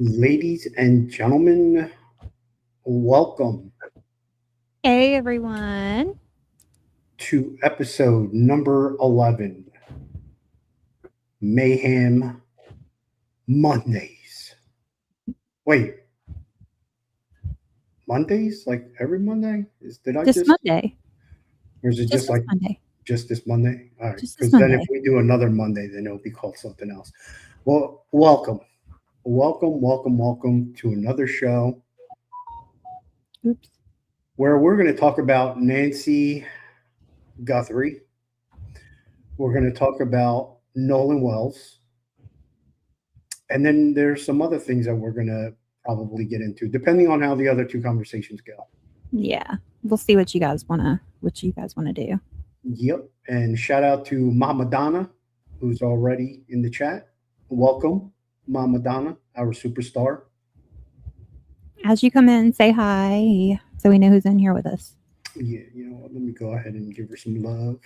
Ladies and gentlemen, welcome Hey everyone. to episode number 11, Mayhem Mondays. Wait, Mondays? Like every Monday? Did I This just, Monday. or is it Just just this like Monday. just this Monday? All right, Just this because then if Monday. we do another Monday, then it'll be called something else. Well, welcome to another show Oops. where we're going to talk about Nancy Guthrie. We're going to talk about Nolan Wells. And then there's some other things that we're going to probably get into, depending on how the other two conversations go. Yeah. We'll see what you guys wanna do. Yep. And shout out to Mama Donna, who's already in the chat. Welcome, Mama Donna, our superstar. As you come in, say hi so we know who's in here with us. Yeah, you know what? Let me go ahead and give her some love.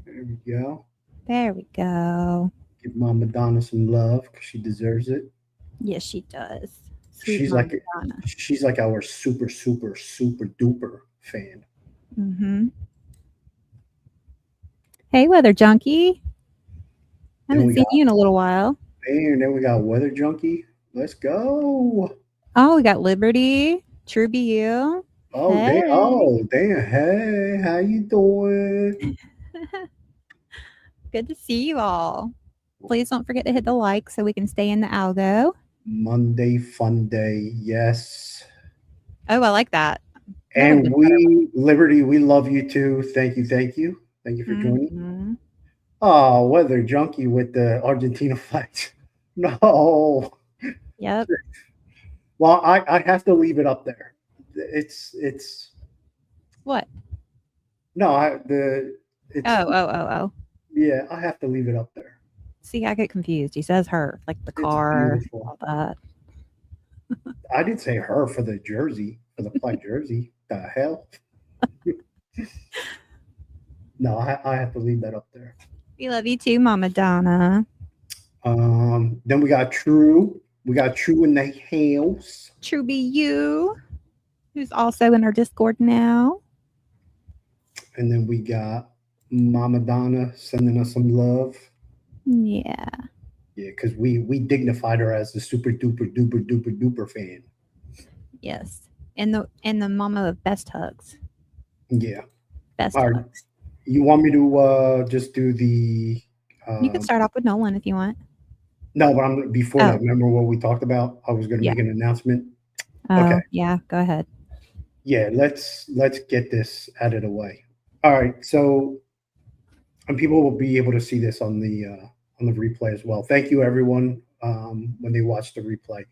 There we go. There we go. Give Mama Donna some love because she deserves it. Yes, she does. Sweet She's Mama like Donna. she's like our super duper fan. Mm-hmm. Hey weather junkie. Then Haven't we got seen you in a little while. Weather Junkie. Let's go. Oh, we got Liberty. True BU. Hey. Damn. Hey, how you doing? Good to see you all. Please don't forget to hit the like so we can stay in the algo. Monday fun day. Yes. Oh, I like that. That would have And been better. Liberty, we love you too. Thank you. Thank you for joining. Mhm. Oh, Weather Junkie with the Argentina flags. No. Yep. Well, I have to leave it up there. It's What? no, I the it's Oh. yeah, I have to leave it up there. See, I get confused. He says her, like the It's car, beautiful. all that. I didn't say her for the jersey, for the black jersey. The hell? No, I have to leave that up there. We love you too, Mama Donna. Then we got True. We got True in the house. True be you, who's also in our Discord now. And then we got Mama Donna sending us some love. Yeah. Yeah, because we dignified her as the super duper fan. Yes. And the mama of best hugs. Yeah. Best All right. hugs. You want me to just do the You could um start off with Nolan if you want. no, but I'm before that, Oh, remember what we talked about? I was gonna yeah. make an announcement. Okay. Oh, yeah. Go ahead. Yeah, let's get this out of the way. All right, so and people will be able to see this on the replay as well. Thank you, everyone, when they watch the replay.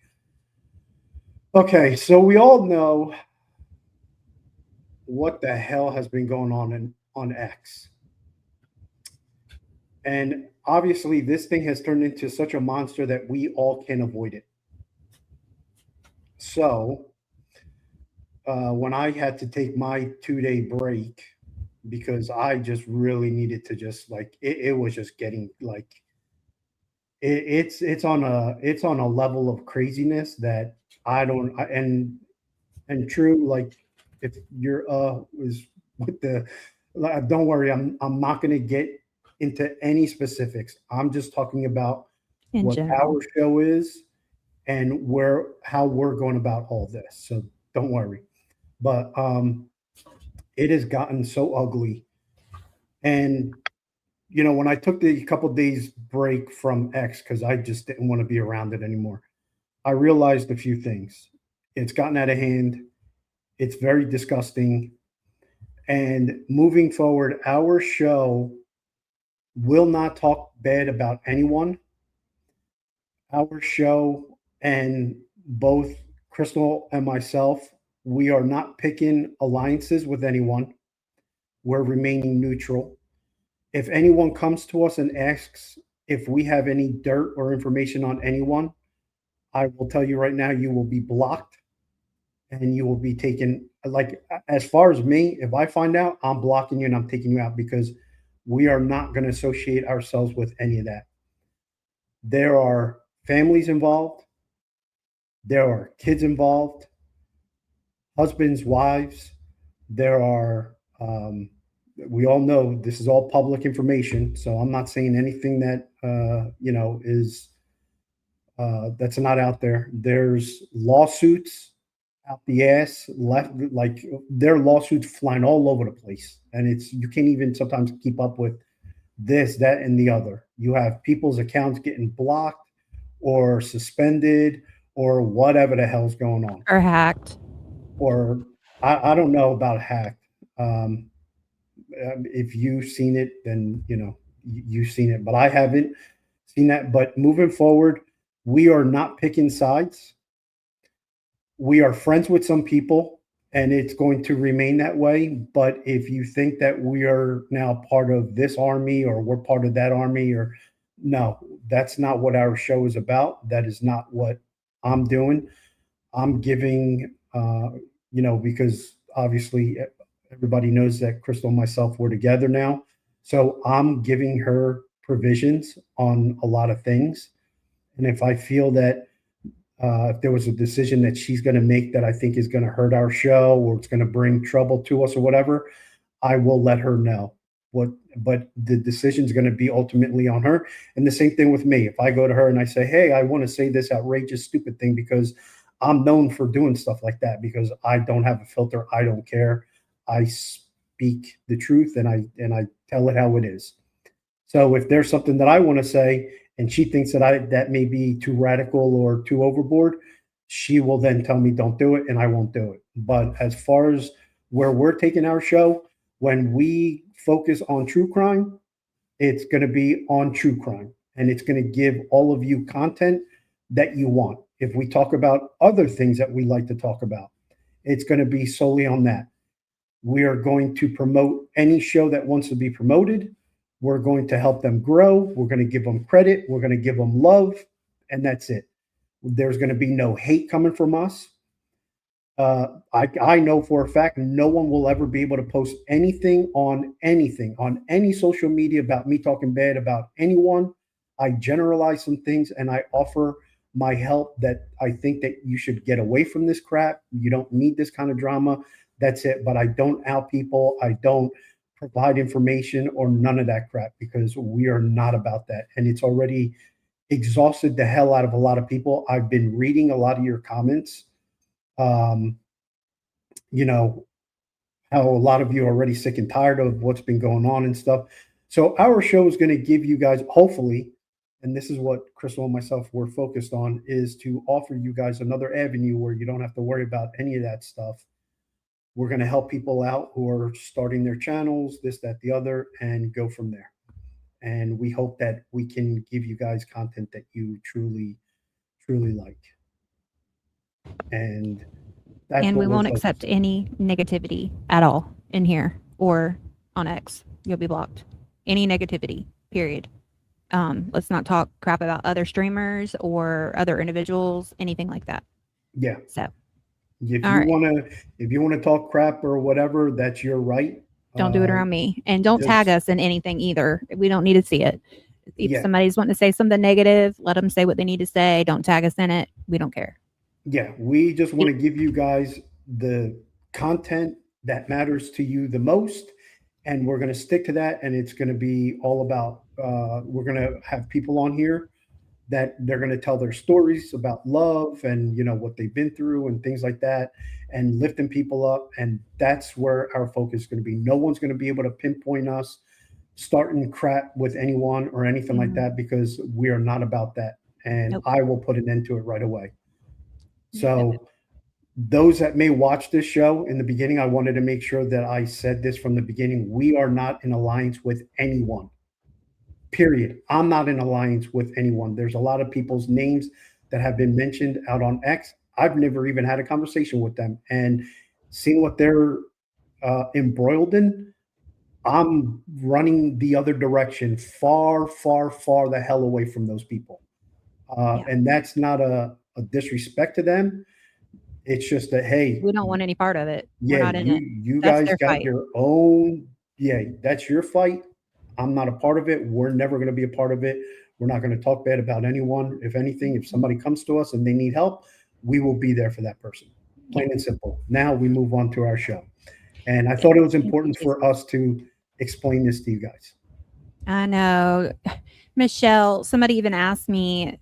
Okay, so we all know what the hell has been going on X, and obviously this thing has turned into such a monster that we all can avoid it. So when I had to take my 2 day break because I just really needed to just like it was just getting like it's on a level of craziness that I don't and true like if you're is with the like, don't worry I'm not going to get into any specifics. I'm just talking about In what general. our show is and where how we're going about all this. So don't worry. But it has gotten so ugly and when I took the couple days break from X because I just didn't want to be around it anymore, I realized a few things. It's gotten out of hand. It's very disgusting. And moving forward, our show will not talk bad about anyone. Our show and both Crystal and myself, we are not picking alliances with anyone. We're remaining neutral. If anyone comes to us and asks if we have any dirt or information on anyone, I will tell you right now, you will be blocked and you will be taken. Like, as far as me, if I find out, I'm blocking you and I'm taking you out because we are not going to associate ourselves with any of that. There are families involved, There are kids involved, husbands, wives. There are, we all know this is all public information. So I'm not saying anything that, is that's not out there. There's lawsuits out the ass left, like there are lawsuits flying all over the place. And you can't even sometimes keep up with this, that, and the other. You have people's accounts getting blocked or suspended or whatever the hell's going on. Or hacked. Or I don't know about hacked. If you've seen it, then you've seen it, but I haven't seen that. But moving forward, we are not picking sides. We are friends with some people, and it's going to remain that way. But if you think that we are now part of this army or we're part of that army, or no, that's not what our show is about. That is not what I'm doing. I'm giving, because obviously everybody knows that Crystal and myself were together now. So I'm giving her provisions on a lot of things. And if I feel that if there was a decision that she's going to make that I think is going to hurt our show or it's going to bring trouble to us or whatever, I will let her know. But the decision is going to be ultimately on her. And the same thing with me. If I go to her and I say, hey, I want to say this outrageous, stupid thing because I'm known for doing stuff like that because I don't have a filter. I don't care. I speak the truth and I tell it how it is. So if there's something that I want to say and she thinks that may be too radical or too overboard, she will then tell me don't do it and I won't do it. But as far as where we're taking our show, when we focus on true crime, it's going to be on true crime and it's going to give all of you content that you want. If we talk about other things that we like to talk about, it's going to be solely on that. We are going to promote any show that wants to be promoted. We're going to help them grow. We're going to give them credit. We're going to give them love. And that's it. There's going to be no hate coming from us. I know for a fact no one will ever be able to post anything on any social media about me talking bad about anyone. I generalize some things and I offer my help that I think that you should get away from this crap. You don't need this kind of drama. That's it. But I don't out people. I don't provide information or none of that crap because we are not about that. And it's already exhausted the hell out of a lot of people. I've been reading a lot of your comments. How a lot of you are already sick and tired of what's been going on and stuff. So our show is going to give you guys, hopefully, and this is what Crystal and myself were focused on, is to offer you guys another avenue where you don't have to worry about any of that stuff. We're going to help people out who are starting their channels, this, that, the other, and go from there. And we hope that we can give you guys content that you truly, truly like. And we won't accept any negativity at all in here or on X. You'll be blocked. Any negativity, period. Let's not talk crap about other streamers or other individuals, anything like that. Yeah. So if you want to talk crap or whatever, that's your right. Don't do it around me. And don't tag us in anything either. We don't need to see it. If somebody's wanting to say something negative, let them say what they need to say. Don't tag us in it. We don't care. Yeah, we just want to give you guys the content that matters to you the most. And we're going to stick to that. And it's going to be all about, we're going to have people on here that they're going to tell their stories about love and, what they've been through and things like that and lifting people up. And that's where our focus is going to be. No one's going to be able to pinpoint us starting crap with anyone or anything like that because we are not about that. And I will put an end to it right away. So those that may watch this show in the beginning, I wanted to make sure that I said this from the beginning. We are not in alliance with anyone, period. I'm not in alliance with anyone. There's a lot of people's names that have been mentioned out on X. I've never even had a conversation with them. And seeing what they're embroiled in, I'm running the other direction, far, far, far the hell away from those people. And that's not a disrespect to them. It's just that, hey, we don't want any part of it. Yeah, We're not in it. You guys got fight. Your own. Yeah, that's your fight. I'm not a part of it. We're never going to be a part of it. We're not going to talk bad about anyone. If anything, if somebody comes to us and they need help, we will be there for that person. Plain and simple. Now we move on to our show. And I thought it was important for us to explain this to you guys. I know. Michelle, somebody even asked me,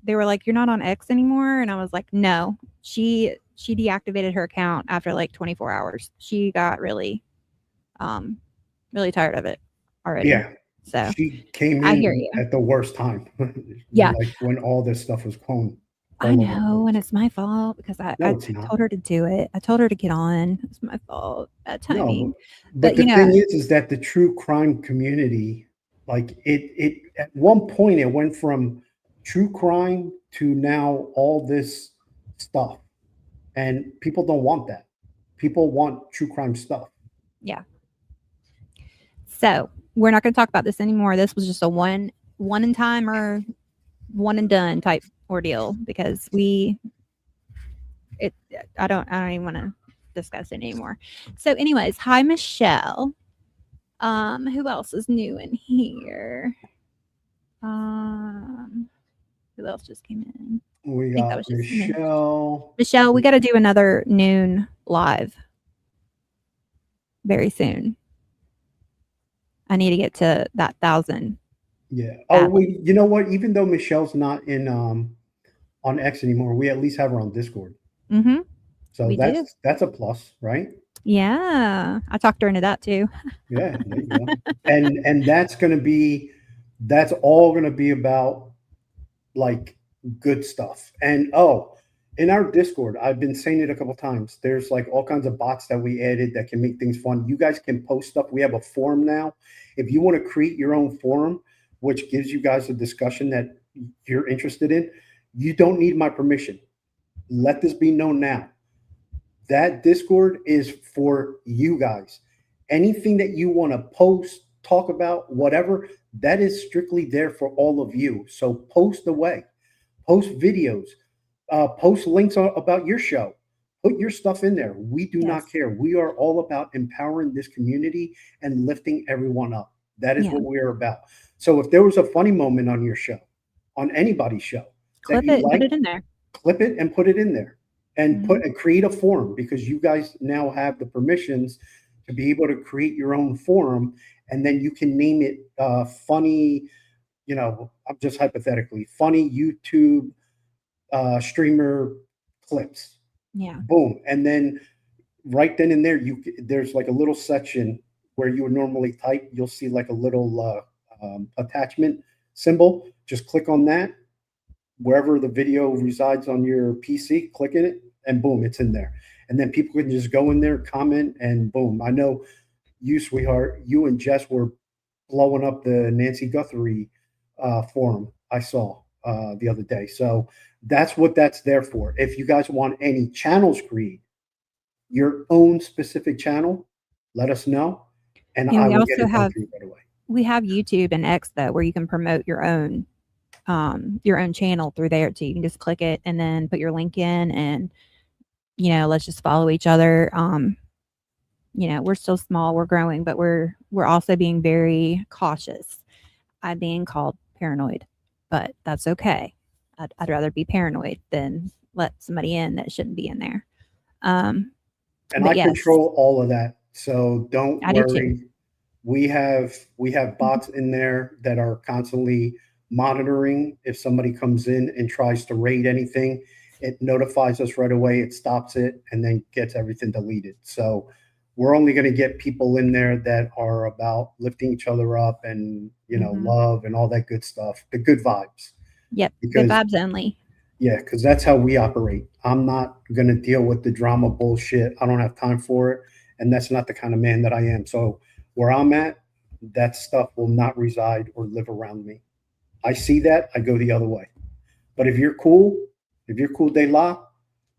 they were like, "You're not on X anymore?" And I was like, "No." She deactivated her account after like 24 hours. She got really tired of it already. Yeah. So She came I hear in you. at the worst time. Yeah. Like when all this stuff was going I all over the know, and place. it's my fault because No, I it's not. told her to do it. I told her to get on. It's my fault. Bad No, timing. but But the thing is that the true crime community, like it at one point it went from true crime to now all this stuff, and people don't want that. People want true crime stuff. yeah. So we're not going to talk about this anymore. This was just a one in time or one and done type ordeal because I don't even want to discuss it anymore. So, anyways, hi Michelle. Who else is new in here? Who else just came in? We I think that got was just me. Michelle. Michelle, we got to do another noon live very soon. I need to get to that 1,000. Yeah. Oh, you know what? Even though Michelle's not in on X anymore, we at least have her on Discord. Mm-hmm. So We do. that's a plus, right? Yeah, I talked her into that too. Yeah, there you go. And that's all gonna be about like good stuff. And oh, in our Discord, I've been saying it a couple times. There's like all kinds of bots that we added that can make things fun. You guys can post stuff. We have a forum now. If you want to create your own forum, which gives you guys a discussion that you're interested in, you don't need my permission. Let this be known now. That Discord is for you guys. Anything that you want to post, talk about, whatever, that is strictly there for all of you. So post away, post videos, post links about your show. Put your stuff in there. We do not care. We are all about empowering this community and lifting everyone up. That is what we are about. So if there was a funny moment on your show, on anybody's show, clip it, put it in there. Clip it and put it in there, and create a forum, because you guys now have the permissions to be able to create your own forum, and then you can name it funny. I'm just hypothetically funny YouTube streamer clips. Yeah. Boom. And then right then and there, there's like a little section where you would normally type. You'll see like a little attachment symbol. Just click on that. Wherever the video resides on your PC, click in it, and boom, it's in there. And then people can just go in there, comment, and boom. I know you, sweetheart, you and Jess were blowing up the Nancy Guthrie forum I saw the other day. So that's what that's there for. If you guys want any channels create, your own specific channel, let us know, and I will get it done for you right away. We have YouTube and X though, where you can promote your own channel through there too. You can just click it and then put your link in, and let's just follow each other. We're still small, we're growing, but we're also being very cautious. I'm being called paranoid, but that's okay. I'd rather be paranoid than let somebody in that shouldn't be in there. And I control all of that, so don't worry. We have bots in there that are constantly monitoring. If somebody comes in and tries to raid anything, it notifies us right away, it stops it, and then gets everything deleted. So we're only going to get people in there that are about lifting each other up and love and all that good stuff, the good vibes. Yep, good vibes only. Yeah, because that's how we operate. I'm not going to deal with the drama bullshit. I don't have time for it, and that's not the kind of man that I am. So where I'm at, that stuff will not reside or live around me. I see that, I go the other way. But if you're cool de la,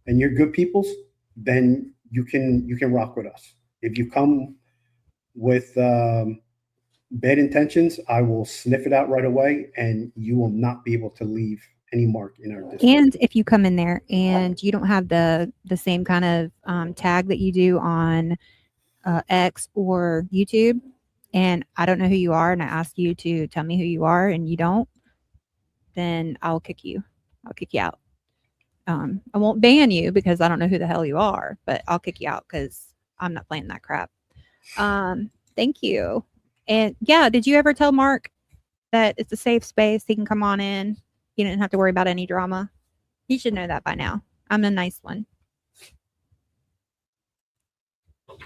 and you're good peoples, then you can rock with us. If you come with bad intentions, I will sniff it out right away, and you will not be able to leave any mark in our Discord. And if you come in there and you don't have the same kind of tag that you do on X or YouTube, and I don't know who you are, and I ask you to tell me who you are, and you don't, then I'll kick you. I'll kick you out. I won't ban you because I don't know who the hell you are, but I'll kick you out because I'm not playing that crap. Thank you. And yeah, did you ever tell Mark that it's a safe space? He can come on in. He didn't have to worry about any drama. He should know that by now. I'm a nice one.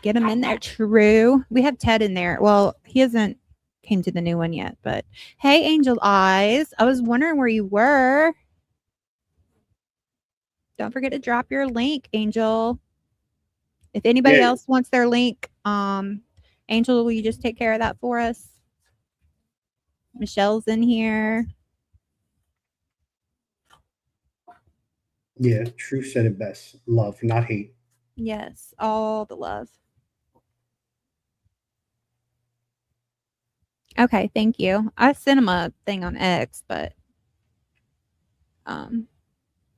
Get him in there. True. We have Ted in there. Well, he hasn't came to the new one yet, but hey, Angel Eyes. I was wondering where you were. Don't forget to drop your link, Angel. If anybody else wants their link, Angel, will you just take care of that for us? Michelle's in here. Yeah, True said it best. Love, not hate. Yes, all the love. Okay, thank you. I sent him a thing on X, but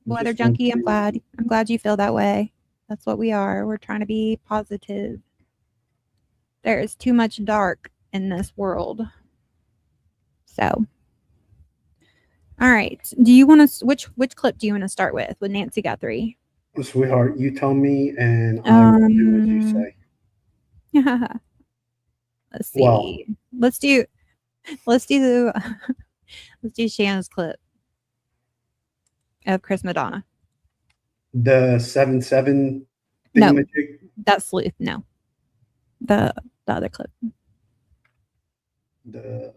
Weather Junkie, I'm glad you feel that way. That's what we are. We're trying to be positive. There is too much dark in this world. So, all right. Do you want to which clip do you want to start with Nancy Guthrie? Sweetheart, you tell me, and I will do as you say. Let's see. Well, let's do let's do Shanna's clip of Chris Madonna. The 7-7. No, that's Sleuth. No, the other clip. The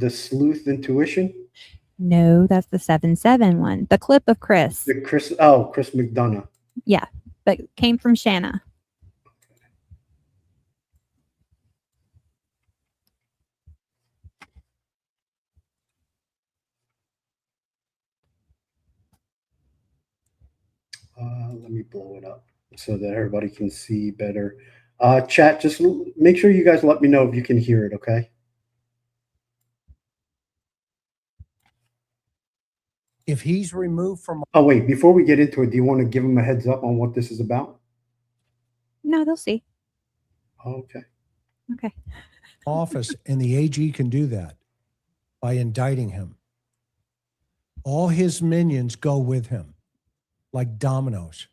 Sleuth Intuition. No, that's the 7-7 one. The clip of Chris. Chris McDonough. Yeah, but came from Shanna. Let me blow it up so that everybody can see better. Chat, just make sure you guys let me know if you can hear it, okay? If he's removed from... Oh, wait, before we get into it, do you want to give them a heads up on what this is about? No, they'll see. Okay. Okay. Office, and the AG can do that by indicting him. All his minions go with him like dominoes.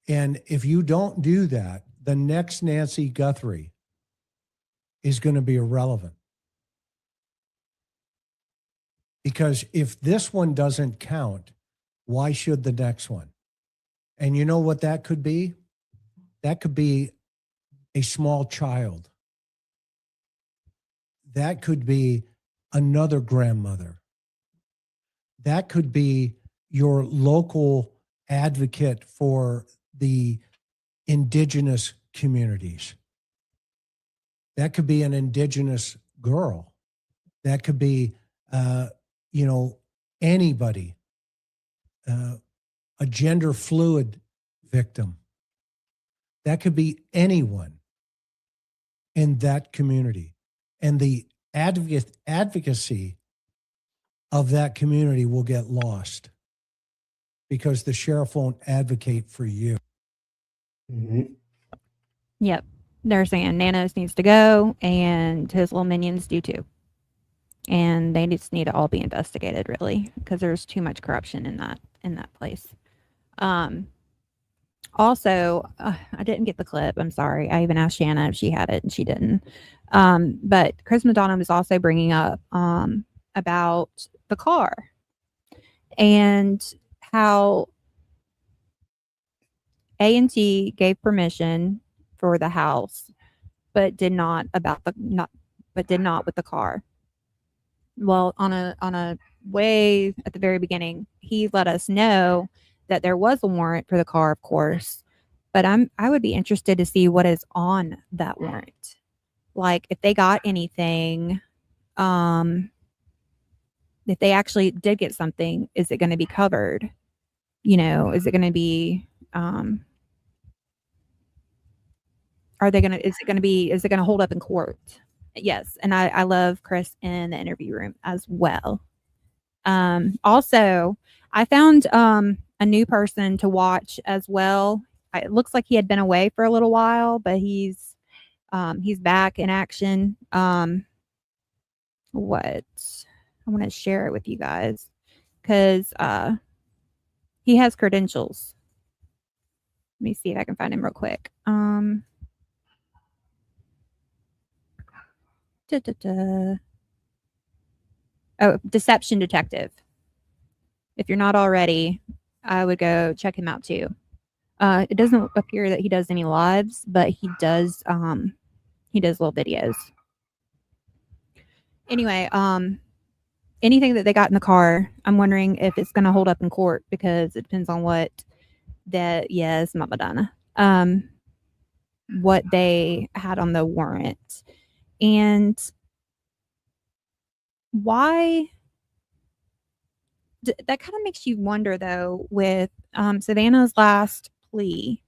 And if you don't do that, the next Nancy Guthrie is going to be irrelevant. Because if this one doesn't count, why should the next one? And you know what that could be? That could be a small child. That could be another grandmother. That could be your local advocate for the indigenous communities. That could be an indigenous girl. That could be, anybody, a gender fluid victim. That could be anyone in that community. And the advocacy of that community will get lost because the sheriff won't advocate for you. Mm-hmm. Yep. They're saying Nanos needs to go and his little minions do too. And they just need to all be investigated, really, because there's too much corruption in that place. Also, I didn't get the clip. I'm sorry. I even asked Shanna if she had it, and she didn't. But Chris Madonna was also bringing up about the car and how A&T gave permission for the house, but did not with the car. Well, on a way at the very beginning, he let us know that there was a warrant for the car, of course, but I would be interested to see what is on that warrant. Like if they got anything, if they actually did get something, is it going to be covered? Is it going to be, is it going to hold up in court? Yes. And I love Chris in the interview room as well. Also, I found a new person to watch as well. It looks like he had been away for a little while, but he's back in action. I want to share it with you guys. because he has credentials. Let me see if I can find him real quick. Oh, Deception Detective. If you're not already, I would go check him out too. It doesn't appear that he does any lives, but he does little videos. Anyway, anything that they got in the car, I'm wondering if it's going to hold up in court, because it depends on what yes, Mama Donna, what they had on the warrant. And why that kind of makes you wonder, though, with Savannah's last plea,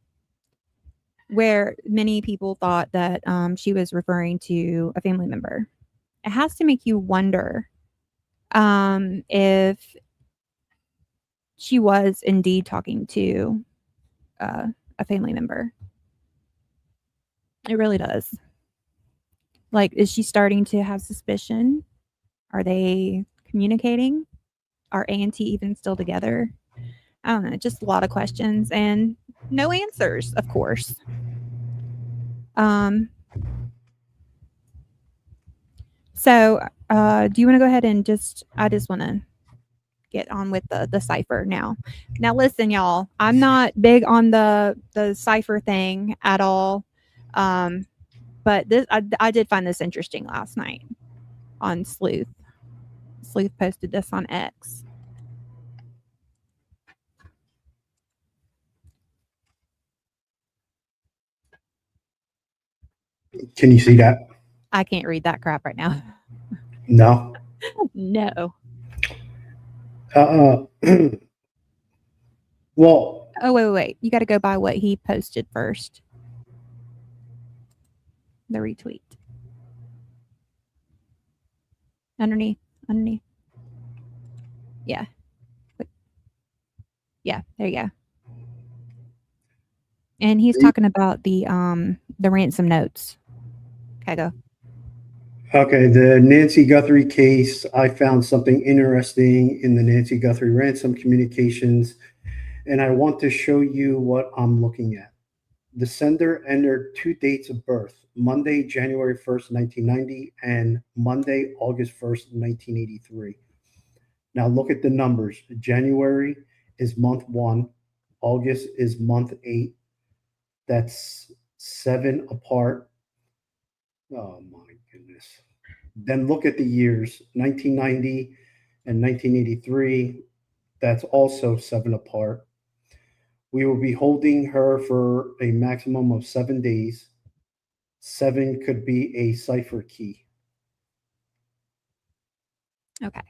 where many people thought that she was referring to a family member. It has to make you wonder if she was indeed talking to a family member. It really does. Like, is she starting to have suspicion? Are they communicating? Are A and T even still together? I don't know. Just a lot of questions and no answers, of course. So, do you want to go ahead and I just want to get on with the cipher now. Now, listen, y'all, I'm not big on the cipher thing at all. But this, I did find this interesting last night on Sleuth. Sleuth posted this on X. Can you see that? I can't read that crap right now. No. No. Well. Oh, wait. You got to go by what he posted first. The retweet. Underneath. Yeah. Yeah, there you go. And he's talking about the ransom notes. Okay, go. Okay, the Nancy Guthrie case. I found something interesting in the Nancy Guthrie ransom communications, and I want to show you what I'm looking at. The sender entered 2 dates of birth: Monday, January 1st, 1990, and Monday, August 1st, 1983. Now look at the numbers. January is month 1, August is month 8. That's 7 apart. Oh my goodness. Then look at the years, 1990 and 1983. That's also 7 apart. We will be holding her for a maximum of 7 days. 7 could be a cipher key. Okay.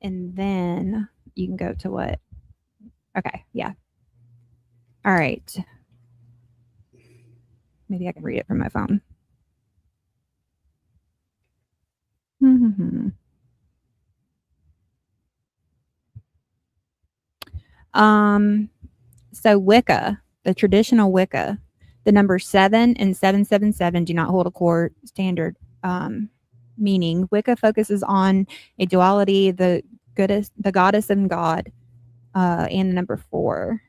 And then you can go to what? Okay, yeah. All right. Maybe I can read it from my phone. So Wicca, the traditional Wicca, the number 7 and 777 do not hold a court standard meaning. Wicca focuses on a duality, the goddess and God, and the number 4.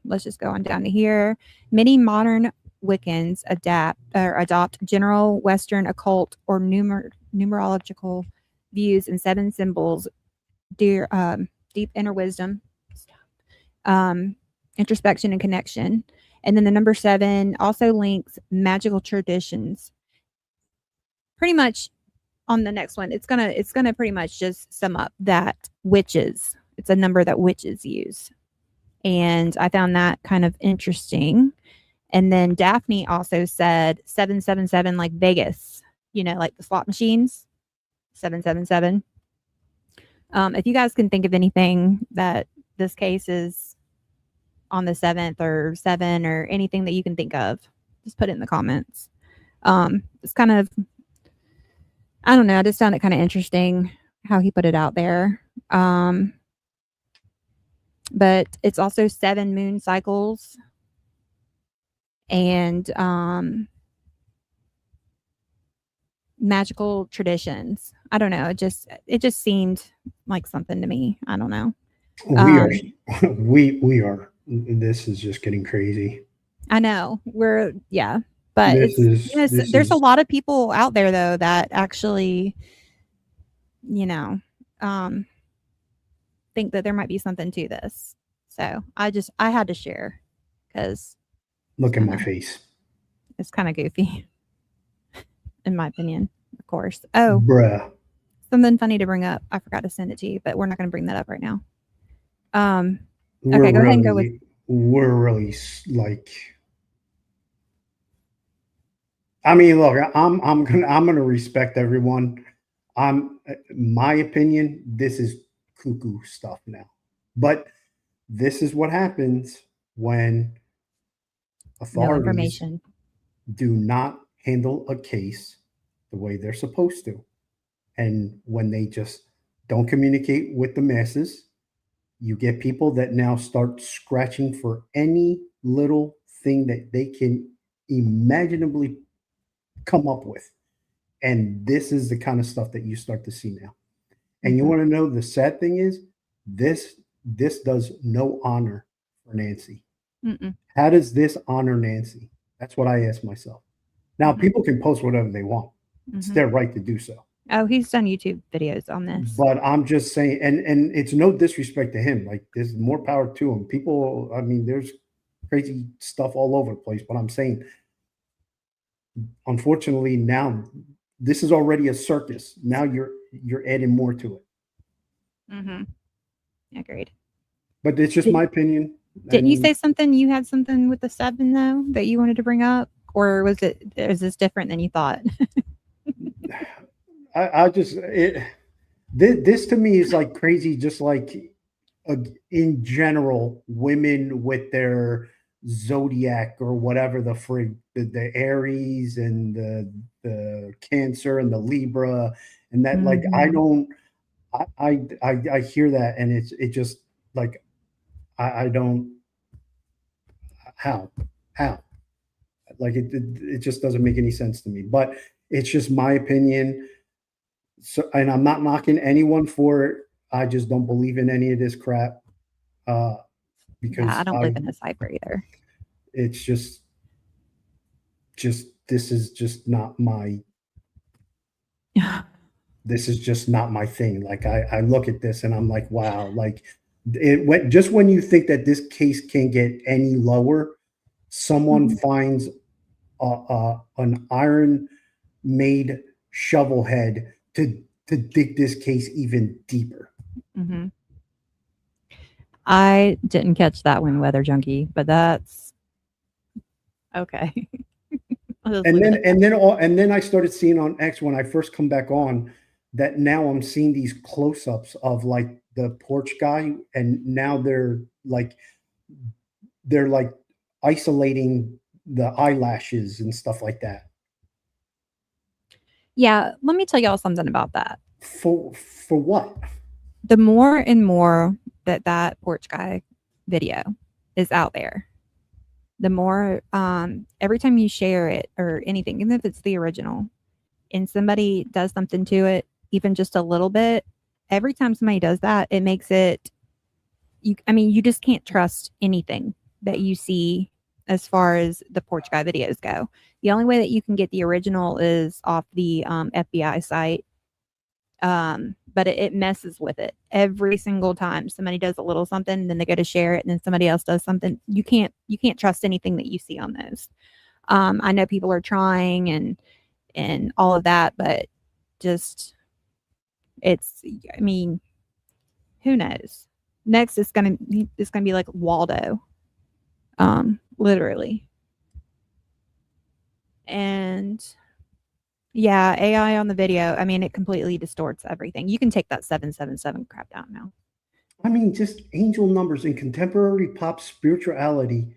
Let's just go on down to here. Many modern Wiccans adopt general Western occult or numerological views and 7 symbols, deep inner wisdom, introspection and connection. And then the number 7 also links magical traditions. Pretty much on the next one, it's gonna pretty much just sum up that witches. It's a number that witches use. And I found that kind of interesting. And then Daphne also said 777, like Vegas, like the slot machines, 777. If you guys can think of anything that this case is on the 7th or 7 or anything that you can think of, just put it in the comments. It's kind of, I don't know, I just found it kind of interesting how he put it out there. But it's also 7 moon cycles and magical traditions. I don't know. It just seemed like something to me. I don't know. We are, we are. This is just getting crazy. I know but there's a lot of people out there though that actually, think that there might be something to this. So I had to share because look at my face. It's kind of goofy, in my opinion, of course. Oh, bruh. Something funny to bring up. I forgot to send it to you, but we're not going to bring that up right now. Okay, go ahead and go with. We're really like. I mean, look, I'm gonna respect everyone. My opinion, this is cuckoo stuff now, but this is what happens when authorities do not handle a case the way they're supposed to, and when they just don't communicate with the masses. You get people that now start scratching for any little thing that they can imaginably come up with. And this is the kind of stuff that you start to see now. And you want to know the sad thing is this does no honor for Nancy. How does this honor Nancy? That's what I ask myself. Now people can post whatever they want. It's their right to do so. Oh, he's done YouTube videos on this. But I'm just saying, and it's no disrespect to him. Like there's more power to him. People, I mean, there's crazy stuff all over the place. But I'm saying, unfortunately, now this is already a circus. Now you're adding more to it. Agreed. But it's just my opinion. Didn't you say something? You had something with the 7 though that you wanted to bring up, or is this different than you thought? This to me is like crazy, just like in general, women with their zodiac or whatever the frig, the Aries and the Cancer and the Libra and that like I hear that and it just like I don't how like it just doesn't make any sense to me, but it's just my opinion. So, and I'm not knocking anyone for it. I just don't believe in any of this crap. Because I don't believe in this hyper either. It's just this is just not my. This is just not my thing. Like I look at this and I'm like, wow, like it went just when you think that this case can't get any lower, someone finds an iron made shovel head to dig this case even deeper. I didn't catch that one, Weather Junkie, but that's okay. and then I started seeing on X when I first come back on that now I'm seeing these close-ups of like the porch guy, and now they're like isolating the eyelashes and stuff like that. Yeah, let me tell y'all something about that. For what? The more and more that porch guy video is out there, the more every time you share it or anything, even if it's the original, and somebody does something to it, even just a little bit, every time somebody does that, it makes it you just can't trust anything that you see as far as the porch guy videos go. The only way that you can get the original is off the FBI site. But it messes with it every single time somebody does a little something, then they go to share it, and then somebody else does something. You can't trust anything that you see on those. I know people are trying and all of that, but just who knows? Next it's gonna be like Waldo. Literally. And yeah, AI on the video. I mean, it completely distorts everything. You can take that 777 crap down now. I mean, just angel numbers in contemporary pop spirituality.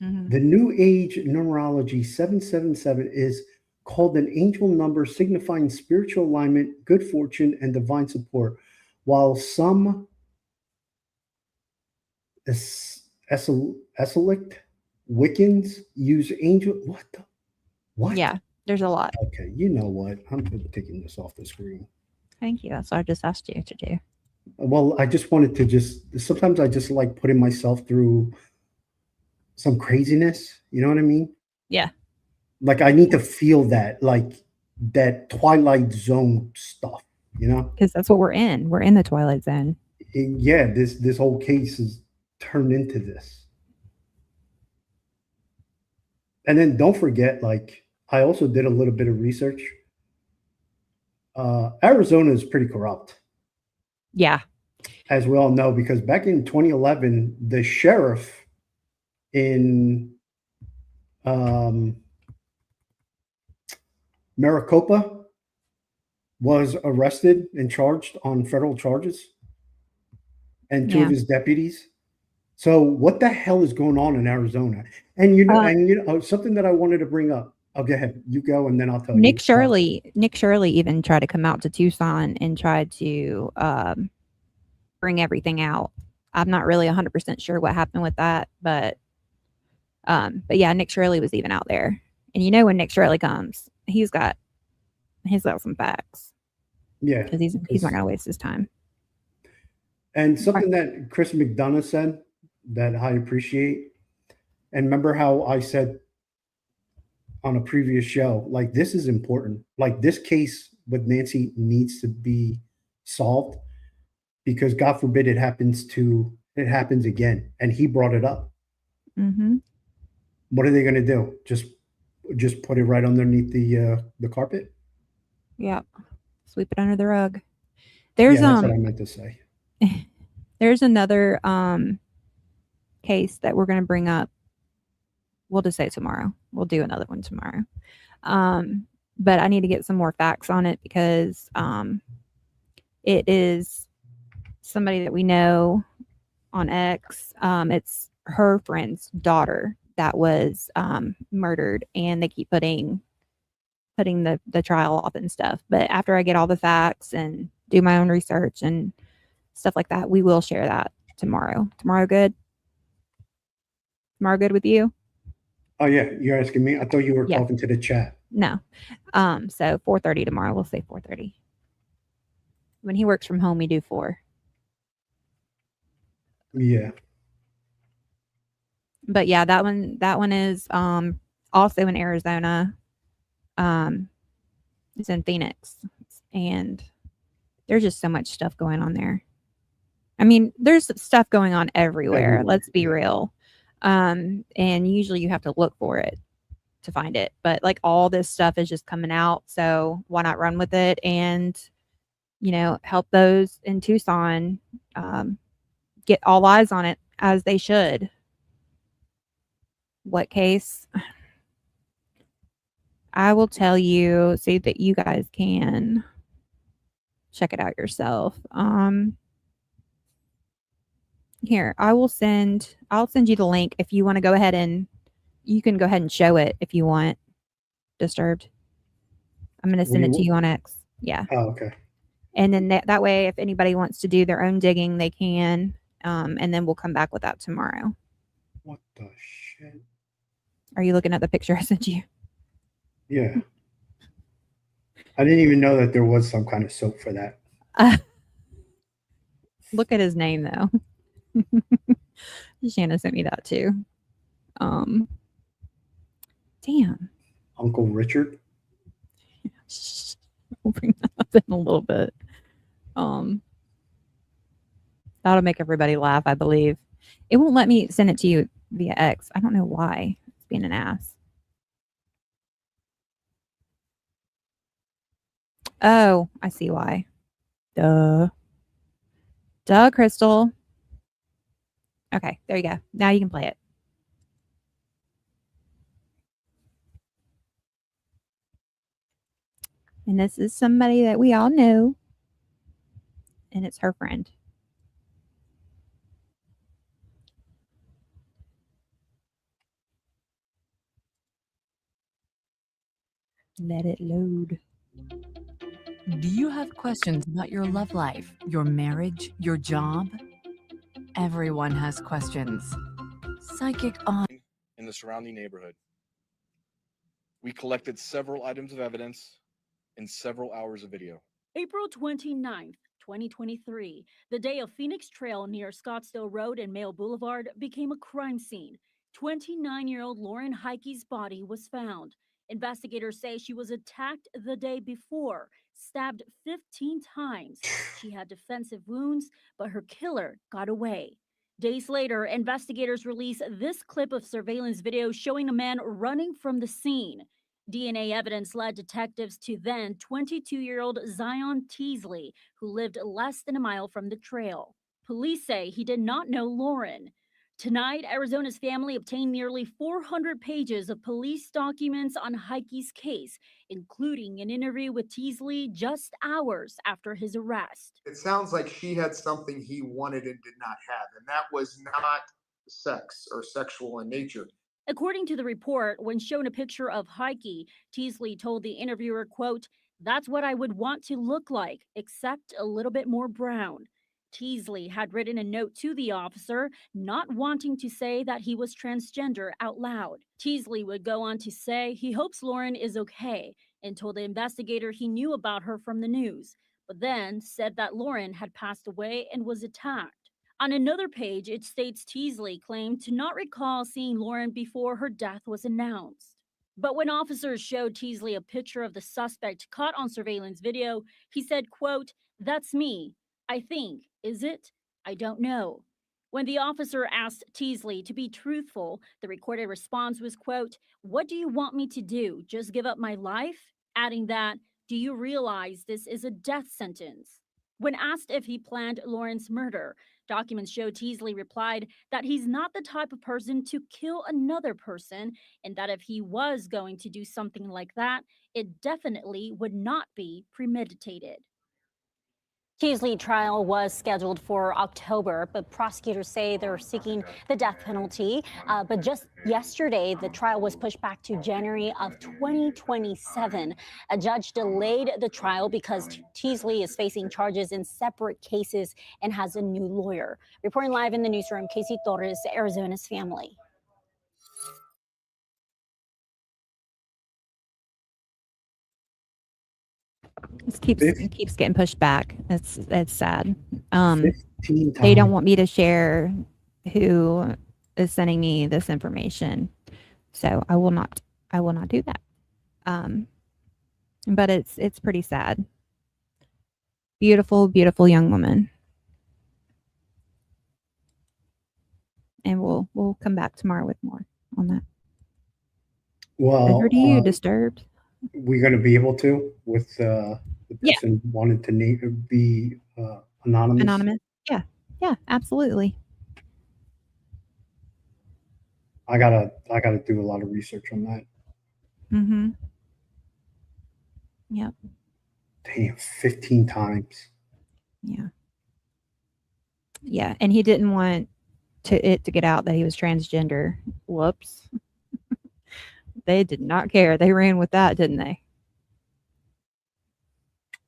The New Age numerology 777 is called an angel number signifying spiritual alignment, good fortune, and divine support. While some esoteric Wiccans use angel. What? Yeah, there's a lot. Okay, you know what? I'm taking this off the screen. Thank you. That's what I just asked you to do. Well, I just wanted to sometimes I just like putting myself through some craziness. You know what I mean? Yeah. Like I need to feel that, like that Twilight Zone stuff, you know? Because that's what we're in. We're in the Twilight Zone. Yeah, this whole case is turned into this. And then don't forget, like I also did a little bit of research. Arizona is pretty corrupt, Yeah. as we all know, because back in 2011, the sheriff in um, Maricopa was arrested and charged on federal charges, and two of Yeah. his deputies. So what the hell is going on in Arizona? And you know something that I wanted to bring up. Oh, go ahead. You go, and then I'll tell you. Nick Shirley even tried to come out to Tucson and tried to bring everything out. I'm not really 100% sure what happened with that, but yeah, Nick Shirley was even out there. And you know when Nick Shirley comes, he's got some facts. Yeah, because he's not going to waste his time. And something that Chris McDonough said that I appreciate, and remember how I said on a previous show, like this is important. Like this case with Nancy needs to be solved because God forbid it happens again. And he brought it up. Mm-hmm. What are they going to do? Just put it right underneath the carpet? Yeah, sweep it under the rug. There's that's what I meant to say. There's another case that we're going to bring up. We'll just say tomorrow. We'll do another one tomorrow. But I need to get some more facts on it because it is somebody that we know on X. It's her friend's daughter that was murdered, and they keep putting the trial off and stuff. But after I get all the facts and do my own research and stuff like that, we will share that tomorrow. Tomorrow good? Tomorrow good with you? Oh yeah, you're asking me? I thought you were talking to the chat. No. So 4:30 tomorrow. We'll say 4:30. When he works from home, we do 4. Yeah. But yeah, that one is also in Arizona. It's in Phoenix, and there's just so much stuff going on there. I mean, there's stuff going on everywhere. Let's be real. And usually you have to look for it to find it. But like all this stuff is just coming out. So why not run with it and, help those in Tucson get all eyes on it as they should. What case? I will tell you so that you guys can check it out yourself. Here, I'll send you the link if you want to go ahead and you can go ahead and show it if you want. Disturbed. I'm going to send it to you on X. Yeah. Oh, okay. And then that way, if anybody wants to do their own digging, they can. And then we'll come back with that tomorrow. What the shit? Are you looking at the picture I sent you? Yeah. I didn't even know that there was some kind of soap for that. Look at his name, though. Shanna sent me that, too. Damn. Uncle Richard? We'll bring that up in a little bit. That'll make everybody laugh, I believe. It won't let me send it to you via X. I don't know why. It's being an ass. Oh, I see why. Duh, Crystal. Okay, there you go. Now you can play it. And this is somebody that we all know. And it's her friend. Let it load. Do you have questions about your love life, your marriage, your job? Everyone has questions. Psychic on in the surrounding neighborhood. We collected several items of evidence and several hours of video. April 29th, 2023, the day a Phoenix trail near Scottsdale Road and Mail Boulevard became a crime scene. 29-year-old Lauren Heike's body was found. Investigators say she was attacked the day before, stabbed 15 times. She had defensive wounds, but her killer got away. Days later, investigators released this clip of surveillance video showing a man running from the scene. DNA evidence led detectives to then 22-year-old Zion Teasley, who lived less than a mile from the trail. Police say he did not know Lauren. Tonight, Arizona's family obtained nearly 400 pages of police documents on Heike's case, including an interview with Teasley just hours after his arrest. It sounds like she had something he wanted and did not have, and that was not sex or sexual in nature. According to the report, when shown a picture of Heike, Teasley told the interviewer, quote, "That's what I would want to look like, except a little bit more brown." Teasley had written a note to the officer, not wanting to say that he was transgender out loud. Teasley would go on to say he hopes Lauren is okay and told the investigator he knew about her from the news, but then said that Lauren had passed away and was attacked. On another page, it states Teasley claimed to not recall seeing Lauren before her death was announced. But when officers showed Teasley a picture of the suspect caught on surveillance video, he said, quote, "That's me. I think, is it? I don't know." When the officer asked Teasley to be truthful, the recorded response was, quote, "What do you want me to do? Just give up my life?" Adding that, "Do you realize this is a death sentence?" When asked if he planned Lauren's murder, documents show Teasley replied that he's not the type of person to kill another person, and that if he was going to do something like that, it definitely would not be premeditated. Teasley trial was scheduled for October, but prosecutors say they're seeking the death penalty. But just yesterday, the trial was pushed back to January of 2027. A judge delayed the trial because Teasley is facing charges in separate cases and has a new lawyer. Reporting live in the newsroom, Casey Torres, Arizona's Family. It keeps getting pushed back. It's sad. 15 They don't times. want me to share who is sending me this information, so I will not do that. But it's pretty sad. Beautiful, beautiful young woman. And we'll come back tomorrow with more on that. Well, Over to you, Disturbed. we're going to be able to with the person wanted to be anonymous. Anonymous. Yeah, absolutely. I gotta do a lot of research on that. Mm-hmm. Yep. Damn, 15 times. Yeah, and he didn't want it to get out that he was transgender. Whoops. They did not care. They ran with that, didn't they?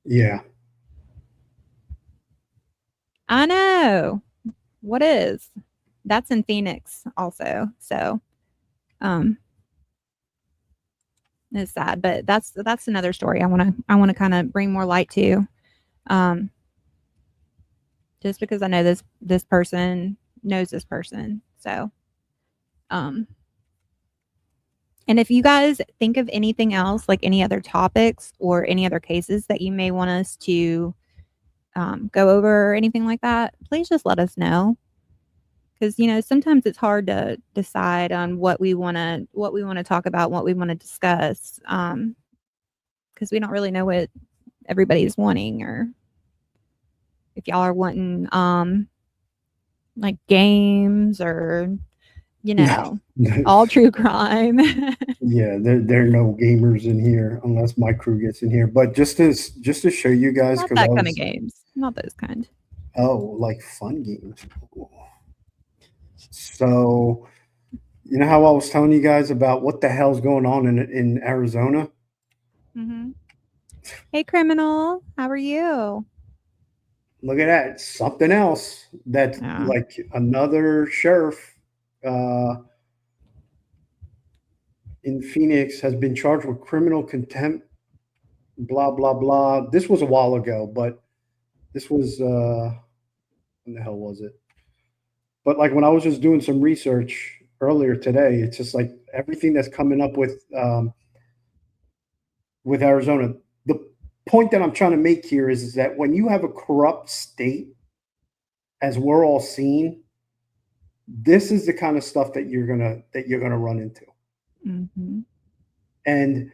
Yeah. I know. What is? That's in Phoenix also. So it's sad, but that's another story I want to kind of bring more light to. Just because I know this person knows this person. So and if you guys think of anything else, like any other topics or any other cases that you may want us to go over or anything like that, please just let us know. Because sometimes it's hard to decide on what we want to talk about, what we want to discuss, because we don't really know what everybody's wanting, or if y'all are wanting like games or all true crime. Yeah, there are no gamers in here unless my crew gets in here. But just to show you guys, Not that kind of games, not those kind. Oh, like fun games. So, you know how I was telling you guys about what the hell's going on in Arizona? Mm-hmm. Hey, criminal, how are you? Look at that. Something else that's like another sheriff in Phoenix has been charged with criminal contempt blah blah blah. This was a while ago, but this was when the hell was it? But like when I was just doing some research earlier today, it's just like everything that's coming up with Arizona. The point that I'm trying to make here is that when you have a corrupt state, as we're all seeing, this is the kind of stuff that you're gonna run into. Mm-hmm. And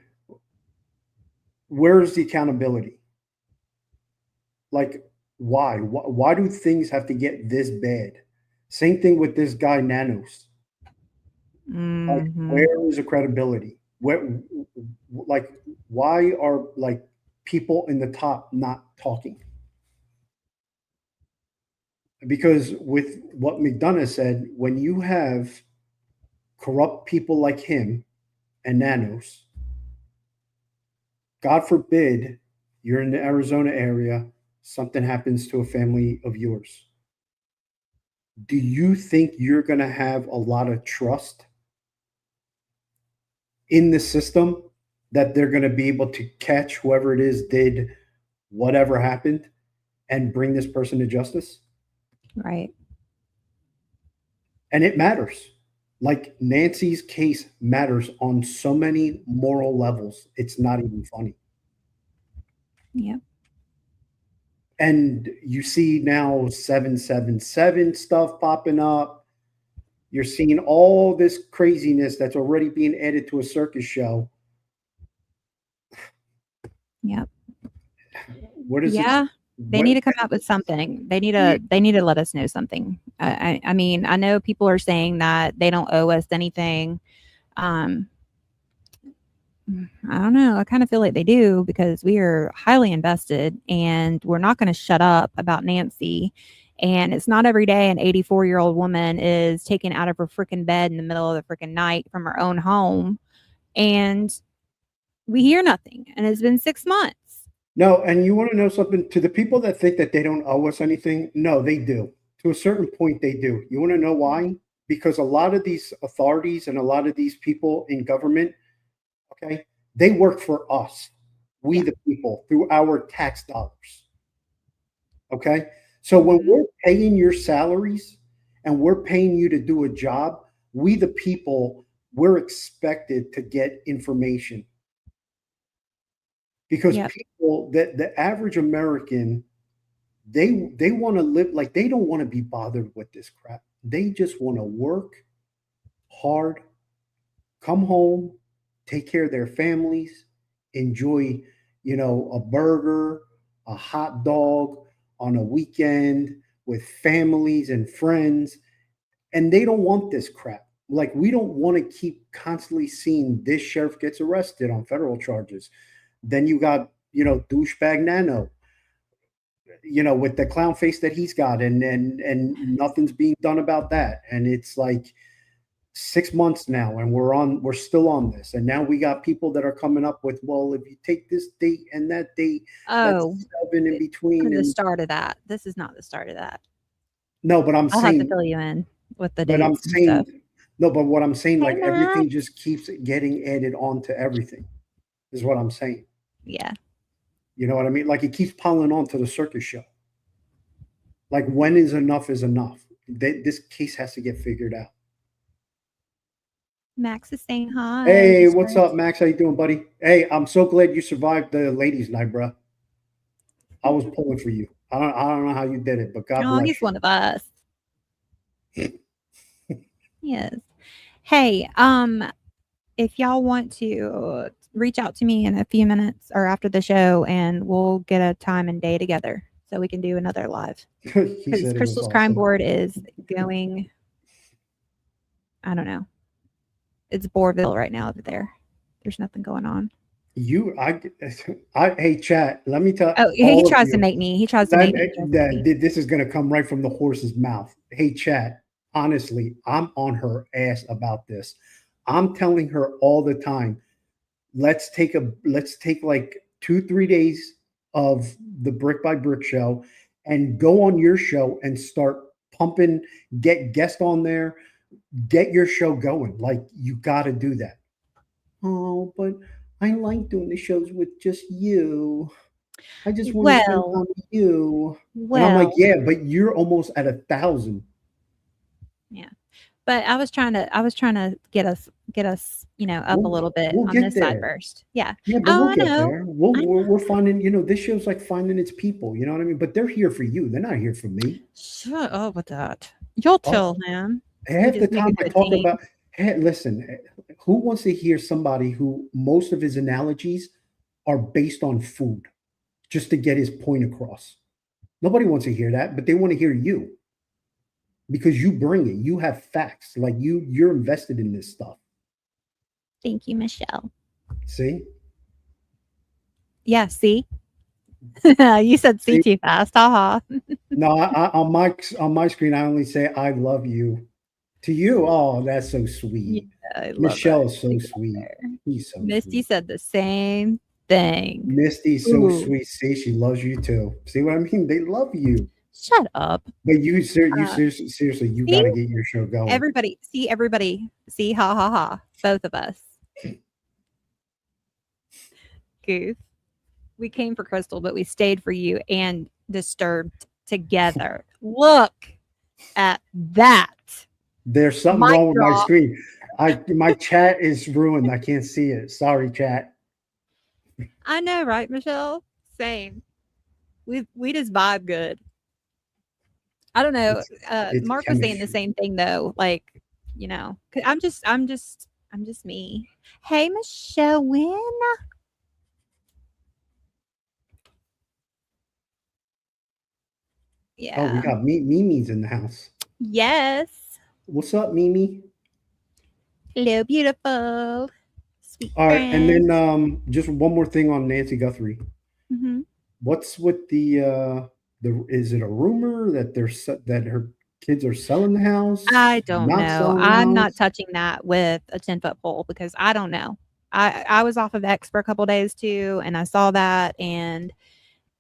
where's the accountability? Like, why? Why do things have to get this bad? Same thing with this guy Nanos. Like, Mm-hmm. where is the credibility? Where, like, why are like people in the top not talking? Because with what McDonough said, when you have corrupt people like him and Nanos, God forbid you're in the Arizona area, something happens to a family of yours. Do you think you're going to have a lot of trust in the system that they're going to be able to catch whoever it is did whatever happened and bring this person to justice? Right. And it matters. Like Nancy's case matters on so many moral levels. It's not even funny. Yep. And you see now 777 stuff popping up. You're seeing all this craziness that's already being added to a circus show. Yep. What is Yeah. it? They need to come up with something. They need to let us know something. I mean, I know people are saying that they don't owe us anything. I don't know. I kind of feel like they do because we are highly invested and we're not going to shut up about Nancy. And it's not every day an 84-year-old woman is taken out of her freaking bed in the middle of the freaking night from her own home. And we hear nothing. And it's been 6 months. No, and you want to know something? To the people that think that they don't owe us anything, no, they do. To a certain point, they do. You want to know why? Because a lot of these authorities and a lot of these people in government, okay, they work for us, we the people, through our tax dollars. Okay? So when we're paying your salaries and we're paying you to do a job, we the people, we're expected to get information. Because people, that the average American, they want to live like they don't want to be bothered with this crap. They just want to work hard, come home, take care of their families, enjoy, a burger, a hot dog on a weekend with families and friends. And they don't want this crap. Like, we don't want to keep constantly seeing this sheriff gets arrested on federal charges. Then you got, douchebag Nano, with the clown face that he's got, and nothing's being done about that. And it's like 6 months now, and we're still on this. And now we got people that are coming up with, well, if you take this date and that date, that's 7 in between. The start of that. This is not the start of that. No, but I'll have to fill you in with the dates. But I'm saying, no, but what I'm saying, Hey, everything just keeps getting added on to everything, is what I'm saying. Yeah. You know what I mean? Like, it keeps piling on to the circus show. Like, when is enough is enough? This case has to get figured out. Max is saying hi. Hey, what's up, Max? How you doing, buddy? Hey, I'm so glad you survived the ladies' night, bro. I was pulling for you. I don't know how you did it, but God bless he's you. one of us. Yes. Hey, if y'all want to reach out to me in a few minutes or after the show, and we'll get a time and day together so we can do another live. Because Crystal's Crime Board is going, I don't know. It's Boarville right now over there. There's nothing going on. Hey, chat, let me tell. Oh, he tries to make me. He tries to make me. This is going to come right from the horse's mouth. Hey, chat, honestly, I'm on her ass about this. I'm telling her all the time, let's take like 2-3 days of the Brick by Brick show and go on your show and start pumping, get guests on there, get your show going. Like, you got to do that. Oh, but I like doing the shows with just you. I just want to spend time with you. And I'm like, Well, yeah, but you're almost at 1,000. yeah. But I was trying to get us, up a little bit We'll on get this side there. first. Yeah. Yeah, but Oh, we'll I get know. there. I know. We're finding, this show's like finding its people. You know what I mean? But they're here for you. They're not here for me. Shut up with that. You'll Oh, tell him. We half the just make a time I good talk team. about, hey, listen, who wants to hear somebody who most of his analogies are based on food just to get his point across? Nobody wants to hear that, but they want to hear you because you bring it. You have facts. Like you're invested in this stuff. Thank you, Michelle. See? Yeah, see? You said see See? too fast. Haha. No, on my screen, I only say I love you. To you, oh, that's so Yeah, sweet. I love Michelle it. is so sweet. He's so Misty sweet. said the same thing. Misty's so Ooh. sweet. See, she loves you too. See what I mean? They love you. Shut up. But you Uh, seriously, you See? got to get your show going. Everybody, see, ha ha ha. Both of us. Goof. We came for Crystal, but we stayed for you and Disturbed together. Look at that. There's something Mic wrong with my drop. screen. My chat is ruined. I can't see it. Sorry, chat. I know, right, Michelle? Same. We just vibe good. I don't know. It's Mark was saying the chemistry. same thing though. Like, 'cause I'm just me. Hey, Michelle Wynn. Oh, we Yeah. got Mimi's in the house. Yes. What's up, Mimi? Hello, beautiful. Sweet All right, and friend. then just one more thing on Nancy Guthrie. Mhm. What's with the is it a rumor that that her kids are selling the house? I don't Not know. selling the I'm not house? touching that with a 10-foot pole because I don't know. I was off of X for a couple days too, and I saw that, and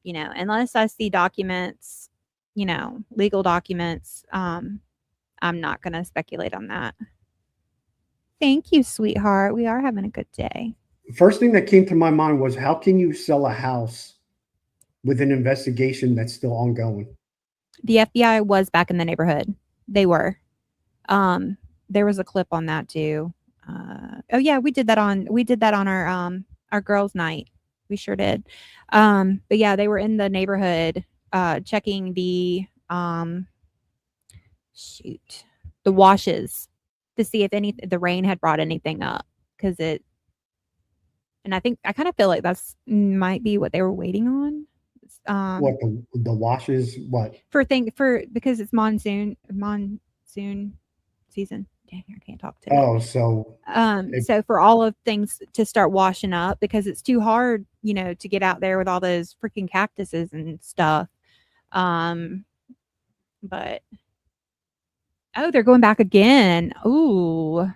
unless I see documents, legal documents, I'm not gonna speculate on that. Thank you, sweetheart. We are having a good day. First thing that came to my mind was how can you sell a house with an investigation that's still ongoing? The FBI was back in the neighborhood. They were. There was a clip on that too. Oh yeah, we did that on our girls' night. We sure did. But yeah, they were in the neighborhood checking the the washes to see if the rain had brought anything up because and I kind of feel like that's might be what they were waiting on. What the washes? What? Because it's monsoon season. Dang, I can't talk today. Oh, so So for all of things to start washing up because it's too hard, to get out there with all those freaking cactuses and stuff. But they're going back again. Ooh.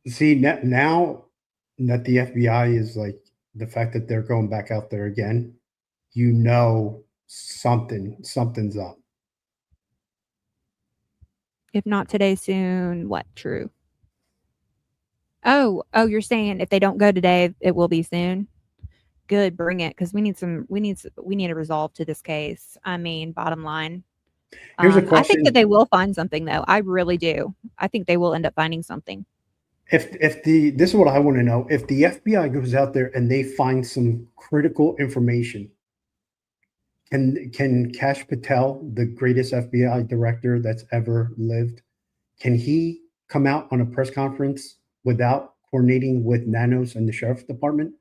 see now that the FBI is like the fact that they're going back out there again, something's up. If not today, soon. What? True. Oh, you're saying if they don't go today, it will be soon. Good, bring it because we need a resolve to this case. I mean, bottom line. Here's a I think question. that they will find something though. I really do. I think they will end up finding something. This is what I want to know. If the FBI goes out there and they find some critical information, can Kash Patel, the greatest FBI director that's ever lived, can he come out on a press conference without coordinating with Nanos and the sheriff's department?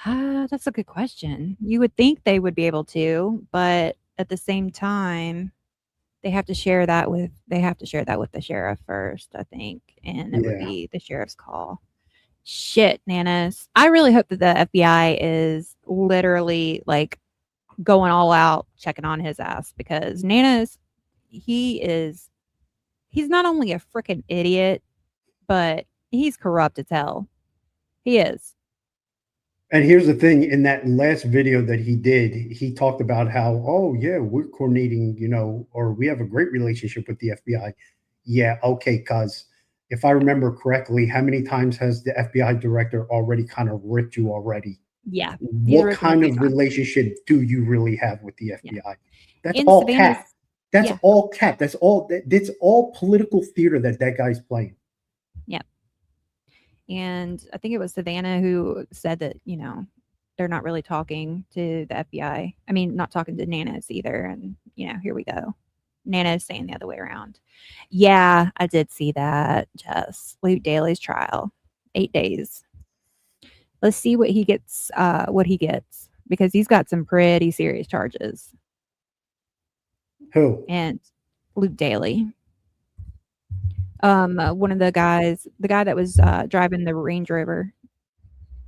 That's a good question. You would think they would be able to, but at the same time, they have to share that with the sheriff first, I think, and it would Yeah. be the sheriff's call. Shit, Nanas. I really hope that the FBI is literally like going all out checking on his ass because Nanas, he's not only a freaking idiot, but he's corrupt as hell. He is. And here's the thing, in that last video that he did, he talked about how, oh yeah, we're coordinating, or we have a great relationship with the FBI. Yeah, okay, cuz if I remember correctly, how many times has the FBI director already kind of ripped you already? Yeah. What kind of relationship do you really have with the FBI? That's In all Savannah's- cap. That's yeah. all cap. That's all political theater that guy's playing. Yep. And I think it was Savannah who said that, you know, they're not really talking to the FBI. I mean, not talking to Nana's either. And, you know, here we go. Nana's saying the other way around. Yeah, I did see that, Jess. Luke Daly's trial. 8 days. Let's see what he gets, because he's got some pretty serious charges. Who? And Luke Daly. One of the guy that was driving the Range Rover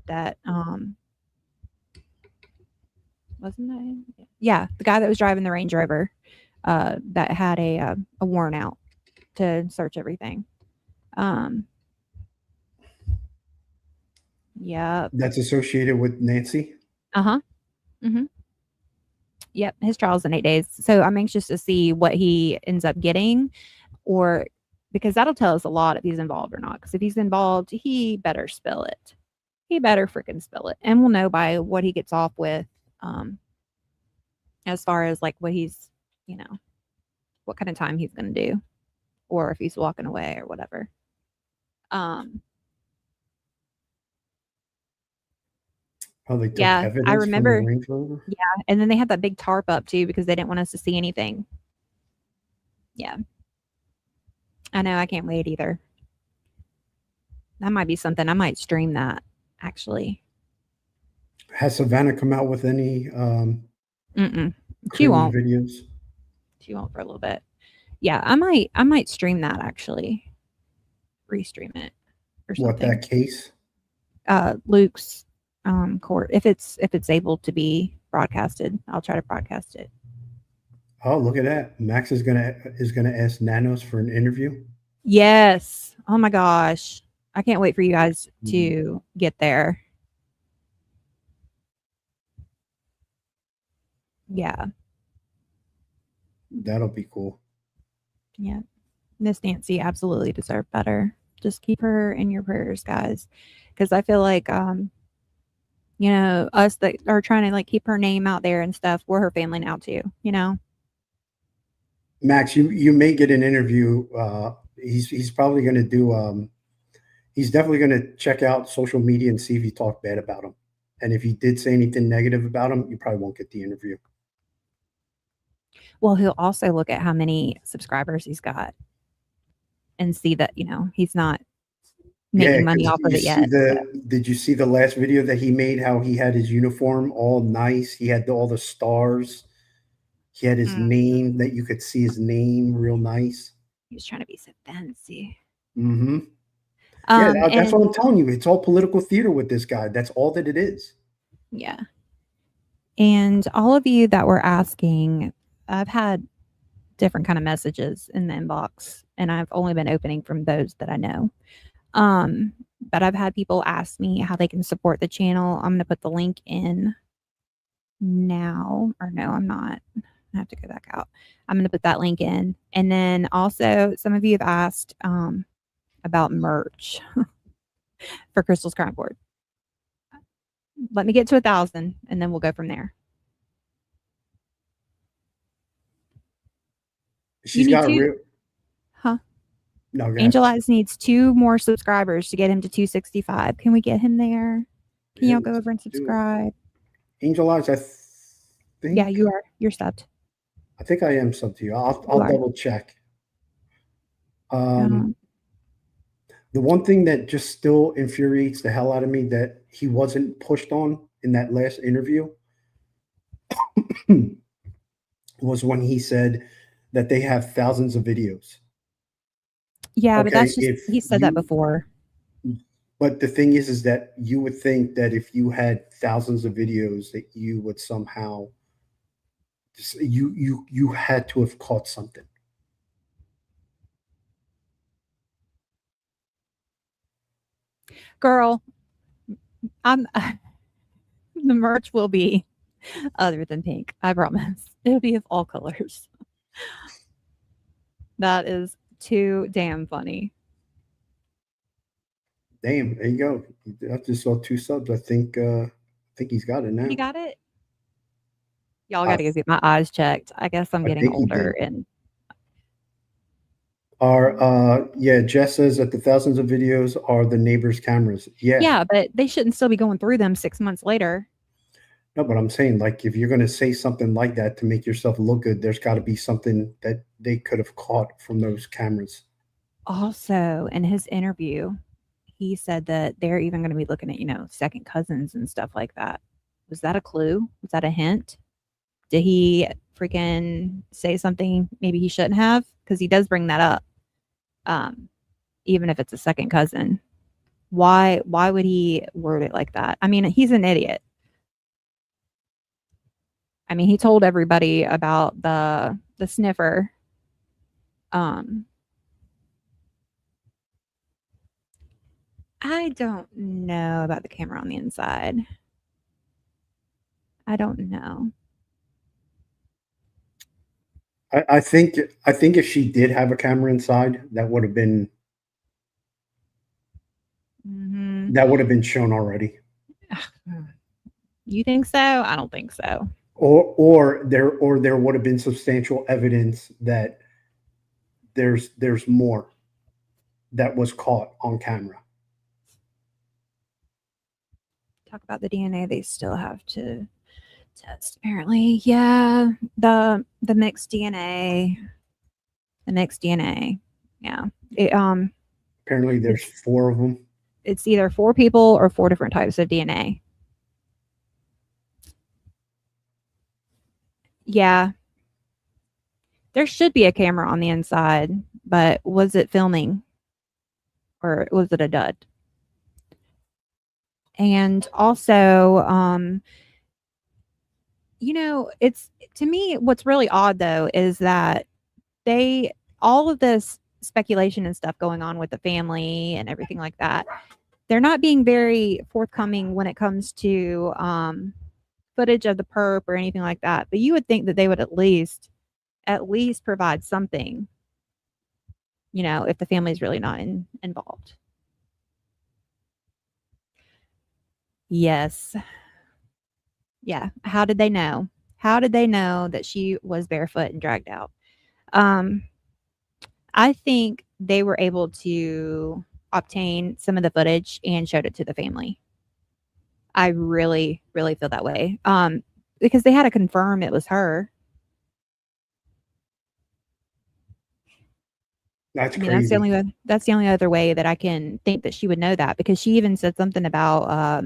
that wasn't that him? Yeah, the guy that was driving the Range Rover that had a warrant out to search everything. Yeah. That's associated with Nancy? Uh-huh. Mm-hmm. Yep, his trial's in 8 days. So I'm anxious to see what he ends up getting, or because that'll tell us a lot if he's involved or not. Because if he's involved, he better spill it. He better freaking spill it. And we'll know by what he gets off with, as far as like what he's, you know, what kind of time he's going to do, or if he's walking away or whatever. Oh, they took Yeah, evidence I remember. from the Range Rover? Yeah, and then they had that big tarp up too because they didn't want us to see anything. Yeah. I know, I can't wait either. That might be something. I might stream that, actually. Has Savannah come out with any She won't. videos? She won't for a little bit. Yeah, I might stream that, actually. Restream it or something. What, that case? Luke's court. If it's able to be broadcasted, I'll try to broadcast it. Oh, look at that. Max is gonna ask Nanos for an interview. Yes. Oh my gosh. I can't wait for you guys to get there. Yeah. That'll be cool. Yeah. Miss Nancy absolutely deserved better. Just keep her in your prayers, guys. Because I feel like you know, us that are trying to like keep her name out there and stuff, we're her family now too, you know. Max, you may get an interview. He's probably gonna do he's definitely gonna check out social media and see if you talk bad about him. And if he did say anything negative about him, you probably won't get the interview. Well, he'll also look at how many subscribers he's got and see that, you know, he's not making money off of it yet. Did you see the last video that he made? How he had his uniform all nice. He had all the stars. He had his name, that you could see his name real nice. He was trying to be so fancy. Mm-hmm. Yeah, that's what I'm telling you. It's all political theater with this guy. That's all that it is. Yeah. And all of you that were asking, I've had different kind of messages in the inbox, and I've only been opening from those that I know. But I've had people ask me how they can support the channel. I'm going to put the link in now, or no, I'm not. I have to go back out. I'm going to put that link in. And then also some of you have asked about merch for Crystal's Crime Board. Let me get to 1,000 and then we'll go from there. She's got a real... Huh? No, Angel Eyes needs 2 more subscribers to get him to 265. Can we get him there? Can y'all go over and subscribe? Angel Eyes, I think. Yeah, you are. You're subbed. I think I am subbed to you. I'll double check. The one thing that just still infuriates the hell out of me that he wasn't pushed on in that last interview was when he said that they have thousands of videos. Yeah, but that's just, he said that before. But the thing is that you would think that if you had thousands of videos that you would somehow, you had to have caught something. Girl, the merch will be other than pink. I promise. It'll be of all colors. That is too damn funny. Damn, there you go. I just saw 2 subs. I think he's got it now. You got it? Y'all I- got to go get my eyes checked. I guess I'm I getting think he older did. and Yeah, Jess says that the thousands of videos are the neighbors' cameras. Yeah. yeah, but they shouldn't still be going through them 6 months later. No, but I'm saying, like, if you're going to say something like that to make yourself look good, there's got to be something that they could have caught from those cameras. Also, in his interview, he said that they're even going to be looking at, second cousins and stuff like that. Was that a clue? Was that a hint? Did he freaking say something maybe he shouldn't have? Because he does bring that up. Even if it's a second cousin. Why would he word it like that? I mean, he's an idiot. I mean, he told everybody about the sniffer. I don't know about the camera on the inside. I don't know. I think if she did have a camera inside, that would have been shown already. You think so? I don't think so. Or there would have been substantial evidence that there's more that was caught on camera. Talk about the DNA they still have to test apparently. Yeah, the mixed DNA. The mixed DNA. Yeah. Apparently there's 4 of them. It's either 4 people or 4 different types of DNA. Yeah. There should be a camera on the inside, but was it filming? Or was it a dud? And also, it's, to me, what's really odd though is that all of this speculation and stuff going on with the family and everything like that, they're not being very forthcoming when it comes to footage of the perp or anything like that. But you would think that they would at least provide something, if the family is really not involved. Yes. Yeah. How did they know? How did they know that she was barefoot and dragged out? I think they were able to obtain some of the footage and showed it to the family. I really, really feel that way. Because they had to confirm it was her. That's I mean, crazy. that's the only other way that I can think that she would know that, because she even said something about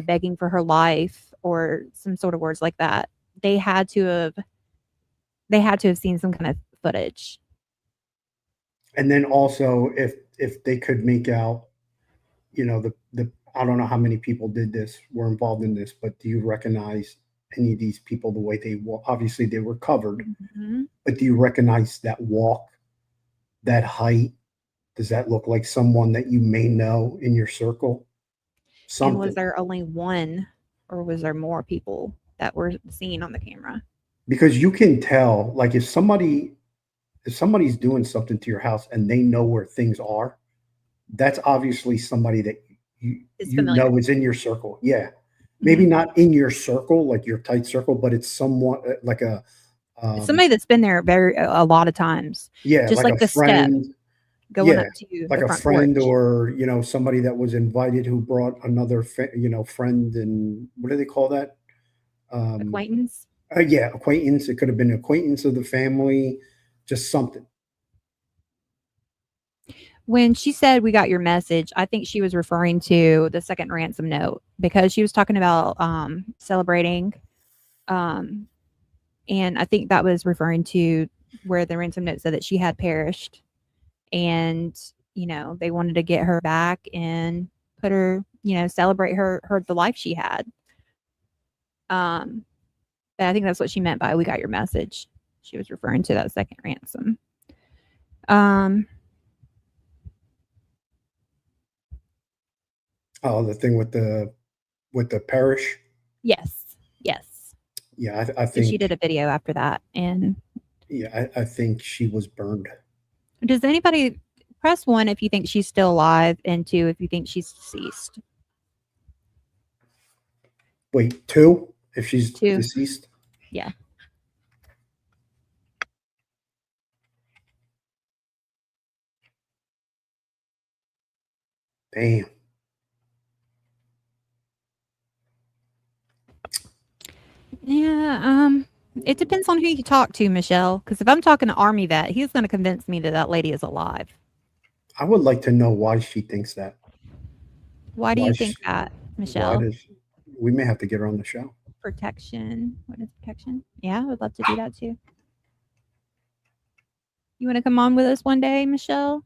begging for her life or some sort of words like that. They had to have seen some kind of footage. And then also, if they could make out, the I don't know how many people were involved in this, but do you recognize any of these people the way they walk? Obviously, they were covered, but do you recognize that walk, that height? Does that look like someone that you may know in your circle? Something. And was there only one, or was there more people that were seen on the camera? Because you can tell, like, if somebody's doing something to your house and they know where things are, that's obviously somebody that you know is in your circle. Yeah. Maybe not in your circle, like your tight circle, but it's somewhat like somebody that's been there a lot of times. Yeah, just like the friend, step going up to like the a front friend, porch. or somebody that was invited who brought another friend, and what do they call that? Acquaintance. Yeah, acquaintance. It could have been an acquaintance of the family, just something. When she said we got your message, I think she was referring to the second ransom note, because she was talking about celebrating. And I think that was referring to where the ransom note said that she had perished. And, they wanted to get her back and put her, celebrate her the life she had. But I think that's what she meant by we got your message. She was referring to that second ransom. Oh, the thing with the parish. Yes. Yeah, I think she did a video after that, and yeah, I think she was burned. does anybody? Press 1 if you think she's still alive, and 2 if you think she's deceased. Wait, 2 if she's 2. deceased. Yeah. Damn. Yeah, it depends on who you talk to, Michelle. Because if I'm talking to Army vet, he's going to convince me that that lady is alive. I would like to know why she thinks that. Why do Why you she- think that, Why Michelle? does we may have to get her on the show. Protection. What is protection? Yeah, I would love to do that too. You want to come on with us one day, Michelle?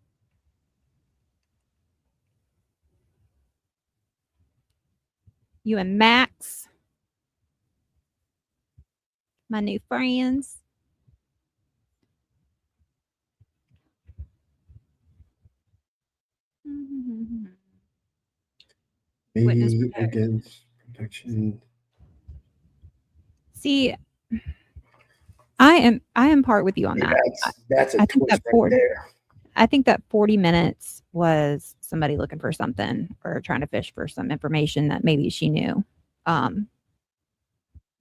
You and Max, my new friends. Witness Maybe protection. against protection. See, I am part with you on that. That's a I think twist that right there. I think that 40 minutes was somebody looking for something or trying to fish for some information that maybe she knew.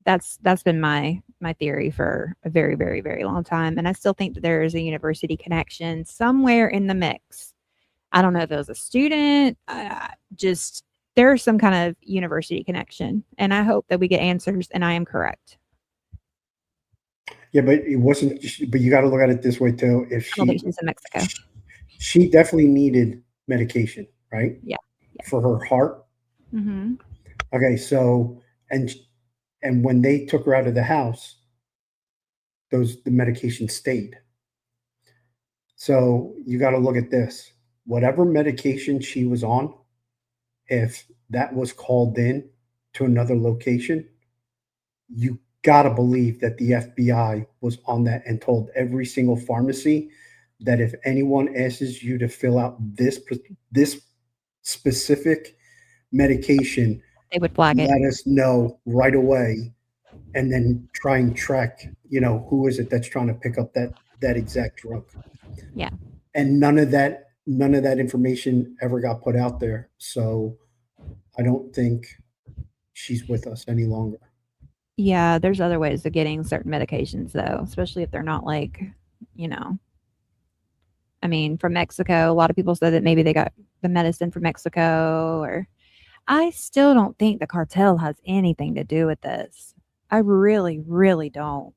That's been my theory for a very, very, very long time. And I still think that there is a university connection somewhere in the mix. I don't know if it was a student, just there's some kind of university connection. And I hope that we get answers and I am correct. Yeah, but it wasn't. But you got to look at it this way too. If I don't think she's in Mexico. she definitely needed medication, right? Yeah. For her heart. Mm-hmm. Okay, so and when they took her out of the house, the medication stayed. So you got to look at this. Whatever medication she was on, if that was called in to another location, you got to believe that the FBI was on that and told every single pharmacy that if anyone asks you to fill out this specific medication, they would flag it. Let us know right away, and then try and track, who is it that's trying to pick up that exact drug. Yeah. And none of that information ever got put out there. So I don't think she's with us any longer. Yeah, there's other ways of getting certain medications though, especially if they're not I mean, from Mexico. A lot of people said that maybe they got the medicine from Mexico, or I still don't think the cartel has anything to do with this. I really, really don't.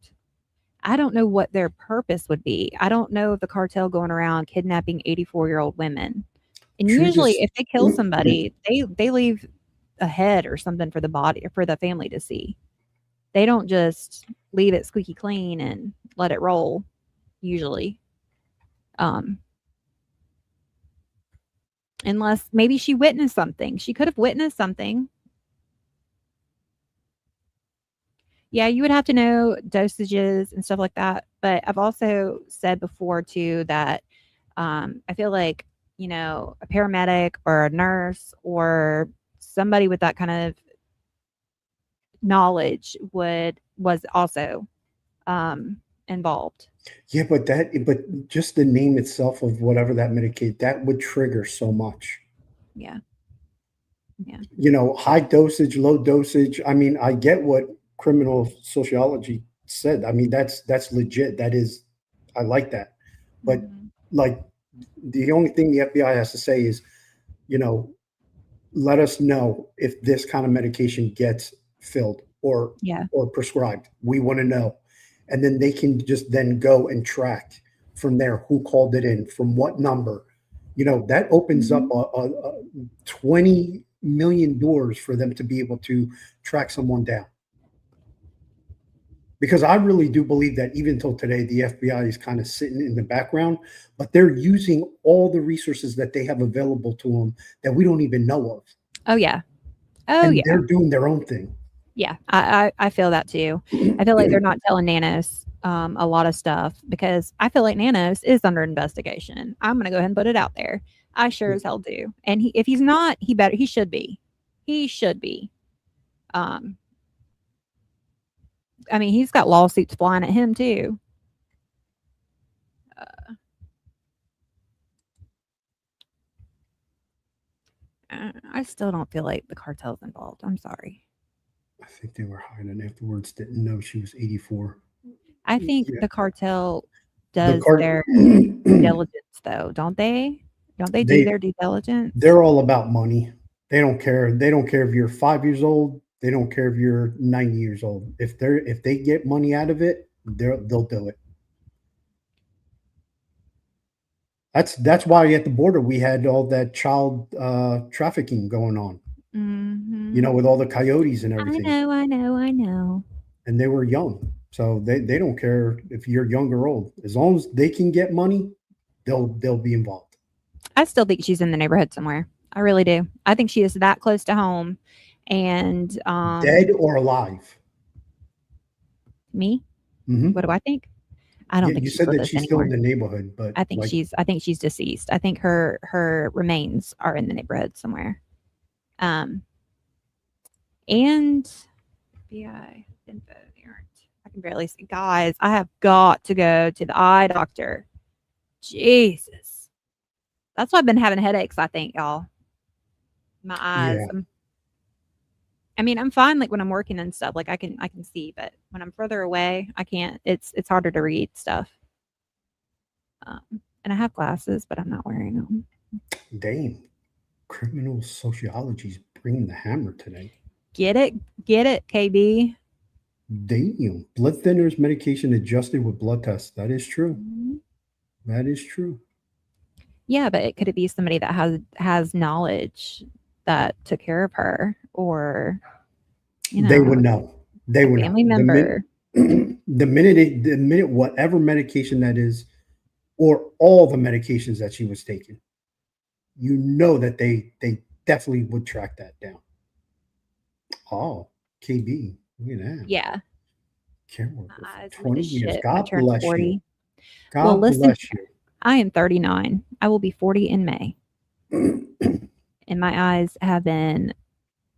I don't know what their purpose would be. I don't know if the cartel going around kidnapping 84-year-old women. And usually if they kill somebody, they leave a head or something for the body or for the family to see. They don't just leave it squeaky clean and let it roll, usually. Unless maybe she witnessed something. She could have witnessed something. Yeah, you would have to know dosages and stuff like that. But I've also said before too that I feel like, a paramedic or a nurse or somebody with that kind of knowledge was also involved. Yeah, but just the name itself of whatever that Medicaid, that would trigger so much. Yeah. High dosage, low dosage. I mean, I get what criminal sociology said. I mean, that's legit. That is, I like that. But like, the only thing the FBI has to say is, let us know if this kind of medication gets filled or prescribed. We want to know. And then they can just then go and track from there who called it in, from what number. That opens up a 20 million doors for them to be able to track someone down. Because I really do believe that even till today, the FBI is kind of sitting in the background, but they're using all the resources that they have available to them that we don't even know of. Oh, yeah. They're doing their own thing. Yeah, I feel that too. I feel like they're not telling Nanos a lot of stuff because I feel like Nanos is under investigation. I'm going to go ahead and put it out there. I sure as hell do. And if he's not, he should be. He should be. I mean, he's got lawsuits flying at him too. I still don't feel like the cartel's involved. I'm sorry. I think they were hiding afterwards. Didn't know she was 84. I think Yeah. the cartel The does cart- their due diligence, though, don't they? Don't they do They- their due diligence? They're all about money. They don't care. They don't care if you're 5 years old. They don't care if you're 90 years old. If they get money out of it, they'll do it. That's why at the border we had all that child trafficking going on. Mhm. You know, with all the coyotes and I everything. know. And they were young, so they don't care if you're young or old. As long as they can get money, they'll be involved. I still think she's in the neighborhood somewhere. I really do. I think she is that close to home. And Dead or alive. me? Mhm. What do I think? I don't Yeah, think you she's said with that us she's still anymore. in the neighborhood, but I think she's deceased. I think her remains are in the neighborhood somewhere. And BI info errant. I can barely see. Guys, I have got to go to the eye doctor. Jesus. That's why I've been having headaches, I think, y'all. My eyes. Yeah. I mean, I'm fine like when I'm working and stuff. Like I can see, but when I'm further away, I can't. It's harder to read stuff. And I have glasses, but I'm not wearing them. Dang. Criminal sociology's bringing the hammer today. Get it, KB. Damn. Blood thinners, medication adjusted with blood tests. That is true. That is true. Yeah, but it could be somebody that has knowledge that took care of her, or They would know. They would know. family member. The minute whatever medication that is, or all the medications that she was taking, you know that they definitely would track that down. Oh, KB, look at that. Yeah. Care worker My for eyes went 20 to years. shit when I God turned bless 40. you. God Well, listen, bless you. I am 39. I will be 40 in May. And my eyes have been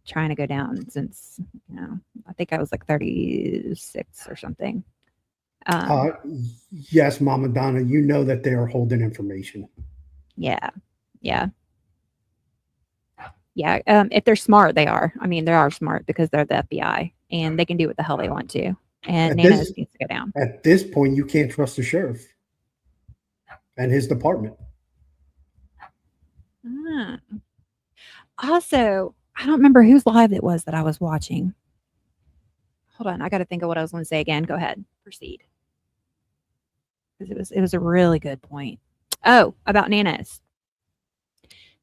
trying to go down since, I think I was like 36 or something. Yes, Mama Donna, you know that they are holding information. Yeah. If they're smart, they are. I mean, they are smart because they're the FBI and they can do what the hell they want to. And Nana needs to go down. At this point, you can't trust the sheriff and his department. Also, I don't remember whose live it was that I was watching. Hold on, I got to think of what I was going to say again. Go ahead, proceed. Because it was a really good point. Oh, about Nana's.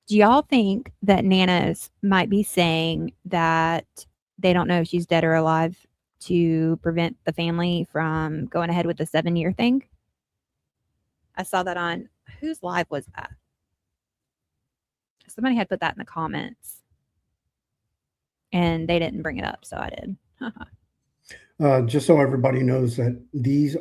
Do y'all think that Nana's might be saying that they don't know if she's dead or alive to prevent the family from going ahead with the 7-year thing? I saw that on whose live was that? Somebody had put that in the comments and they didn't bring it up, so I did. Just so everybody knows that these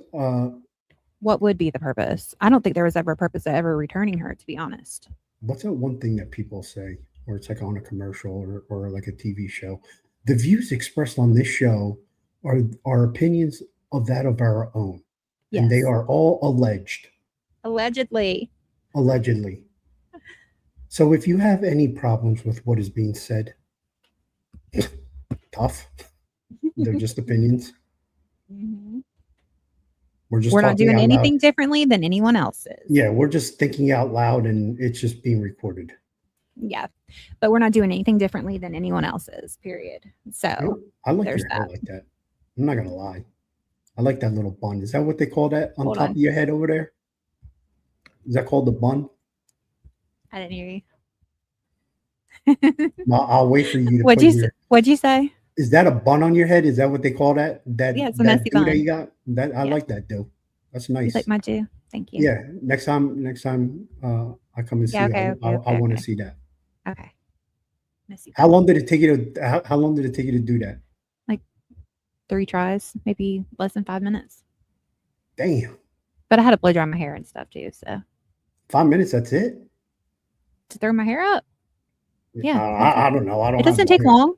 what would be the purpose? I don't think there was ever a purpose of ever returning her, to be honest. What's that one thing that people say, or it's like on a commercial or like a TV show? The views expressed on this show are opinions of our own. Yes. And they are all alleged. Allegedly. So if you have any problems with what is being said, tough. They're just opinions. Mm-hmm. We're not doing anything differently than anyone else is. Yeah, we're just thinking out loud and it's just being recorded. Yeah, but we're not doing anything differently than anyone else is, period. So I like your hair like that. I'm not going to lie. I like that little bun. Is that what they call that on top of your head over there? Is that called the bun? I didn't hear you. I'll wait for you to What'd you say? Is that a bun on your head? Is that what they call that? Yeah, it's a messy bun. That you got? I like that do. That's nice. You like my do? Thank you. Yeah. Next time I come and see you, I want to see that. Okay. Messy bun. How long did it take you to do that? Like 3 tries, maybe less than 5 minutes. Damn. But I had to blow dry my hair and stuff too, so 5 minutes, that's it? To throw my hair up? Yeah. I don't know. It doesn't take long.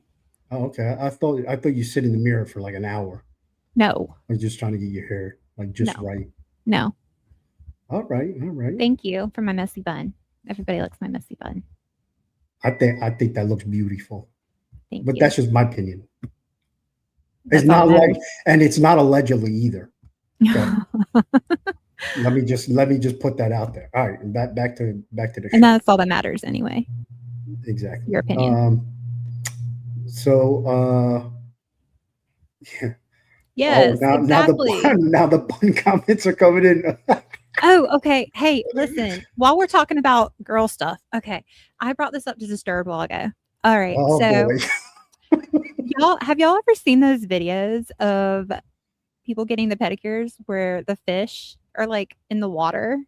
Oh, okay. I thought you sit in the mirror for like an hour. No. I was just trying to get your hair like just right. No. All right. Thank you for my messy bun. Everybody likes my messy bun. I think that looks beautiful, Thank but you. that's just my opinion. That's It's all not that like, matters. and it's not allegedly either. Okay. Let me just put that out there. All right, back to the And show. that's all that matters anyway. Exactly. Your opinion. So yeah. Yes, exactly. Now the pun comments are coming in. Oh, okay. Hey, listen, while we're talking about girl stuff, okay, I brought this up to Disturb a while ago. All right, Oh so boy. have y'all ever seen those videos of people getting the pedicures where the fish are like in the water?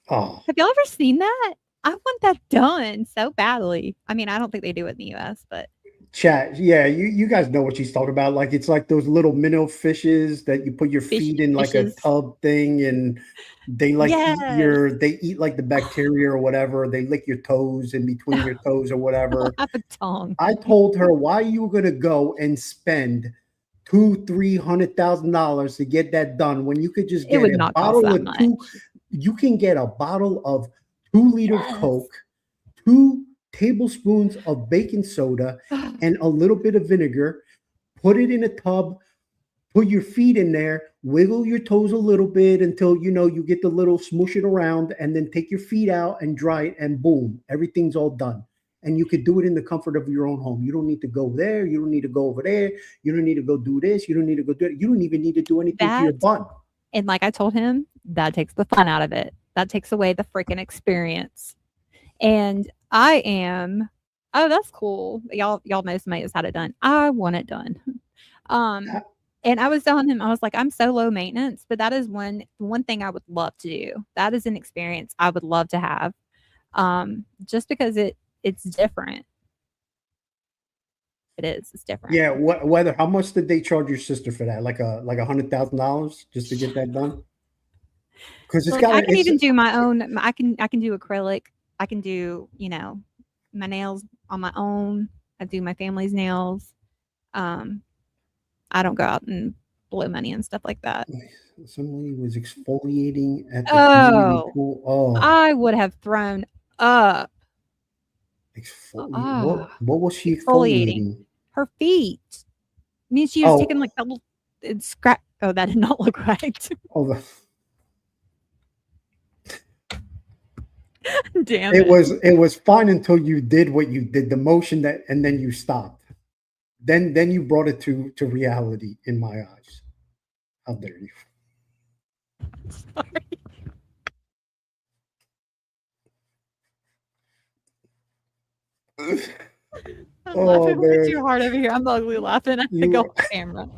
Oh, Have y'all ever seen that? I want that done so badly. I mean, I don't think they do it in the US, but chat. Yeah, you guys know what she's talking about. Like it's like those little minnow fishes that you put your fishy feet in like a fishes. tub thing, and they like Yes. they eat like the bacteria or whatever. They lick your toes in between your toes or I whatever. don't have a tongue. I told her, why are you gonna go and spend $200,000-$300,000 to get that done when you could just It get would a not cost bottle that of much. you can get a bottle of 2 liter Yes. Coke, 2 tablespoons of baking soda, and a little bit of vinegar. Put it in a tub, put your feet in there, wiggle your toes a little bit until you get the little smoosh it around, and then take your feet out and dry it, and boom, everything's all done. And you could do it in the comfort of your own home. You don't need to go there. You don't need to go over there. You don't need to go do this. You don't need to go do it. You don't even need to do anything to your That bun. And like I told him, that takes the fun out of it. That takes away the freaking experience. And I am, oh, that's cool. Y'all most might have had it done. I want it done. And I was telling him, I was like, I'm so low maintenance, but that is one thing I would love to do. That is an experience I would love to have. Just because it's different. It is. It's different. Yeah. Whether how much did they charge your sister for that? Like $100,000 just to get that done? Because it's Like, got. I can even do my own. I can do acrylic. I can do my nails on my own. I do my family's nails. I don't go out and blow money and stuff like that. Somebody was exfoliating at the community Oh, pool. Oh, I would have thrown up. what was she Exfoliating. exfoliating? Her feet. I mean, she was taking Oh, like that little scrap. Oh, that did not look right. oh, Damn it was fine until you did what you did, the motion and then you stopped. Then you brought it to reality in my eyes. How dare you? Sorry. I'm laughing way man. too hard over here. I'm ugly laughing at the go camera.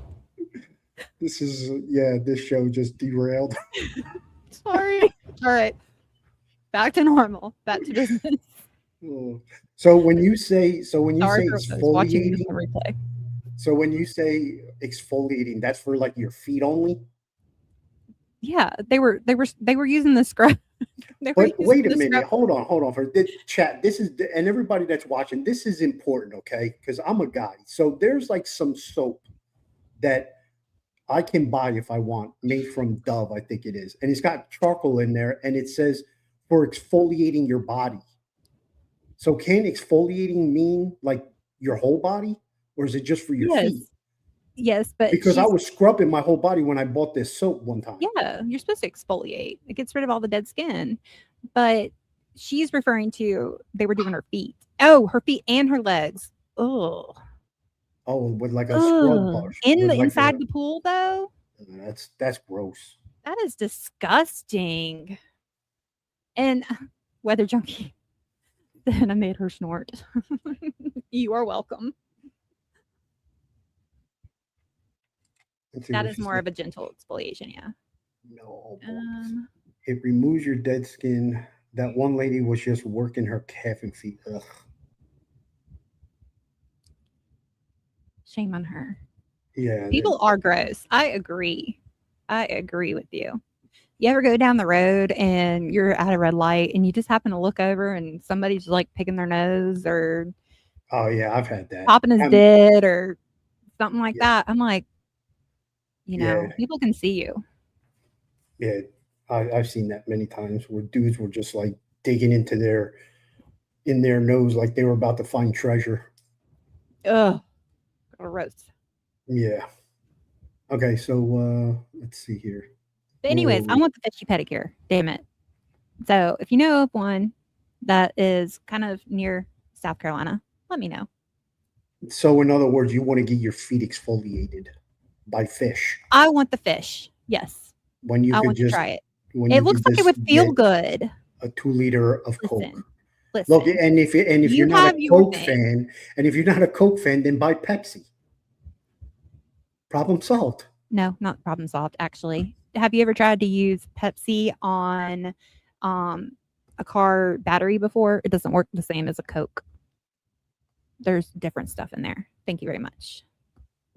This show just derailed. Sorry. All right. Back to normal. Back to business. Oh. So when you say Sorry for those watching this exfoliating, on replay. so when you say exfoliating, that's for like your feet only? Yeah, they were using the scrub. But wait a minute, hold on for the chat. This is and everybody that's watching, this is important, okay? Because I'm a guy. So there's like some soap that I can buy if I want, made from Dove, I think it is. And it's got charcoal in there and it says for exfoliating your body. So can exfoliating mean like your whole body? Or is it just for your feet? Yes, but Because I was scrubbing my whole body when I bought this soap one time. Yeah, you're supposed to exfoliate. It gets rid of all the dead skin. But she's referring to they were doing her feet. Oh, her feet and her legs. Oh. Oh, with like a scrub brush. Inside the pool though? That's gross. That is disgusting. And Weather Junkie. Then I made her snort. You are welcome. That is more of a gentle exfoliation, yeah. No. It removes your dead skin. That one lady was just working her calf and feet. Ugh. Shame on her. Yeah. People are gross. I agree with you. You ever go down the road and you're at a red light and you just happen to look over and somebody's like picking their nose or oh yeah, I've had that. popping his bit or something like that. I'm like, people can see you. Yeah, I've seen that many times where dudes were just like digging into their in their nose like they were about to find treasure. Ugh, gross. Yeah. Okay, so let's see here. But anyways, I want the fishy pedicure. Damn it. So if you know of one that is kind of near South Carolina, let me know. So in other words, you want to get your feet exfoliated by fish I want the fish. Yes. when you I could want to just try it. when It you looks could like it just would feel get good. a 2 liter of Listen. Coke. Listen. Look, and if You you're not have a your Coke thing. fan, and if you're not a Coke fan, then buy Pepsi. Problem solved. No, not problem solved, actually. Have you ever tried to use Pepsi on a car battery before? It doesn't work the same as a Coke. There's different stuff in there. Thank you very much.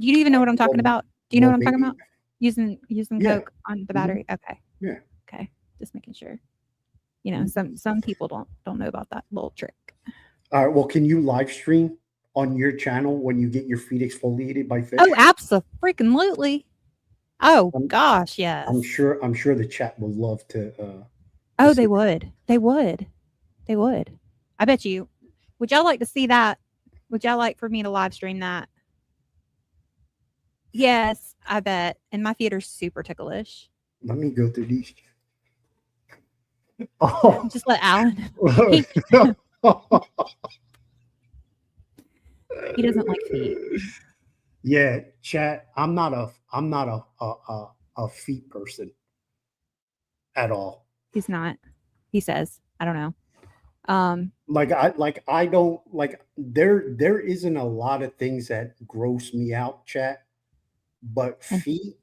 Do you even know what I'm talking Well, about? Do you know well, what I'm talking maybe- about? Using Yeah. Coke on the battery? Okay. Yeah. Okay. Just making sure. You know, some people don't know about that little trick. All right. Well, can you live stream on your channel when you get your feet exfoliated by fish? Oh, absolutely. Oh gosh, yes. I'm sure the chat will love to. Oh, see they that. would. They would. They would. I bet you. Would y'all like to see that? Would y'all like for me to live stream that? Yes, I bet. And my feet are super ticklish. Let me go through these. Oh. Just let Alan. He doesn't like feet. Yeah, chat. I'm not a feet person at all. He's not. He says. I don't know. I don't like there isn't a lot of things that gross me out, chat, but feet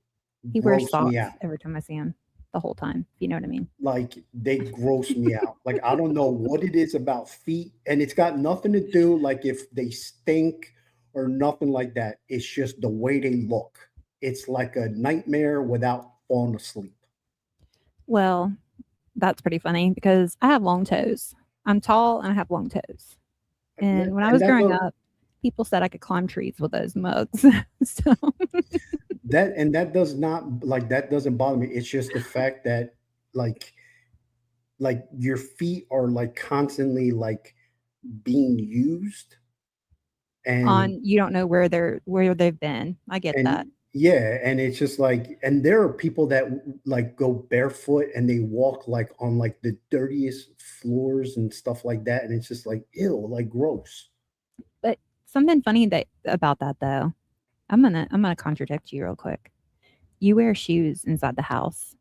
He wears gross socks me out. every time I see him the whole time. If you know what I mean. Like they gross me out. Like I don't know what it is about feet, and it's got nothing to do like if they stink or nothing like that. It's just the way they look. It's like a nightmare without falling asleep. Well, that's pretty funny because I have long toes. I'm tall and I have long toes. And when I was growing up, people said I could climb trees with those mugs. So that doesn't bother me. It's just the fact that like your feet are like constantly like being used, and you don't know where they've been. I get that. Yeah, and it's just like, and there are people that like go barefoot and they walk like on like the dirtiest floors and stuff like that, and it's just like ew, like gross. But something funny about that though, I'm gonna contradict you real quick. You wear shoes inside the house.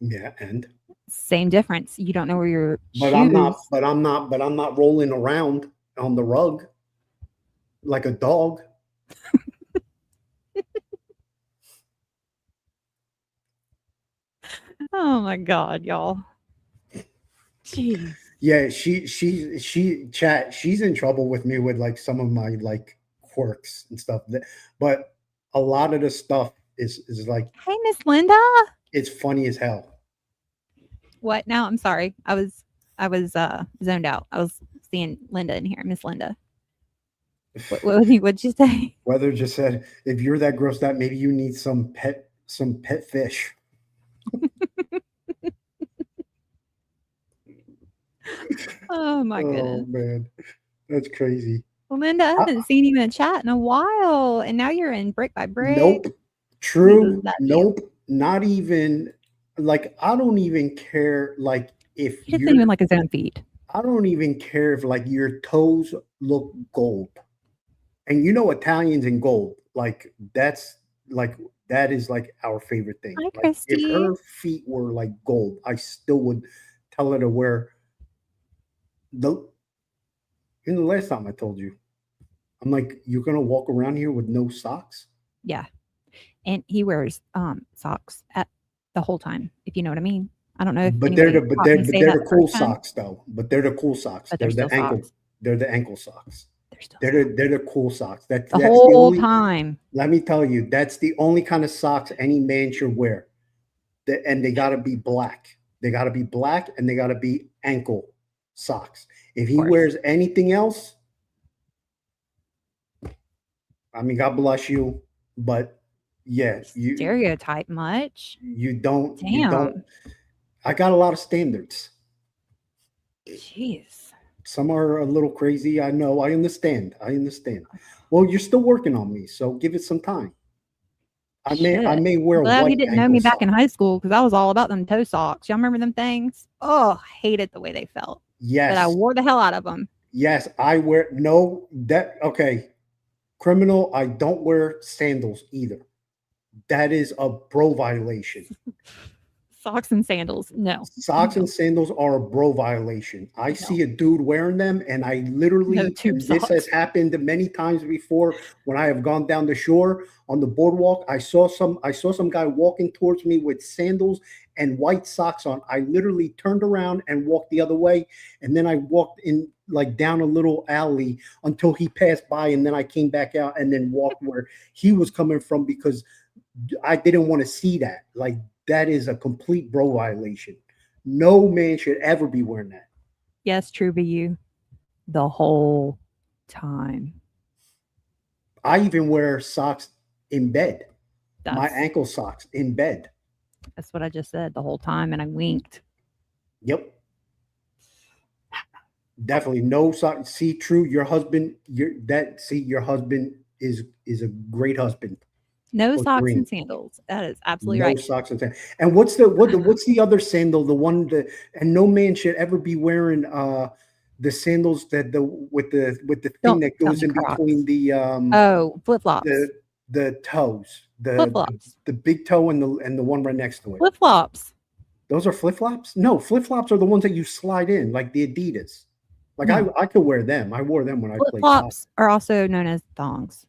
Yeah, and same difference. You don't know where your but shoes. I'm not rolling around on the rug like a dog. Oh my god, y'all. Jeez. Yeah, she chat. She's in trouble with me with like some of my like quirks and stuff. But a lot of the stuff is like, hey, Miss Linda. It's funny as hell. What now? I'm sorry. I was zoned out. I was seeing Linda in here, Miss Linda. What'd you say? Weather just said, if you're that grossed out, maybe you need some pet fish. Oh my goodness. Oh man, that's crazy. Well, Linda, I haven't seen you in chat in a while, and now you're in Brick by Brick. Nope. True. Nope. Not even like I don't even care like if you're even like his own feet. I don't even care if like your toes look gold. And you know Italians in gold, like that is like our favorite thing. Hi, like, Christy. if her feet were like gold, I still would tell her to wear the last time I told you, I'm like, you're gonna walk around here with no socks? Yeah. And he wears socks at the whole time, if you know what I mean. I don't know if they're the cool socks though. But they're the cool socks. They're the ankle socks. They're the ankle socks. They're the cool socks. That's the whole time. Let me tell you, that's the only kind of socks any man should wear. And they gotta be black. They gotta be black and they gotta be ankle socks. If he wears anything else, I mean, God bless you, but yeah, you stereotype much. You don't. Damn. You don't. I got a lot of standards. Jeez. Some are a little crazy. I know. I understand. Well, you're still working on me, so give it some time. I Shit. may wear Glad he white didn't know ankle me back in socks. high school because I was all about them toe socks. Y'all remember them things? Oh, I hated the way they felt. But I Yes, wore the hell out of them. yes. I wear no that. Okay, criminal. I don't wear sandals either. That is a bro violation. Socks and sandals. No. Socks No. and sandals are a bro violation. I No. see a dude wearing them, and I No literally, tube and this has socks. happened many times before when I have gone down the shore on the boardwalk. I saw some guy walking towards me with sandals and white socks on. I literally turned around and walked the other way, and then I walked in like down a little alley until he passed by, and then I came back out and then walked where he was coming from because I didn't want to see that. Like that is a complete bro violation. No man should ever be wearing that. Yes, true to you. The whole time. I even wear socks in bed. My That's ankle socks in bed. that's what I just said the whole time, and I winked. Yep. Definitely no socks. See, true. Your husband, your husband is a great husband. No For socks green. and sandals. That is absolutely No right. socks and sandals. And what's the other sandal? The one that and no man should ever be wearing the sandals that with the thing Don't that tell goes me in Crocs. between Oh, flip flops. the toes. Flip flops. The big toe and the one right next to it. Flip flops. Those are flip flops? No, flip flops are the ones that you slide in, like the Adidas. Like No. I could wear them. I wore them when I Flip played soccer. flops are also known as thongs.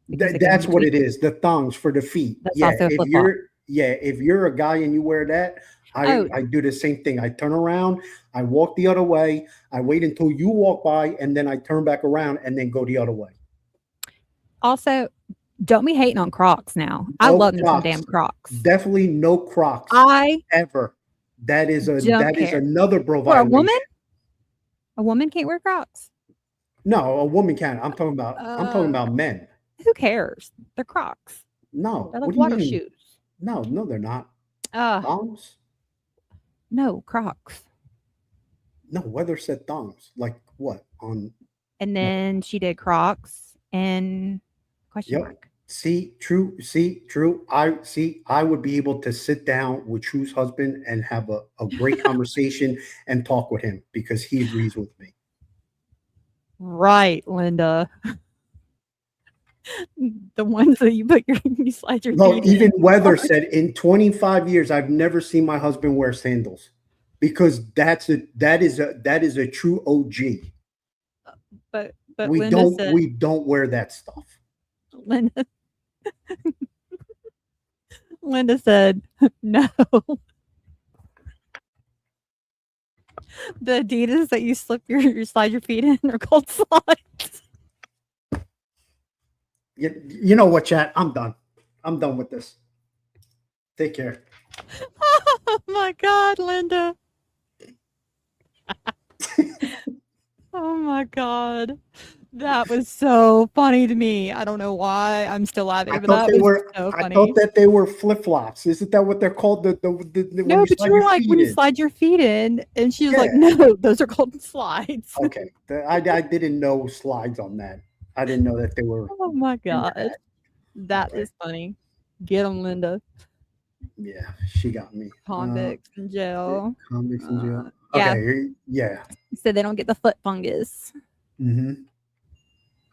because they go in That's what between. it is. The thongs for the feet. That's Yeah, also a if flip-flop. you're a guy and you wear that, Oh. I do the same thing. I turn around, I walk the other way, I wait until you walk by, and then I turn back around and then go the other way. Also, don't be hating on Crocs now. I No love me some Crocs. damn Crocs. Definitely no Crocs I ever. That is don't care. another bro For a violation. woman? A woman can't wear Crocs. No, a woman can. I'm talking about men. Who cares? They're Crocs. No. They're What like do you water mean? shoes. No, they're not. Uh, Thongs? no, Crocs. No, Weather said thongs. Like what? On And then she did Crocs and question Yep. mark. See, true. I would be able to sit down with True's husband and have a great conversation and talk with him because he agrees with me. Right, Linda. The ones that you slide your No, feet even in. Weather said in 25 years, I've never seen my husband wear sandals because that is a true OG. But We Linda said don't wear that stuff. Linda Linda said no. The Adidas that you slide your feet in are called slides. You know what, chat? I'm done. I'm done with this. Take care. Oh my God, Linda. Oh my God. That was so funny to me. I don't know why I'm still laughing, I but thought that they was were. so I funny. thought that they were flip flops. Isn't that what they're called? The when No, you but slide you were your like feet when you in. slide your feet in, and she was like, Yeah. "No, those are called slides." Okay, I didn't know slides on that. I didn't know that they were. Oh my they were God, that. that Okay. is funny. Get them, Linda. Yeah, she got me. Convicts in jail. Convicts in jail. Yeah. Okay, yeah. So they don't get the foot fungus. Mm-hmm.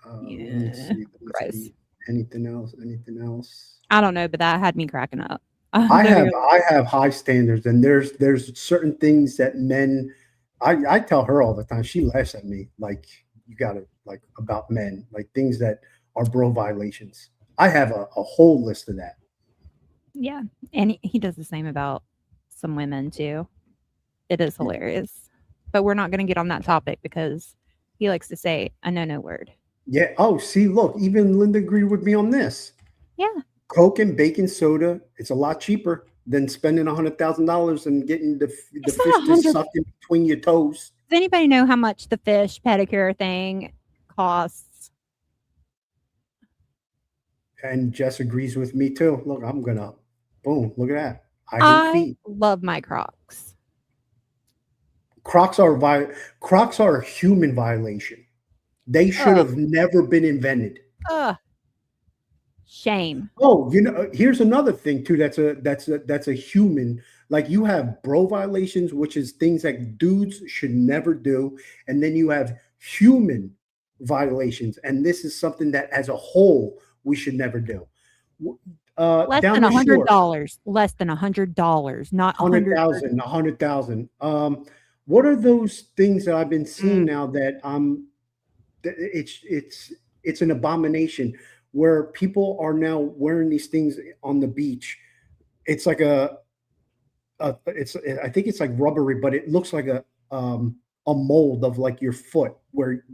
Let me Yeah, see. gross. Anything else? Anything else? I don't know, but that had me cracking up. I have high standards, and there's certain things that men. I tell her all the time. She laughs at me like you got to like about men, like things that are bro violations. I have a whole list of that. Yeah, and he does the same about some women too. It is hilarious, but we're not going to get on that topic because he likes to say a no word. Yeah. Oh, see, look, even Linda agreed with me on this. Yeah. Coke and baking soda. It's a lot cheaper than spending $100,000 and getting the fish not to 100. suck in between your toes. Does anybody know how much the fish pedicure thing costs? And Jess agrees with me too. Look, I'm gonna boom. Look at that. I hate feet. Love my Crocs. Crocs are Crocs are a human violation. They should have never been invented. Ugh. Shame. Oh, here's another thing too. That's a human. Like you have bro violations, which is things that dudes should never do, and then you have human violations, and this is something that, as a whole, we should never do. Less Down than the shore, $100. Less than $100. Not 100,000, 100,000. What are those things that I've been seeing now that it's an abomination where people are now wearing these things on the beach. It's like I think it's like rubbery, but it looks like a mold of like your foot where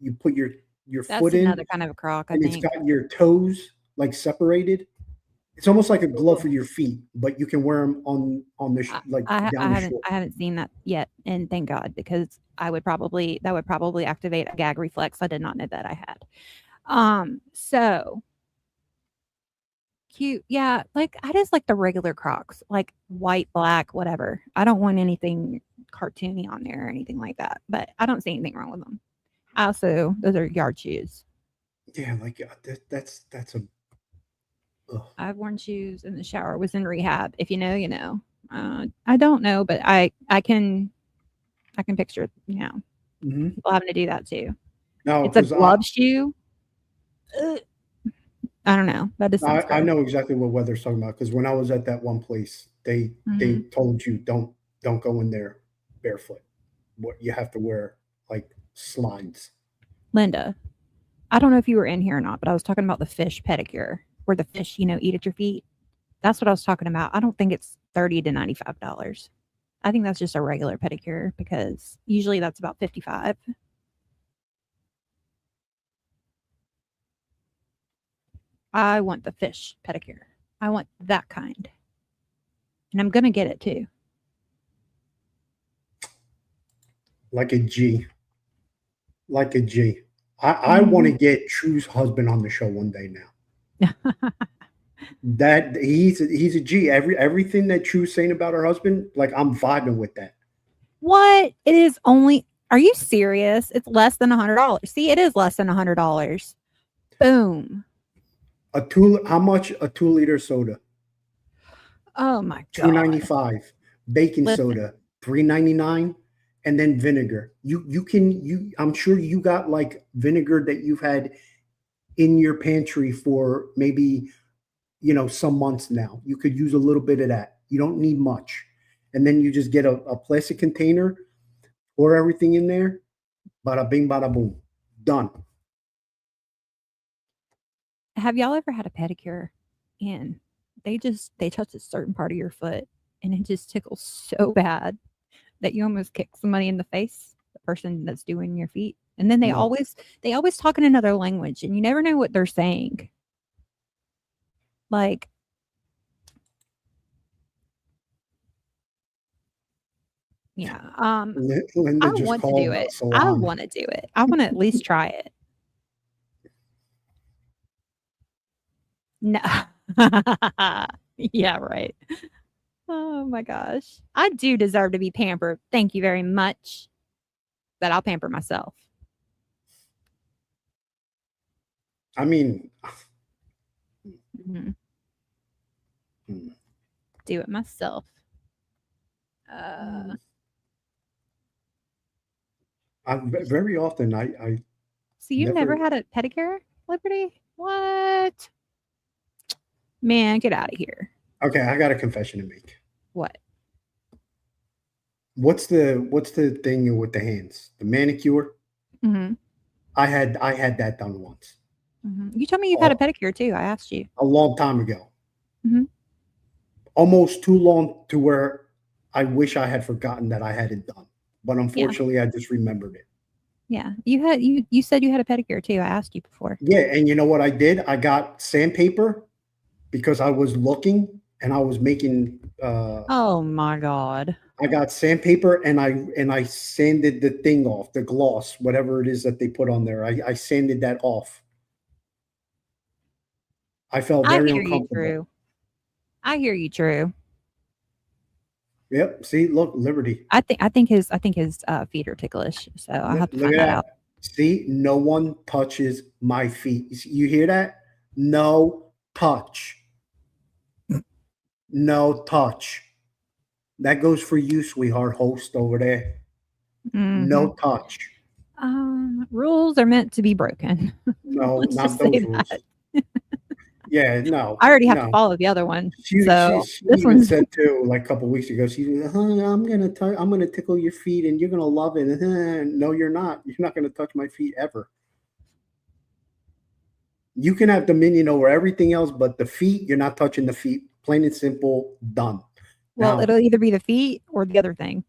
you put your That's foot in another kind of a croc, I and think. it's got your toes like separated. It's almost like a glove for your feet, but you can wear them on the like I down the shore. haven't seen that yet, and thank God, because that would probably activate a gag reflex I did not know that I had. So cute. Yeah, like I just like the regular Crocs, like white, black, whatever. I don't want anything cartoony on there or anything like that, but I don't see anything wrong with them. Also, those are yard shoes. Yeah, like that's a. Ugh. I've worn shoes in the shower, was in rehab. If you know, you know. I don't know, but I can picture, Mhm. people having to do that too. No, It's a 'cause glove shoe. I don't know. That just sounds I gross. know exactly what Weather's talking about because when I was at that one place, they told you don't go in there barefoot. What you have to wear like slides. Linda, I don't know if you were in here or not, but I was talking about the fish pedicure where the fish, eat at your feet. That's what I was talking about. I don't think it's $30 to $95. I think that's just a regular pedicure because usually that's about $55. I want the fish pedicure. I want that kind. And I'm going to get it too. Like a G. Like a G. I want to get True's husband on the show one day now. That he's a G. Everything that True's saying about her husband, like I'm vibing with that. What? It is only, are you serious? It's less than $100. See, it is less than $100. Boom. How much a 2-liter soda? Oh my God. $2.95. Baking soda, $3.99. And then vinegar. I'm sure you got like vinegar that you've had in your pantry for maybe, some months now. You could use a little bit of that. You don't need much. And then you just get a plastic container, pour everything in there. Bada bing, bada boom. Done. Have y'all ever had a pedicure and they touch a certain part of your foot and it just tickles so bad that you almost kick somebody in the face, the person that's doing your feet? And then they always talk in another language and you never know what they're saying. Like, yeah. Linda I just want to called do it. salon. I want to do it. I want to at least try it. No. Yeah, right. Oh my gosh. I do deserve to be pampered. Thank you very much. But I'll pamper myself. I mean, Mhm. Do it myself. very often I So you've never had a pedicure, Liberty? What? Man, get out of here. okay, I got a confession to make. What? What's the thing with the hands? The manicure? Mm-hmm. I had that done once. Mm-hmm. You told me you've had a pedicure too. I asked you. A long time ago. Mm-hmm. Almost too long to where I wish I had forgotten that I had it done. But unfortunately, I just remembered it. Yeah. You said you had a pedicure too. I asked you before. Yeah, and you know what I did? I got sandpaper because I was looking and I was making oh my God. I got sandpaper and I sanded the thing off, the gloss, whatever it is that they put on there. I sanded that off. I felt very uncomfortable. I hear you, Drew. Yep. See, look, Liberty. I think his feet are ticklish, so I'll have to Look find at that that. out. See, no one touches my feet. You hear that? No touch. No touch. That goes for you, sweetheart, host over there. Mhm. No touch. Rules are meant to be broken. No, Let's not just say those rules. that. Yeah, no. I already have to No. follow the other one. She So this even one's said too, like a couple weeks ago. She was, I'm gonna tickle your feet, and you're gonna love it. No, you're not. You're not gonna touch my feet ever. You can have dominion over everything else, but the feet, you're not touching the feet. Plain and simple, done. well, Now, it'll either be the feet or the other thing.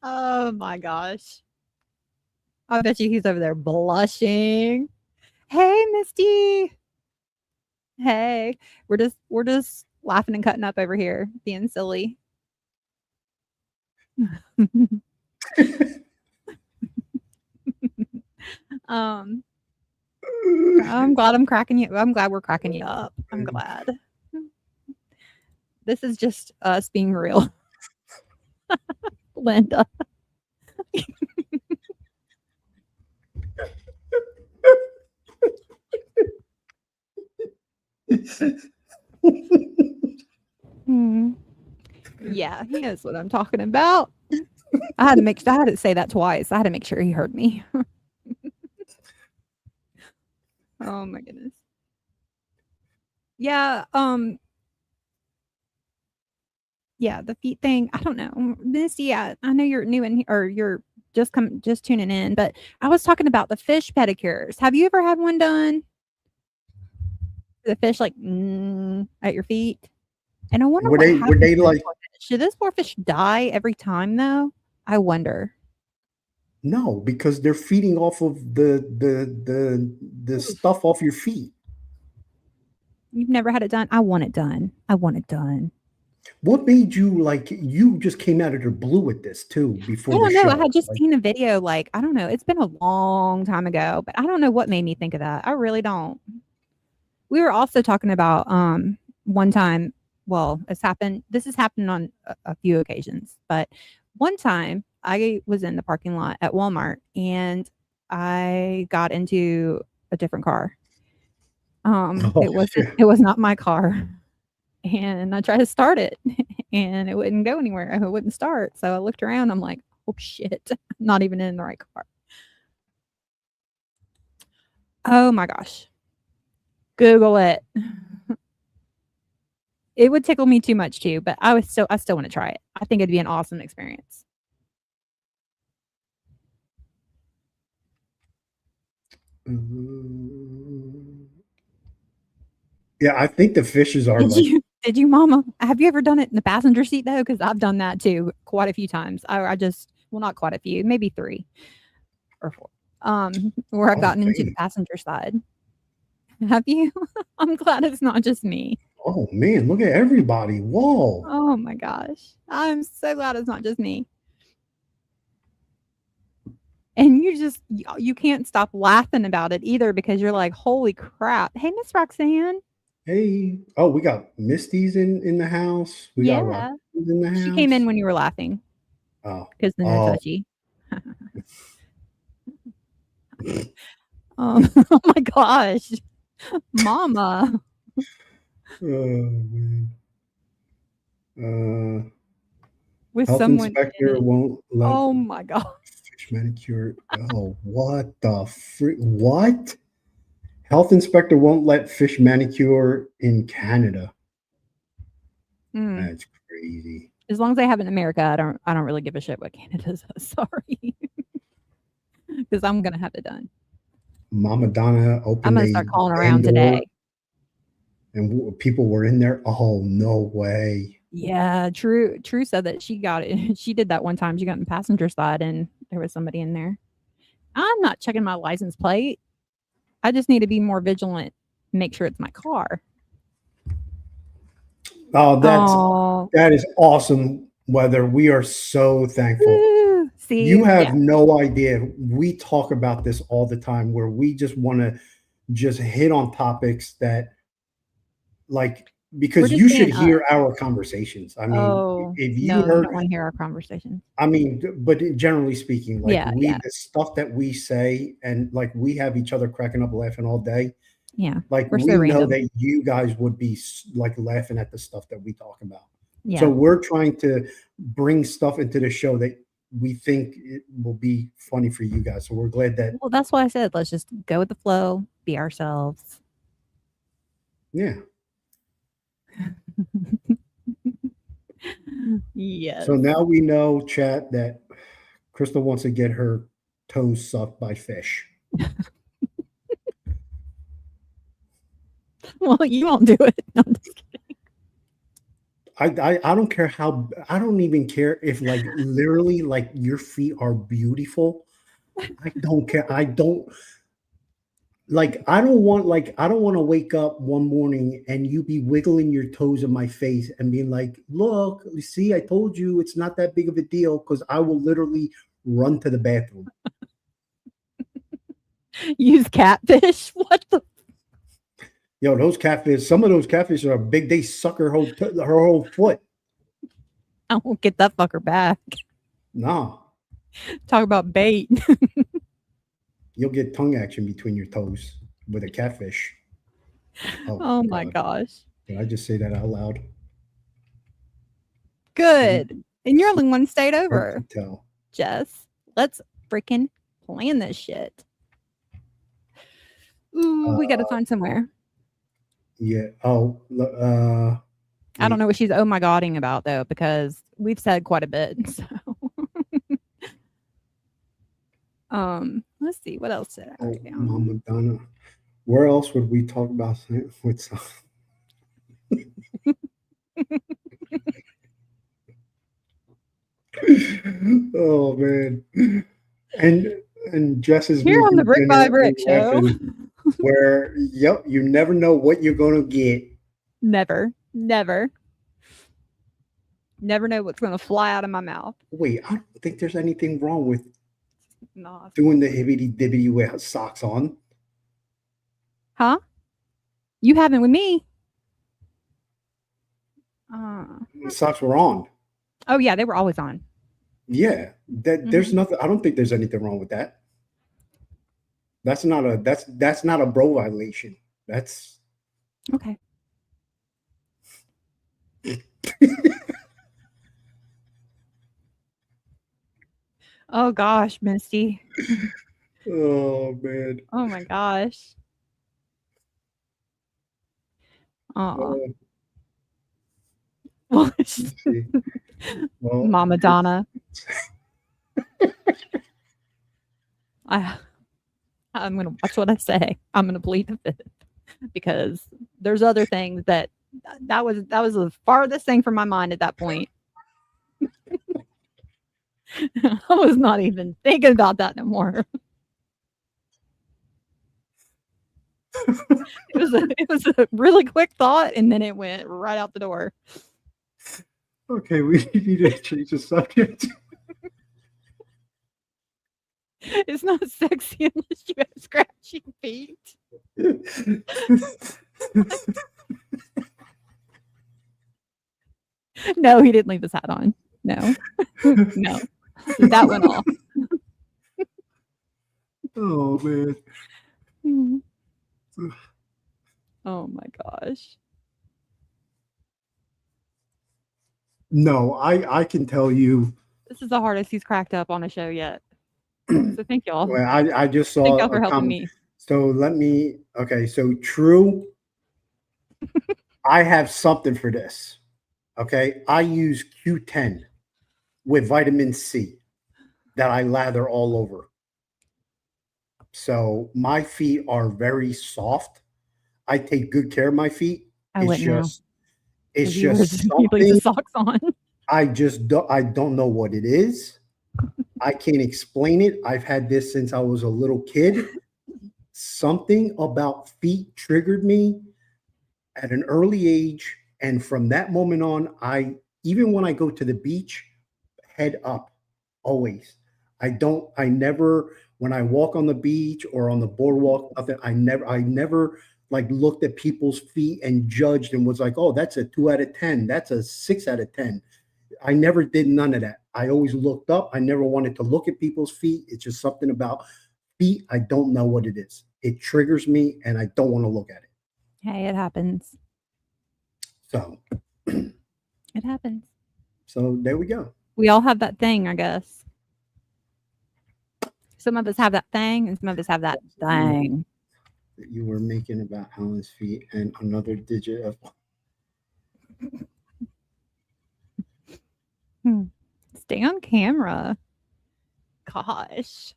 Oh my gosh. I bet you he's over there blushing. Hey, Misty. Hey. We're just laughing and cutting up over here, being silly. I'm glad we're cracking you up. I'm glad. This is just us being real. Linda. Yeah, he knows what I'm talking about. I had to say that twice. I had to make sure he heard me. Oh my goodness. Yeah, yeah, the feet thing, I don't know. Misty, yeah, I know you're new in or you're just tuning in, but I was talking about the fish pedicures. Have you ever had one done? The fish like at your feet? And I wonder were what they happens to like? this poor fish. Should this poor fish die every time though? I wonder. No, because they're feeding off of the stuff off your feet. You've never had it done? I want it done. I want it done. What made you like? You just came out of the blue with this too I before don't the know. show. I had just Like, seen a video, like, I don't know. It's been a long time ago, but I don't know what made me think of that. I really don't. We were also talking about one time. Well, this has happened on a few occasions, but one time I was in the parking lot at Walmart and I got into a different car. oh, It was not my car. And I tried to start it and it wouldn't go anywhere. It wouldn't start. So I looked around. I'm like, oh shit, I'm not even in the right car. Oh my gosh. Google it. It would tickle me too much too, but I still want to try it. I think it'd be an awesome experience. yeah, I think the fishes are like. Did you, Mama? Have you ever done it in the passenger seat though? Because I've done that too quite a few times. Well, not quite a few, maybe 3 or 4. Where I've gotten into the passenger side. Have you? I'm glad it's not just me. Oh man, look at everybody! Whoa! Oh my gosh, I'm so glad it's not just me. And you can't stop laughing about it either because you're like, holy crap! Hey, Miss Roxanne. Hey, oh, we got Misty's in the house. We got Roxanne's in the house. She came in when you were laughing. Oh, because the no touchy. Oh my gosh, Mama. Oh man. With health someone inspector won't let oh my god. fish manicure. Oh, what the freak? What? Health inspector won't let fish manicure in Canada. That's crazy. As long as they have it in America, I don't really give a shit what Canada says. Sorry. Because I'm gonna have it done. Mama Donna opened. I'm gonna start calling around today. And people were in there. Oh, no way. Yeah, True said that she got it. She did that one time. She got in the passenger side and there was somebody in there. I'm not checking my license plate. I just need to be more vigilant, make sure it's my car. Oh, that is awesome weather. We are so thankful. Woo, see, you have no idea. We talk about this all the time where we just want to just hit on topics that, like, because just you should saying hear our conversations. I mean, Oh, if you no, you heard, don't want to hear our conversations. I mean, but generally speaking, like Yeah, we, yeah. the stuff that we say, and like we have each other cracking up, laughing all day. Yeah. Like We're we so know random. that you guys would be like laughing at the stuff that we talk about. Yeah. So we're trying to bring stuff into the show that we think it will be funny for you guys. So we're glad that, Well, that's why I said let's just go with the flow, be ourselves. yeah. Yes. So now we know, chat, that Crystal wants to get her toes sucked by fish. Well, you won't do it. No, I'm just kidding. I don't care how, I don't even care if like literally like your feet are beautiful. I don't care. I don't want to wake up one morning and you be wiggling your toes in my face and being like, look, you see, I told you it's not that big of a deal, because I will literally run to the bathroom. Use catfish. What the? Yo, those catfish, some of those catfish are big. They suck her whole foot. I won't get that fucker back. Nah. Talk about bait. You'll get tongue action between your toes with a catfish. Oh my gosh. Did I just say that out loud? Good. And you're only one state Hard over, to tell. Jess. Let's freaking plan this shit. Ooh, we got to find somewhere. Yeah. I don't know what she's oh my godding about though, because we've said quite a bit. So let's see, what else did I write down? Mama Donna. Where else would we talk about with oh man. And Jess is Here on the Brick by Brick show. Where you never know what you're gonna get. Never know what's gonna fly out of my mouth. Wait, I don't think there's anything wrong with Nah. doing the hibbity dibbity with socks on. Huh? You haven't with me. The socks were on. Oh yeah, they were always on. Yeah, there's nothing. I don't think there's anything wrong with that. That's not a bro violation. That's okay. Oh gosh, Misty. Oh man. Oh my gosh. Oh. Well, Mama Donna. I'm gonna watch what I say. I'm gonna plead the fifth, because there's other things that was the farthest thing from my mind at that point. I was not even thinking about that no more. It was a really quick thought, and then it went right out the door. Okay, we need to change the subject. It's not sexy unless you have scratchy feet. No, he didn't leave his hat on. No. No. That went off. Oh man. Oh my gosh. No, I can tell you. This is the hardest he's cracked up on a show yet. So thank y'all. Well, I just saw. Thank y'all for helping me. So so True. I have something for this. Okay. I use Q10 with vitamin C that I lather all over. So my feet are very soft. I take good care of my feet. It's just you leave the socks on. I don't know what it is. I can't explain it. I've had this since I was a little kid. Something about feet triggered me at an early age. And from that moment on, even when I go to the beach, head up, always. I never When I walk on the beach or on the boardwalk, nothing. I never like looked at people's feet and judged and was like, oh, that's a 2 out of 10. That's a 6 out of 10. I never did none of that. I always looked up. I never wanted to look at people's feet. It's just something about feet. I don't know what it is. It triggers me and I don't want to look at it. Hey, it happens. So It happens. So there we go. We all have that thing, I guess. Some of us have that thing, and some of us have that thing. That you were making about Alan's feet and another digit of. Stay on camera. Gosh.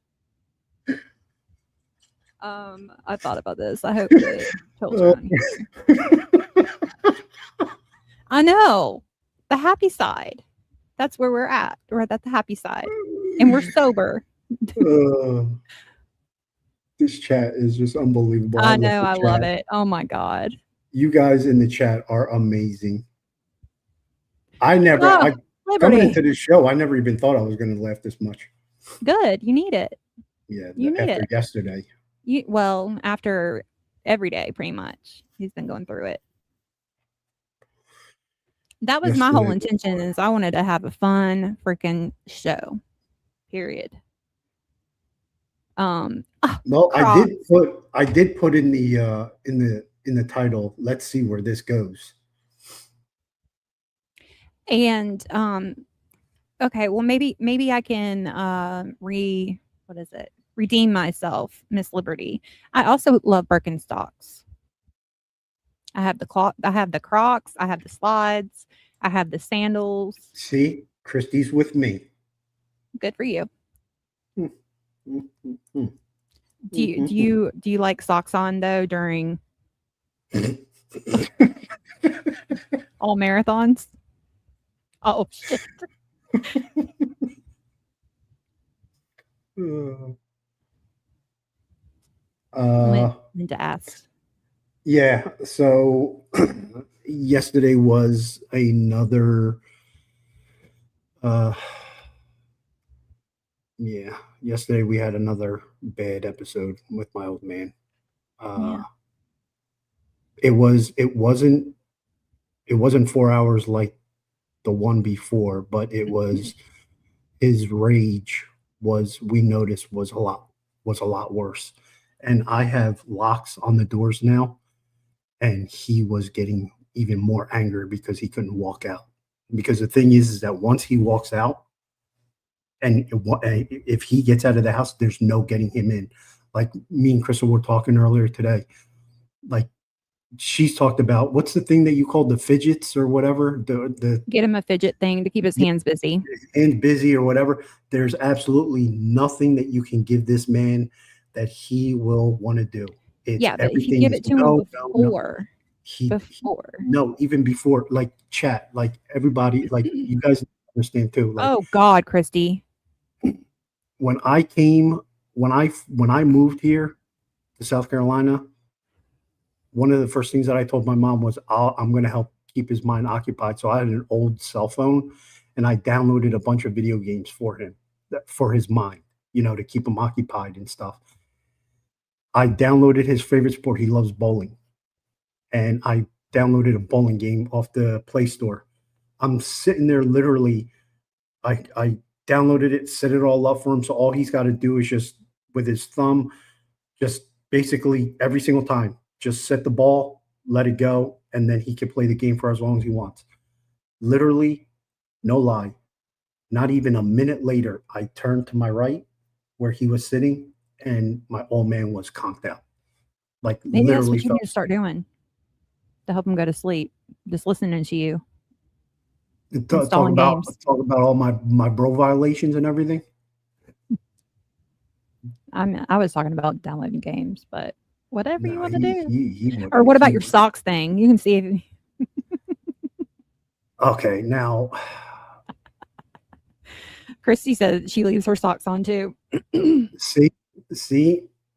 I thought about this. I hope the children I know. The happy side. That's where we're at. We're at the happy side. And we're sober. This chat is just unbelievable. I know. I love it. Oh my God. You guys in the chat are amazing. Coming into this show, I never even thought I was going to laugh this much. Good. You need it. Yeah. You need after it. Yesterday. After every day, pretty much. He's been going through it. That was my whole intention, is I wanted to have a fun freaking show. Period. Well, I did put in the title, let's see where this goes. And okay, well maybe I can redeem myself, Miss Liberty. I also love Birkenstocks. I have the Crocs, I have the slides, I have the sandals. See, Christy's with me. Good for you. Do you like socks on though during all marathons? Oh shit. To ask. Yeah, so yesterday was another yesterday we had another bad episode with my old man. It wasn't 4 hours like the one before, but it was his rage we noticed was a lot worse. And I have locks on the doors now, and he was getting even more angry because he couldn't walk out. Because the thing is that once he walks out, and if he gets out of the house, there's no getting him in. Like me and Crystal were talking earlier today. Like she's talked about, what's the thing that you called the fidgets or whatever? The get him a fidget thing to keep his hands busy. And busy or whatever. There's absolutely nothing that you can give this man that he will want to do. But if you give it to him before. Even before, like chat, like everybody, like you guys understand too. Like, oh God, Christy. When I moved here to South Carolina, one of the first things that I told my mom was I'm going to help keep his mind occupied. So I had an old cell phone and I downloaded a bunch of video games for him, for his mind, to keep him occupied and stuff. I downloaded his favorite sport. He loves bowling. And I downloaded a bowling game off the Play Store. I'm sitting there literally, I downloaded it, set it all up for him. So all he's got to do is just with his thumb, just basically every single time, just set the ball, let it go, and then he can play the game for as long as he wants. Literally, no lie, not even a minute later, I turned to my right where he was sitting, and my old man was conked out. Like maybe literally, that's what you need to start doing to help him go to sleep. Just listening to you. Talk about all my bro violations and everything. I was talking about downloading games, but whatever you want to do. Or what about your socks thing? You can see if. Okay, now. Christy said she leaves her socks on too. See,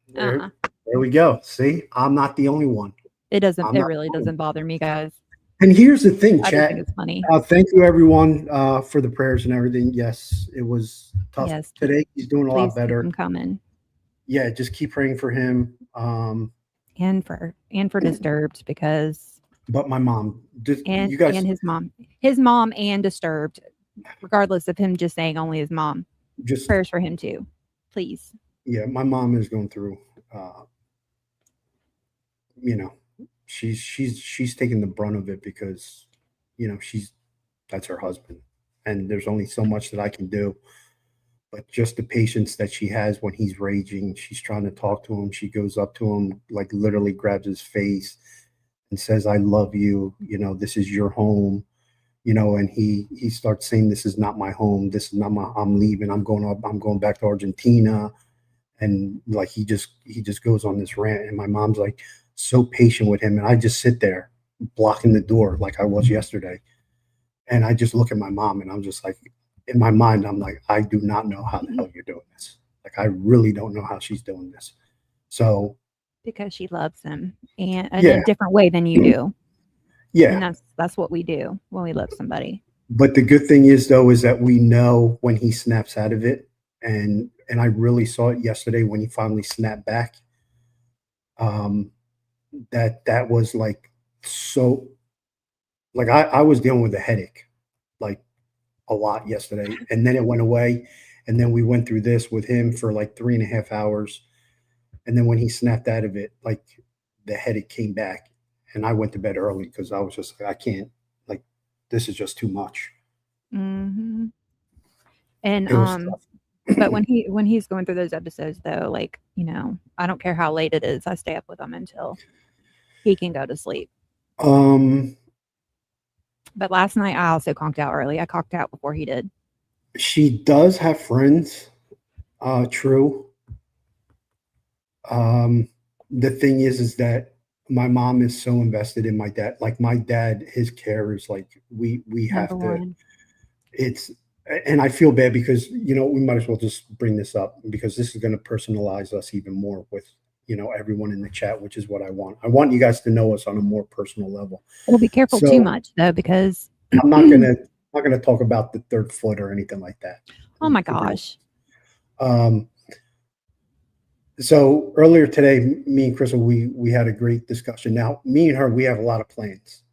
there we go. See, I'm not the only one. It really doesn't bother me, guys. And here's the thing, chat. I think it's funny. Thank you, everyone, for the prayers and everything. Yes, it was tough. Yes, today. He's doing a lot better. Keep 'em coming. yeah, just keep praying for him. And for Disturbed, because But my mom, just, and you guys, and his mom and Disturbed, regardless of him just saying only his mom. just, Prayers for him too, please. yeah, my mom is going through, you know, she's taking the brunt of it because, that's her husband. And there's only so much that I can do. But just the patience that she has when he's raging, she's trying to talk to him. She goes up to him, like literally grabs his face and says, I love you. This is your home. And he starts saying, this is not my home. This is not I'm leaving. I'm going back to Argentina. And like, he just goes on this rant. And my mom's like so patient with him. And I just sit there blocking the door like I was yesterday. And I just look at my mom and I'm just like, in my mind, I'm like, I do not know how the hell you're doing this. Like, I really don't know how she's doing this. So, Because she loves him and in yeah, a different way than you do. And yeah. that's what we do when we love somebody. But the good thing is, though, is that we know when he snaps out of it. And I really saw it yesterday when he finally snapped back. That was like, so, like, I was dealing with a headache, like, a lot yesterday, and then it went away, and then we went through this with him for like 3.5 hours, and then when he snapped out of it, like, the headache came back, and I went to bed early because I was just like, I can't, like, this is just too much. Mm-hmm. And It was tough. but when he's going through those episodes, though, like, I don't care how late it is, I stay up with him until he can go to sleep. But last night I also conked out early. I conked out before he did. She does have friends, true. The thing is that my mom is so invested in my dad. Like, my dad, his care is like, we have Number to, one. and I feel bad because, we might as well just bring this up because this is going to personalize us even more with, everyone in the chat, which is what I want. I want you guys to know us on a more personal level. Well, be careful So, too much, though, because I'm not gonna talk about the third foot or anything like that. oh my gosh. So earlier today, me and Crystal, we had a great discussion. Now, me and her, we have a lot of plans,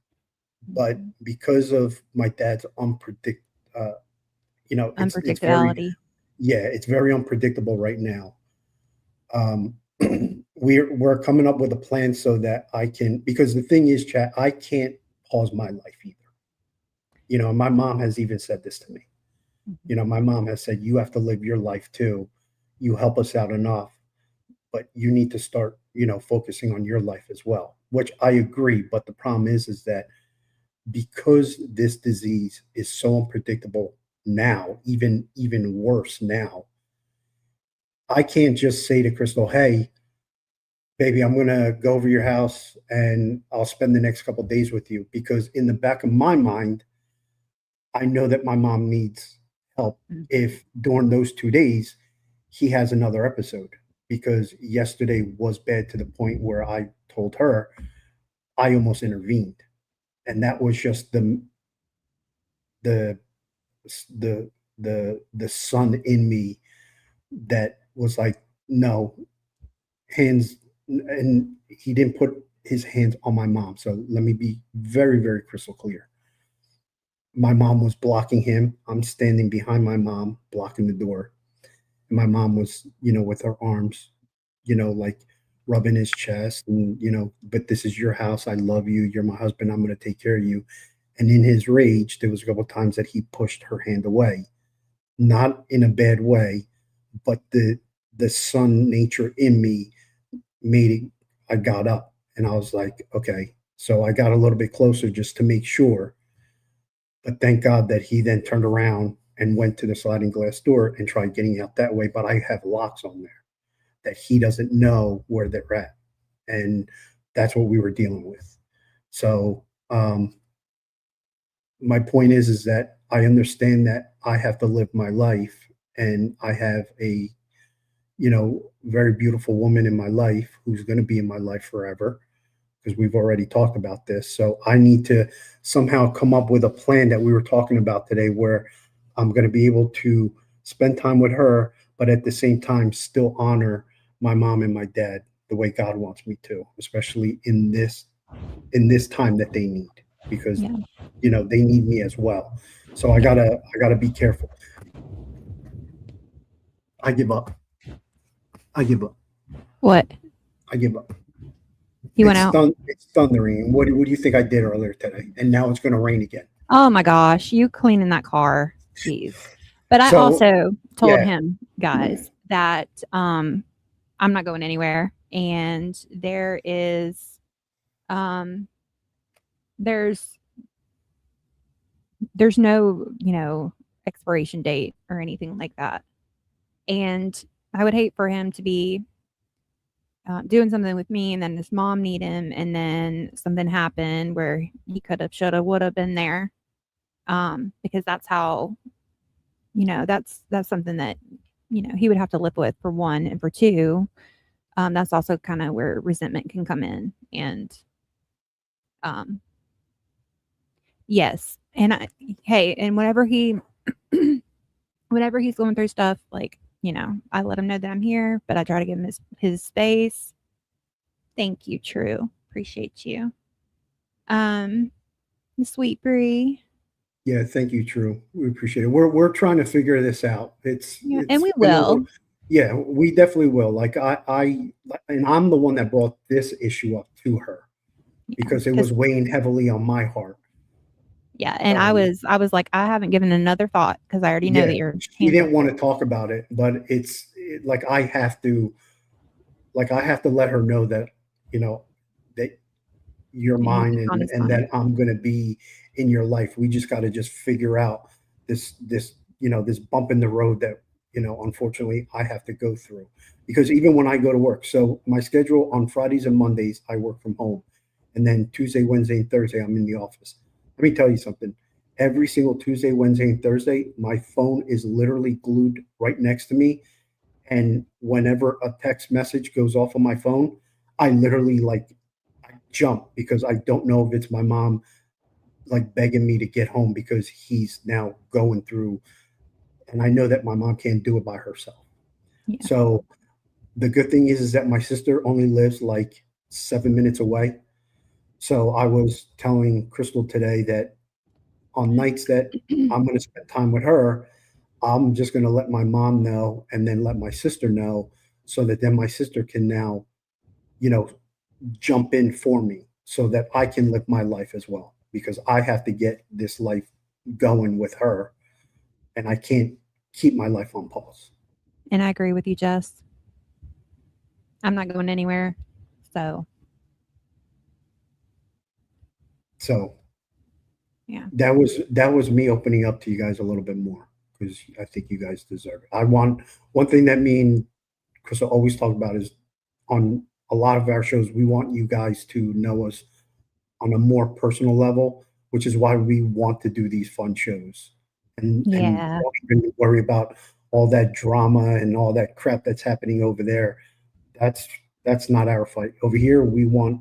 but because of my dad's it's Unpredictability. it's very unpredictable right now. We're coming up with a plan so that I can, because the thing is, chat, I can't pause my life either. My mom has even said this to me. My mom has said, you have to live your life too. You help us out enough, but you need to start, focusing on your life as well, which I agree. But the problem is that because this disease is so unpredictable now, even worse now, I can't just say to Crystal, hey, baby, I'm going to go over your house and I'll spend the next couple of days with you, because in the back of my mind, I know that my mom needs help if during those 2 days he has another episode, because yesterday was bad to the point where I told her I almost intervened. And that was just the son in me that was like, no, hands. And he didn't put his hands on my mom. So let me be very, very crystal clear. My mom was blocking him. I'm standing behind my mom, blocking the door. And my mom was, with her arms, like rubbing his chest and, but this is your house. I love you. You're my husband. I'm going to take care of you. And in his rage, there was a couple of times that he pushed her hand away, not in a bad way, but the son nature in me made it. I got up and I was like, okay. So I got a little bit closer just to make sure. But thank God that he then turned around and went to the sliding glass door and tried getting out that way. But I have locks on there that he doesn't know where they're at. And that's what we were dealing with. So my point is that I understand that I have to live my life, and I have a, very beautiful woman in my life who's going to be in my life forever, because we've already talked about this. So I need to somehow come up with a plan that we were talking about today where I'm going to be able to spend time with her, but at the same time still honor my mom and my dad the way God wants me to, especially in this time that they need, because Yeah. they need me as well. So I gotta be careful. I give up. I give up. What? I give up. He went out. It's thundering. What do you think I did earlier today? And now it's going to rain again. Oh my gosh, you cleaning that car. Jeez. But I So, also told yeah. him, guys, that I'm not going anywhere. And there's no, expiration date or anything like that. And I would hate for him to be doing something with me, and then his mom need him, and then something happened where he could have, should have, would have been there. Because that's how, that's something that, he would have to live with, for one, and for two, that's also kind of where resentment can come in. And yes, and and whenever he's going through stuff, like, I let him know that I'm here, but I try to give him his space. Thank you, True. Appreciate you. Sweet Bree. Yeah, thank you, True. We appreciate it. We're trying to figure this out. And we will. Yeah, we definitely will. Like and I'm the one that brought this issue up to her because it was weighing heavily on my heart. Yeah, and I was like, I haven't given another thought because I already know that you're. She didn't want to talk about it, but like I have to let her know that that you're mine and that I'm going to be in your life. We just got to just figure out this bump in the road that unfortunately I have to go through, because even when I go to work, so my schedule on Fridays and Mondays I work from home, and then Tuesday, Wednesday, and Thursday I'm in the office. Let me tell you something. Every single Tuesday, Wednesday, and Thursday, my phone is literally glued right next to me. And whenever a text message goes off on my phone, I literally I jump, because I don't know if it's my mom begging me to get home because he's now going through, and I know that my mom can't do it by herself. Yeah. So the good thing is that my sister only lives 7 minutes away. So I was telling Crystal today that on nights that I'm going to spend time with her, I'm just going to let my mom know and then let my sister know, so that then my sister can now, jump in for me so that I can live my life as well, because I have to get this life going with her and I can't keep my life on pause. And I agree with you, Jess. I'm not going anywhere. So yeah, that was me opening up to you guys a little bit more, because I think you guys deserve it. One thing that me and Crystal always talk about is, on a lot of our shows, we want you guys to know us on a more personal level, which is why we want to do these fun shows and don't even worry about all that drama and all that crap that's happening over there. That's not our fight. Over here, we want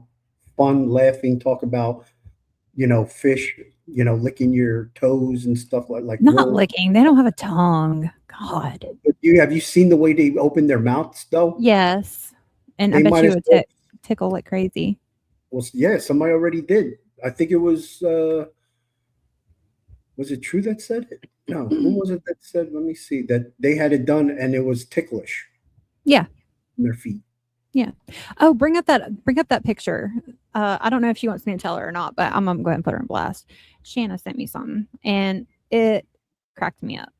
fun, laughing, talk about fish, licking your toes and stuff like not licking. They don't have a tongue. God. Have you seen the way they open their mouths though? Yes. And I bet you would tickle like crazy. Well, yeah, somebody already did. I think it was it True that said it? No, who was it that said, let me see, that they had it done and it was ticklish. Yeah. In their feet. Yeah. Oh, bring up that picture. I don't know if she wants me to tell her or not, but I'm gonna go ahead and put her in blast. Shanna sent me something and it cracked me up.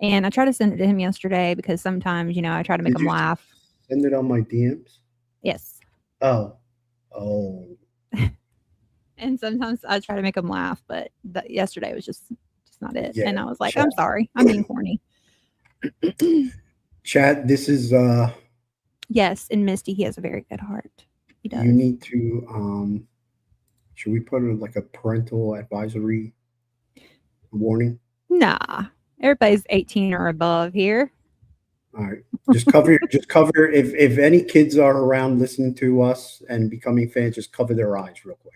And I tried to send it to him yesterday because sometimes, I try to make him laugh. Send it on my DMs? Yes. Oh. And sometimes I try to make him laugh, but yesterday was just not it. Yeah, and I was like, Chad. I'm sorry. I'm being corny. Chad, this is yes, and Misty, he has a very good heart. He does. You need to should we put a parental advisory warning? Nah. Everybody's 18 or above here. All right. Just cover if any kids are around listening to us and becoming fans, just cover their eyes real quick.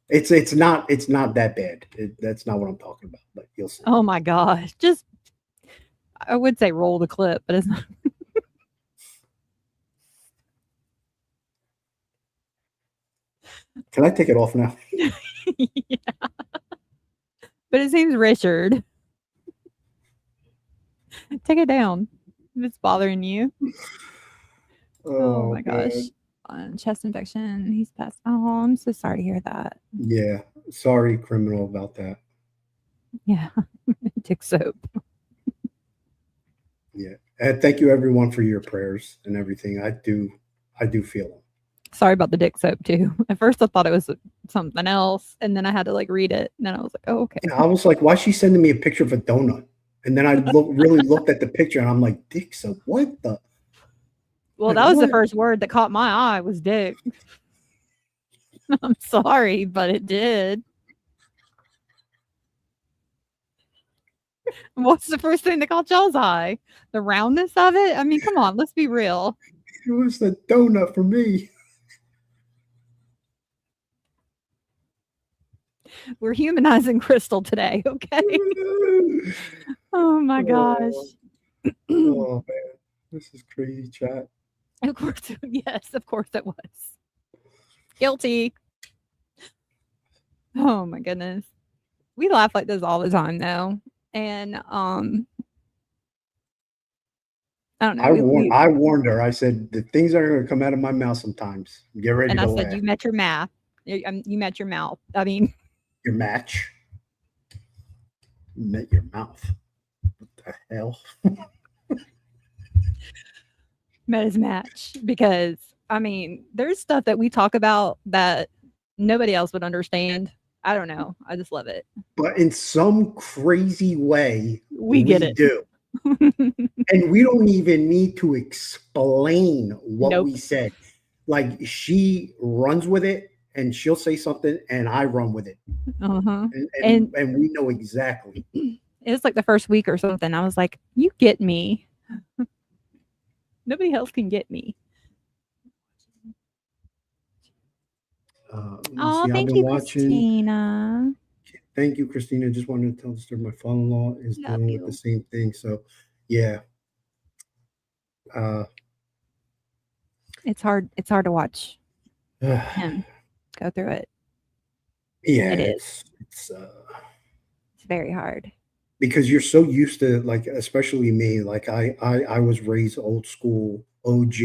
It's not that bad. That's not what I'm talking about, but you'll see. Oh my gosh. I would say roll the clip, but it's not. Can I take it off now? Yeah. But it seems Richard. Take it down if it's bothering you. Oh my gosh. Chest infection. He's passed. Oh, I'm so sorry to hear that. Yeah. Sorry, criminal, about that. Yeah. Dick soap. Yeah. And thank you everyone for your prayers and everything. I do feel them. Sorry about the dick soap too. At first I thought it was something else, and then I had to like read it, and then I was like, oh, okay. Yeah, I was like, why is she sending me a picture of a donut? And then I really looked at the picture and I'm like, dick soap, what the? Well, Like, that was the what? first word that caught my eye was dick. I'm sorry, but it did. What's the first thing that caught y'all's eye? The roundness of it? I mean, come on, let's be real. It was the donut for me. We're humanizing Crystal today, okay? Oh my gosh. Oh man, this is crazy chat. Of course, yes, of course it was. Guilty. Oh my goodness. We laugh like this all the time though. And I don't know. I warned her. I said the things that are going to come out of my mouth sometimes. Get ready and to I laugh. said, you met your math. You met your mouth. I mean, Your match. You met your mouth. What the hell? met his match. Because, I mean, there's stuff that we talk about that nobody else would understand. I don't know. I just love it. But in some crazy way, We get it. do. And we don't even need to explain what Nope. we said. Like she runs with it and she'll say something and I run with it. Uh-huh. And we know exactly. It was like the first week or something. I was like, you get me. Nobody else can get me. Oh, thank you, Christina. Thank you, Christina. Just wanted to tell the story. My father-in-law is dealing with the same thing. So, yeah. It's hard. It's hard to watch him go through it. Yeah, it is. It's very hard because you're so used to, like, especially me. Like I was raised old school, OG.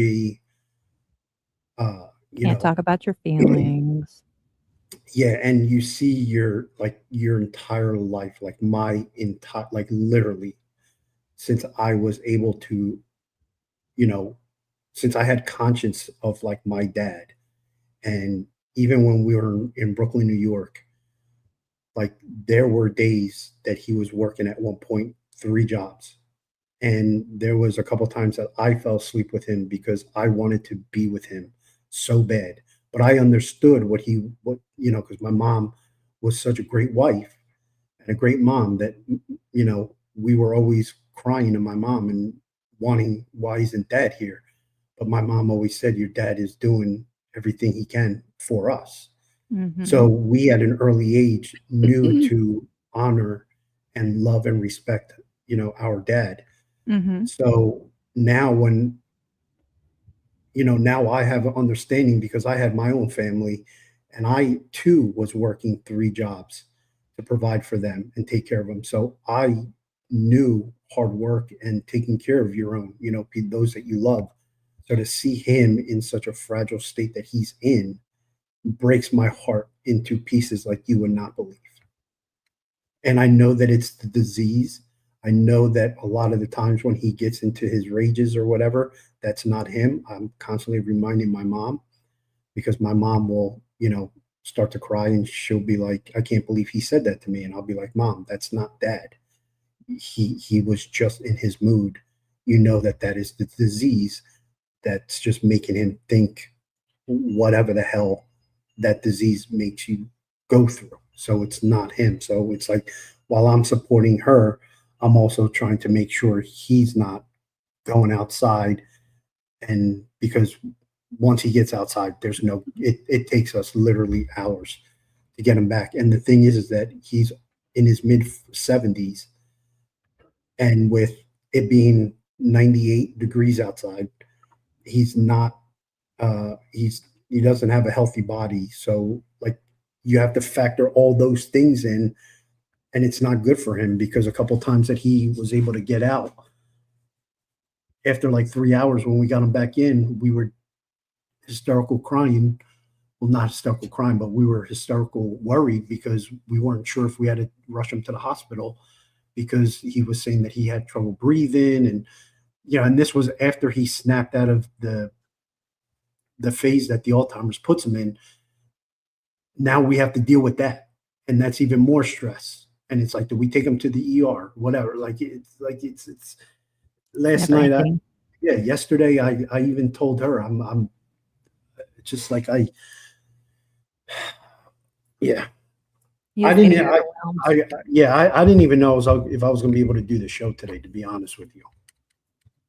Can't talk about your feelings. Yeah, and you see your entire life, like my entire, like literally, since I was able to, since I had conscience of like my dad, and even when we were in Brooklyn, New York, like there were days that he was working at one point 3 jobs, and there was a couple times that I fell asleep with him because I wanted to be with him so bad. But I understood what because my mom was such a great wife and a great mom that, we were always crying to my mom and wanting, why isn't dad here? But my mom always said, your dad is doing everything he can for us. Mm-hmm. So we at an early age knew to honor and love and respect, our dad. Mm-hmm. So now when, now I have an understanding because I had my own family and I too was working 3 jobs to provide for them and take care of them. So I knew hard work and taking care of your own, those that you love. So to see him in such a fragile state that he's in breaks my heart into pieces like you would not believe. And I know that it's the disease. I know that a lot of the times when he gets into his rages or whatever, that's not him. I'm constantly reminding my mom because my mom will, start to cry and she'll be like, I can't believe he said that to me. And I'll be like, Mom, that's not dad. He was just in his mood. That is the disease that's just making him think whatever the hell that disease makes you go through. So it's not him. So it's like, while I'm supporting her, I'm also trying to make sure he's not going outside. And because once he gets outside, it takes us literally hours to get him back. And the thing is that he's in his mid 70s, and with it being 98 degrees outside, he's not, He doesn't have a healthy body. So like you have to factor all those things in, and it's not good for him because a couple times that he was able to get out after like 3 hours when we got him back in, we were hysterical crying. Well, not hysterical crying, but we were hysterical worried because we weren't sure if we had to rush him to the hospital because he was saying that he had trouble breathing. And, and this was after he snapped out of the phase that the Alzheimer's puts him in. Now we have to deal with that. And that's even more stress. And it's like, do we take him to the ER? Whatever. It's last Never night. ending. Yesterday I even told her I'm just like yeah. He I was didn't. getting overwhelmed. I didn't even know if I was going to be able to do the show today, to be honest with you.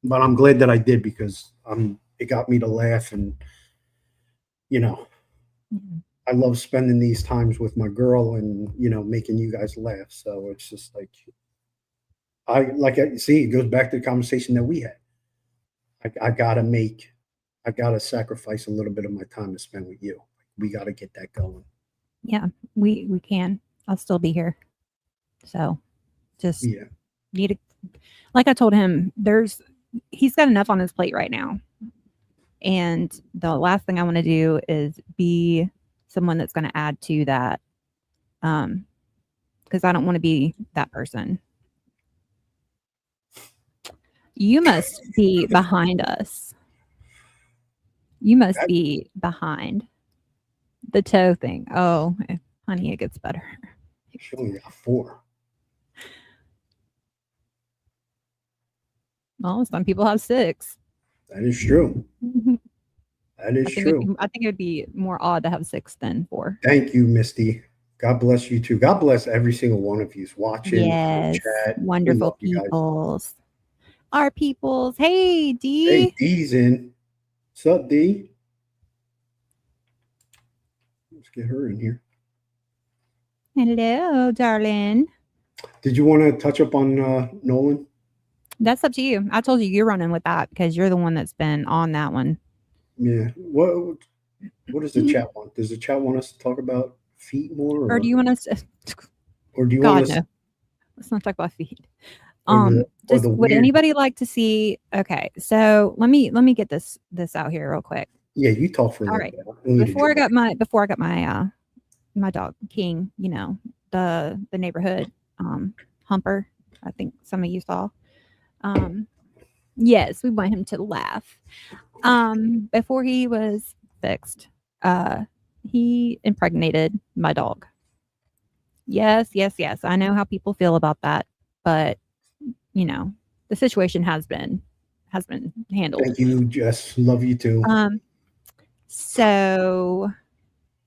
But I'm glad that I did because it got me to laugh, and I love spending these times with my girl, and making you guys laugh. So it's just like see, it goes back to the conversation that we had. I gotta sacrifice a little bit of my time to spend with you. We got to get that going. Yeah, we can. I'll still be here. So just need to, like I told him, he's got enough on his plate right now. And the last thing I want to do is be someone that's going to add to that. Because I don't want to be that person. You must be behind us. You must be behind the toe thing. Oh, honey, it gets better. She only got 4. Well, some people have 6. That is true. That is true. I think it would be more odd to have 6 than 4. Thank you, Misty. God bless you too. God bless every single one of you watching. Yes, chat. wonderful peoples. Our peoples. Hey, D. Hey, D's in. What's up, D? Let's get her in here. Hello, darling. Did you want to touch up on Nolan? That's up to you. I told you you're running with that because you're the one that's been on that one. Yeah. What does the chat want? Does the chat want us to talk about feet more? Or do you want us to? Or do you God, want us? no. Let's not talk about feet. Would anybody like to see? Okay, so let me get this out here real quick. Yeah, you talk for a All minute. right. Before I got my my dog King, the neighborhood humper. I think some of you saw. Yes, we want him to laugh. Before he was fixed, he impregnated my dog. Yes. I know how people feel about that, but the situation has been handled. Thank you, Jess. Love you too. So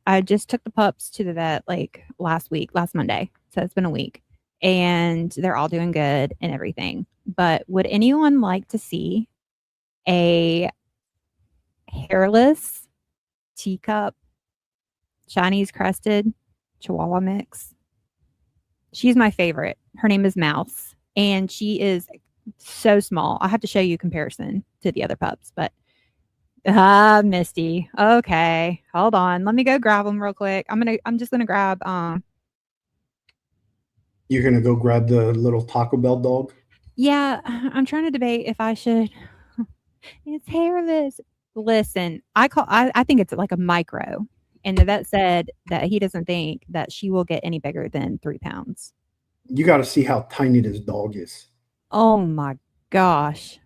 I just took the pups to the vet like last Monday. So it's been a week, and they're all doing good and everything. But would anyone like to see a hairless teacup Chinese crested Chihuahua mix? She's my favorite. Her name is Mouse, and she is so small. I have to show you a comparison to the other pups, but Misty. Okay, hold on. Let me go grab them real quick. I'm just gonna grab. You're gonna go grab the little Taco Bell dog? Yeah, I'm trying to debate if I should. It's hairless. Listen, I think it's like a micro. And the vet said that he doesn't think that she will get any bigger than 3 pounds. You got to see how tiny this dog is. Oh my gosh.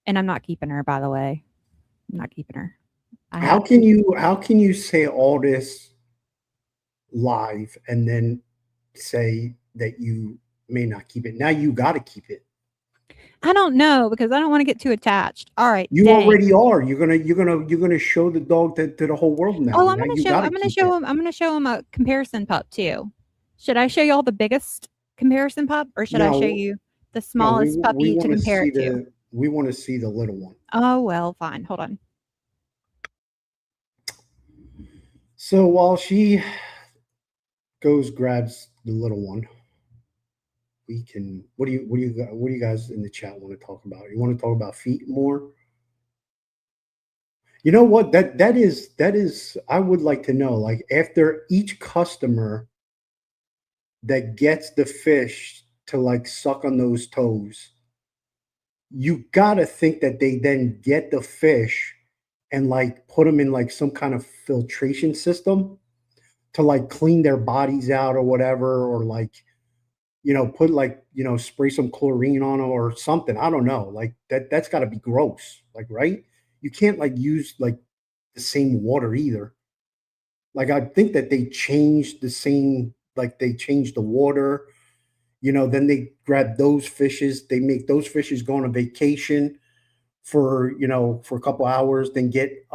And I'm not keeping her, by the way. I'm not keeping her. How can you say all this live and then say that you may not keep it? Now you got to keep it. I don't know because I don't want to get too attached. All right. You already are. You're gonna show the dog to the whole world now. Oh, I'm gonna show him a comparison pup too. Should I show you all the biggest comparison pup, or should I show you the smallest puppy to compare it to? We want to see the little one. Oh well, fine. Hold on. So while she grabs the little one, we can. What do you guys in the chat want to talk about? You want to talk about feet more? You know what? That is I would like to know, like after each customer that gets the fish to like suck on those toes, you gotta think that they then get the fish and like put them in like some kind of filtration system to like clean their bodies out or whatever, or like, put like, spray some chlorine on them or something. I don't know. Like that's gotta be gross. Like, right? You can't like use like the same water either. Like I think that they changed the same, like they changed the water, then they grab those fishes, they make those fishes go on a vacation for a couple hours, then get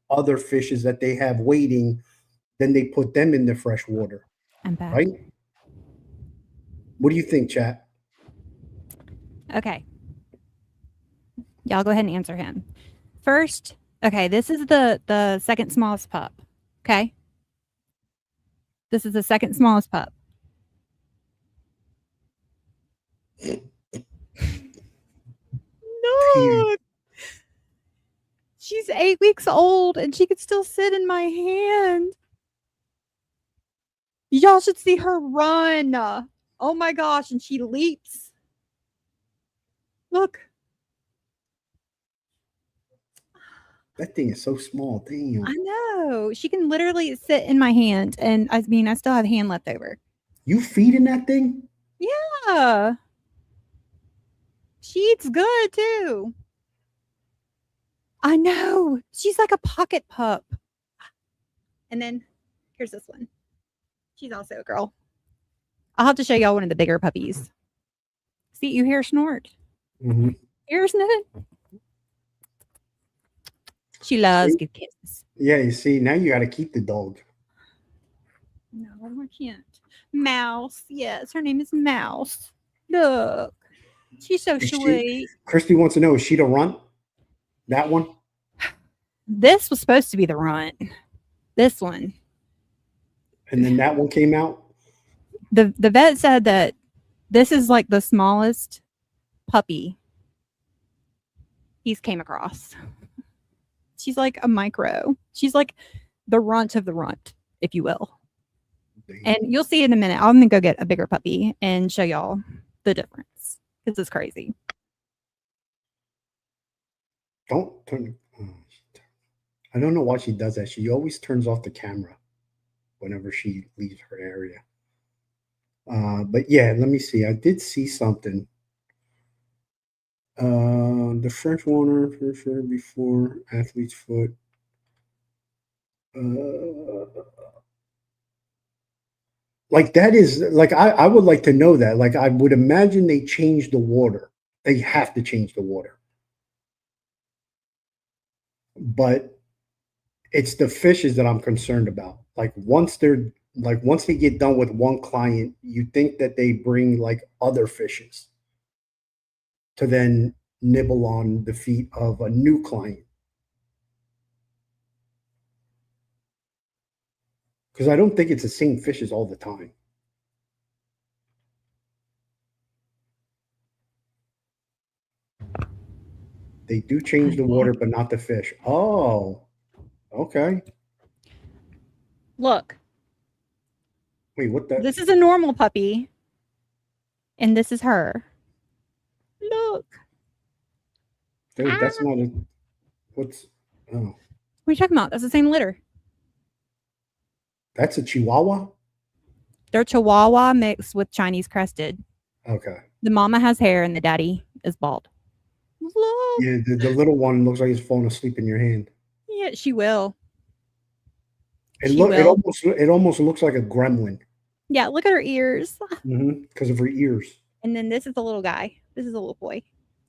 other fishes that they have waiting, then they put them in the fresh water, I'm back. right? What do you think, chat? Okay. Y'all go ahead and answer him. First, okay, this is the second smallest pup. Okay. This is the second smallest pup. Look. She's 8 weeks old and she could still sit in my hand. Y'all should see her run. Oh my gosh. And she leaps. Look. That thing is so small. Damn. I know. She can literally sit in my hand. And I mean, I still have hand left over. You feeding that thing? Yeah. She eats good too. I know. She's like a pocket pup. And then here's this one. She's also a girl. I'll have to show y'all one of the bigger puppies. See, you hear her snort. Mm-hmm. Hear her snort. She loves good kisses. Yeah, you see, now you got to keep the dog. No, I can't. Mouse. Yes, her name is Mouse. Look. She's so sweet. Christy wants to know, is she the runt? That one? This was supposed to be the runt. This one. And then that one came out? The vet said that this is like the smallest puppy he's came across. She's like a micro. She's like the runt of the runt, if you will. And you'll see in a minute. I'm going to go get a bigger puppy and show y'all the difference. This is crazy. Don't turn. I don't know why she does that. She always turns off the camera whenever she leaves her area. But yeah, let me see. I did see something. The French Warner for sure before athlete's foot. Like that is like I would like to know that. Like I would imagine they changed the water. They have to change the water. But it's the fishes that I'm concerned about. Like once they get done with one client, you think that they bring like other fishes to then nibble on the feet of a new client. Because I don't think it's the same fishes all the time. They do change the water, but not the fish. Oh, okay. Look. Wait, what the? This is a normal puppy. And this is her. Look. Dude, that's not a. What's. Oh. What are you talking about? That's the same litter. That's a Chihuahua? They're Chihuahua mixed with Chinese crested. Okay. The mama has hair and the daddy is bald. Look. Yeah, the little one looks like he's falling asleep in your hand. Yeah, she will. It almost looks like a gremlin. Yeah, look at her ears. Because of her ears. And then this is the little guy. This is a little boy.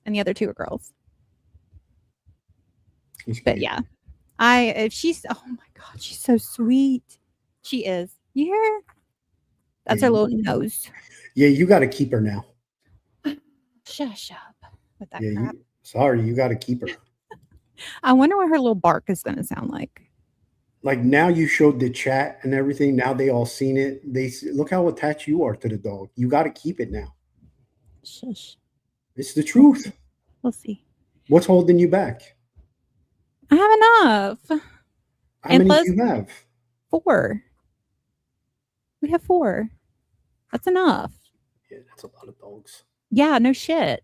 And the other two are girls. But yeah. She's oh my god, she's so sweet. She is. You hear her? That's her little nose. Yeah, you got to keep her now. Shush up with that Yeah, crap. Sorry, you got to keep her. I wonder what her little bark is going to sound like. Like now you showed the chat and everything. Now they all seen it. Look how attached you are to the dog. You got to keep it now. Shush. It's the truth. We'll see. What's holding you back? I have enough. How And many plus- do you have? 4. We have 4. That's enough. Yeah, that's a lot of dogs. Yeah, no shit.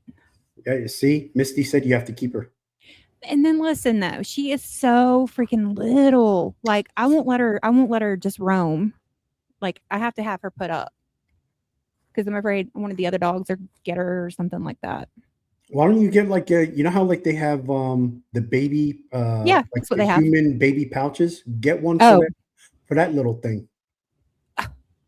Yeah, you see, Misty said you have to keep her. And then listen though, she is so freaking little. Like I won't let her just roam. Like I have to have her put up. Because I'm afraid one of the other dogs or get her or something like that. Why don't you get like you know how like they have the baby Yeah, like that's what the they have. human baby pouches? Get one Oh. for that little thing.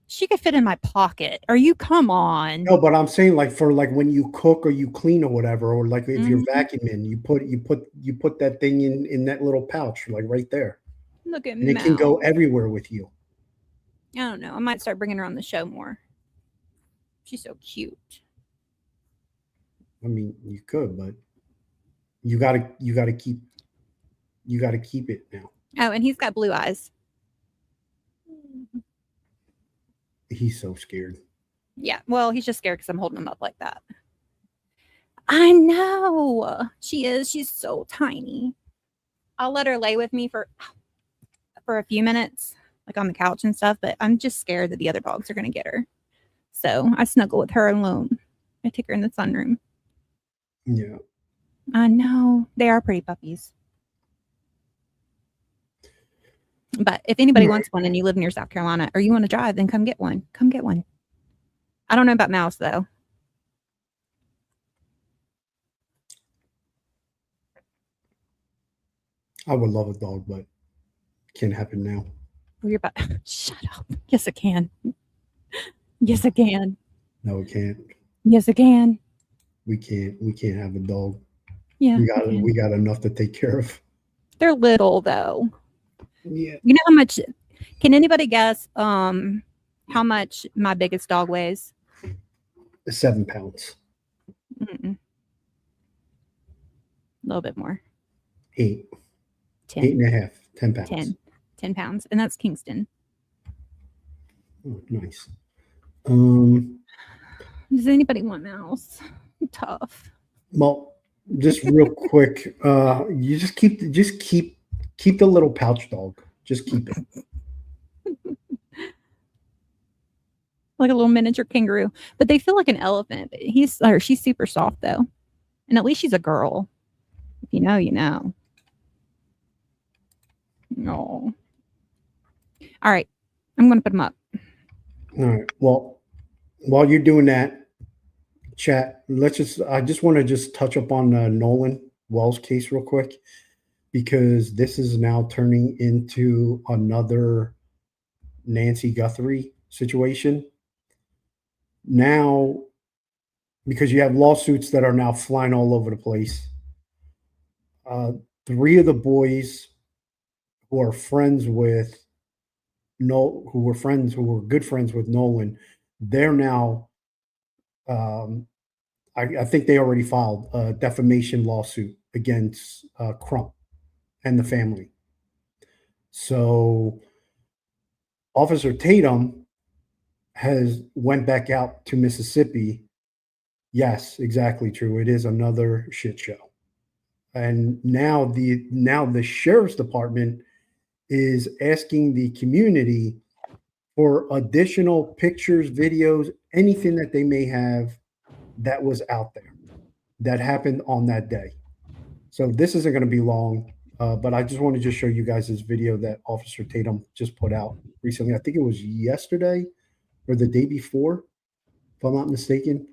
She could fit in my pocket. Are you come on? No, but I'm saying like for like when you cook or you clean or whatever, or like if you're Mhm. vacuuming, you put that thing in that little pouch, like right there. Look at And it can go Mel. everywhere with you. I don't know. I might start bringing her on the show more. She's so cute. I mean, you could, but you gotta keep it now. Oh, and he's got blue eyes. He's so scared. Yeah. Well, he's just scared because I'm holding him up like that. I know. She is. She's so tiny. I'll let her lay with me for a few minutes, like on the couch and stuff, but I'm just scared that the other dogs are going to get her. So I snuggle with her alone. I take her in the sunroom. Yeah. I know. They are pretty puppies. But if anybody wants one and you live near South Carolina or you want to drive, then come get one. Come get one. I don't know about Mouse, though. I would love a dog, but can't happen now. You're about shut up. Yes, I can. Yes, I can. No, it can't. Yes, I can. We can't have a dog. Yeah. We got enough to take care of. They're little though. Yeah. You know how much can anybody guess how much my biggest dog weighs? 7 pounds. A little bit more. 8. 10. 8.5. 10 pounds. 10 pounds. And that's Kingston. Oh, nice. Does anybody want Mouse? Tough. Well, just real quick, you just keep the little pouch dog. Just keep it. Like a little miniature kangaroo, but they feel like an elephant. She's super soft though, and at least she's a girl. If you know, you know. No. All right, I'm gonna put them up. All right. Well, while you're doing that, chat. I just want to just touch up on Nolan Wells case real quick, because this is now turning into another Nancy Guthrie situation. Now, because you have lawsuits that are now flying all over the place. 3 of the boys who are friends with who were good friends with Nolan, they're now I think they already filed a defamation lawsuit against Crump and the family. So Officer Tatum has went back out to Mississippi. Yes, exactly true. It is another shit show. And now the sheriff's department is asking the community for additional pictures, videos, anything that they may have that was out there that happened on that day. So this isn't going to be long, but I just want to just show you guys this video that Officer Tatum just put out recently. I think it was yesterday or the day before, if I'm not mistaken.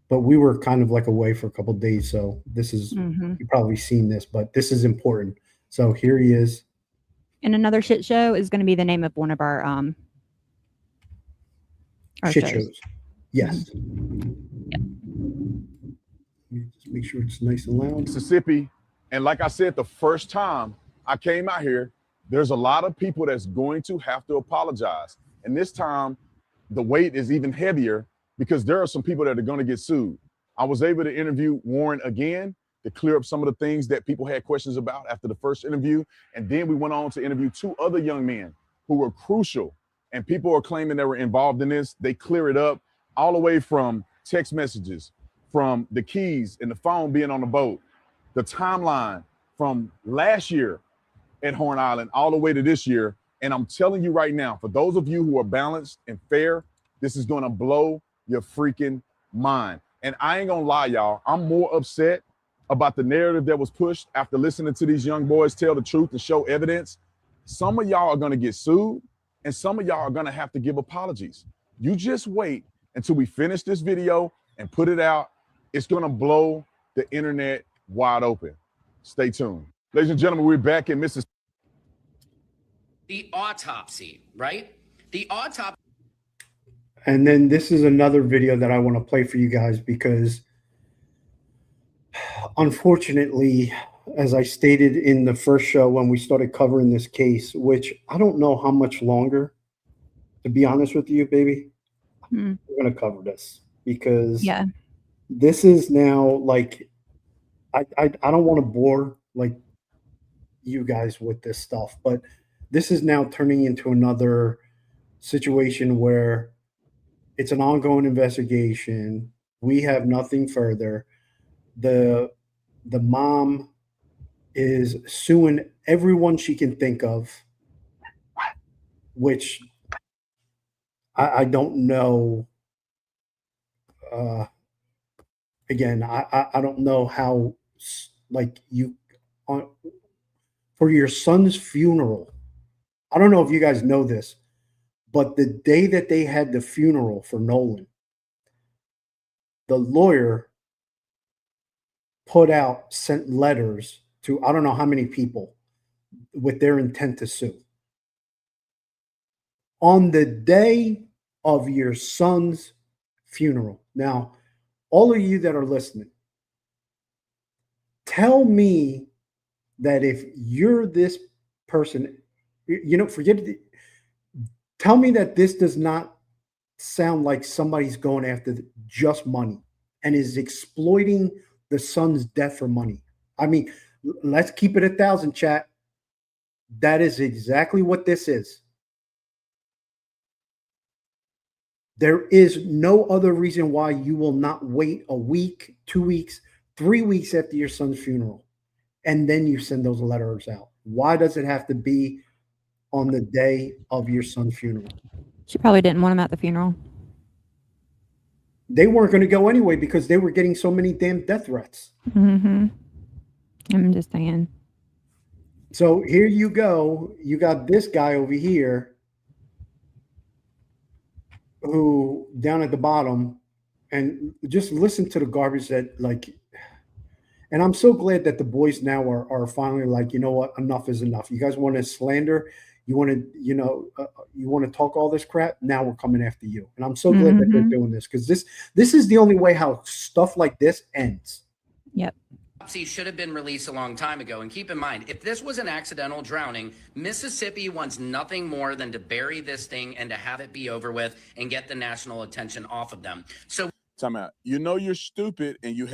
But we were kind of like away for a couple of days, so this is you've probably seen this, but this is important. So here he is. And another shit show is going to be the name of one of our shit shows. Yes. Yep. Just make sure it's nice and loud. Mississippi, and like I said, the first time I came out here, there's a lot of people that's going to have to apologize, and this time the weight is even heavier because there are some people that are going to get sued. I was able to interview Warren again to clear up some of the things that people had questions about after the first interview. And then we went on to interview 2 other young men who were crucial. And people are claiming they were involved in this. They clear it up all the way from text messages, from the keys and the phone being on the boat, the timeline from last year at Horn Island all the way to this year. And I'm telling you right now, for those of you who are balanced and fair, this is going to blow your freaking mind. And I ain't going to lie, y'all. I'm more upset about the narrative that was pushed after listening to these young boys tell the truth and show evidence. Some of y'all are going to get sued, and some of y'all are going to have to give apologies. You just wait until we finish this video and put it out. It's going to blow the internet wide open. Stay tuned. Ladies and gentlemen, we're back in Mississippi. The autopsy, right? The autopsy. And then this is another video that I want to play for you guys because unfortunately, as I stated in the first show when we started covering this case, which I don't know how much longer, to be honest with you, baby, we're going to cover this because this is now like, I don't want to bore like you guys with this stuff, but this is now turning into another situation where it's an ongoing investigation. We have nothing further. The mom is suing everyone she can think of, which I don't know. Again, I don't know how, like, you for your son's funeral. I don't know if you guys know this, but the day that they had the funeral for Nolan, the lawyer sent letters to I don't know how many people with their intent to sue. On the day of your son's funeral. Now, all of you that are listening, tell me that if you're this person, tell me that this does not sound like somebody's going after just money and is exploiting the son's death for money. I mean, let's keep it 1,000, chat. That is exactly what this is. There is no other reason why you will not wait a week, 2 weeks, 3 weeks after your son's funeral, and then you send those letters out. Why does it have to be on the day of your son's funeral? She probably didn't want him at the funeral. They weren't going to go anyway because they were getting so many damn death threats. I'm just saying. So here you go. You got this guy over here who down at the bottom, and just listen to the garbage that, like, and I'm so glad that the boys now are finally like, you know what, enough is enough. You guys want to slander, you want to, you want to talk all this crap. Now we're coming after you, and I'm so glad that they're doing this because this is the only way how stuff like this ends. Yep. Should have been released a long time ago. And keep in mind, if this was an accidental drowning, Mississippi wants nothing more than to bury this thing and to have it be over with and get the national attention off of them. So time out. You know you're stupid and you've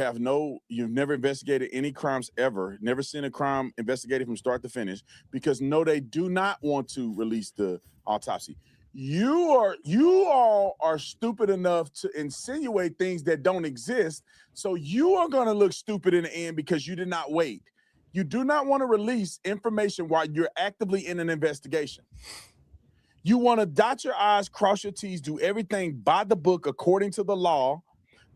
never investigated any crimes ever, never seen a crime investigated from start to finish, because no, they do not want to release the autopsy. You all are stupid enough to insinuate things that don't exist. So you are going to look stupid in the end because you did not wait. You do not want to release information while you're actively in an investigation. You want to dot your I's, cross your T's, do everything by the book according to the law.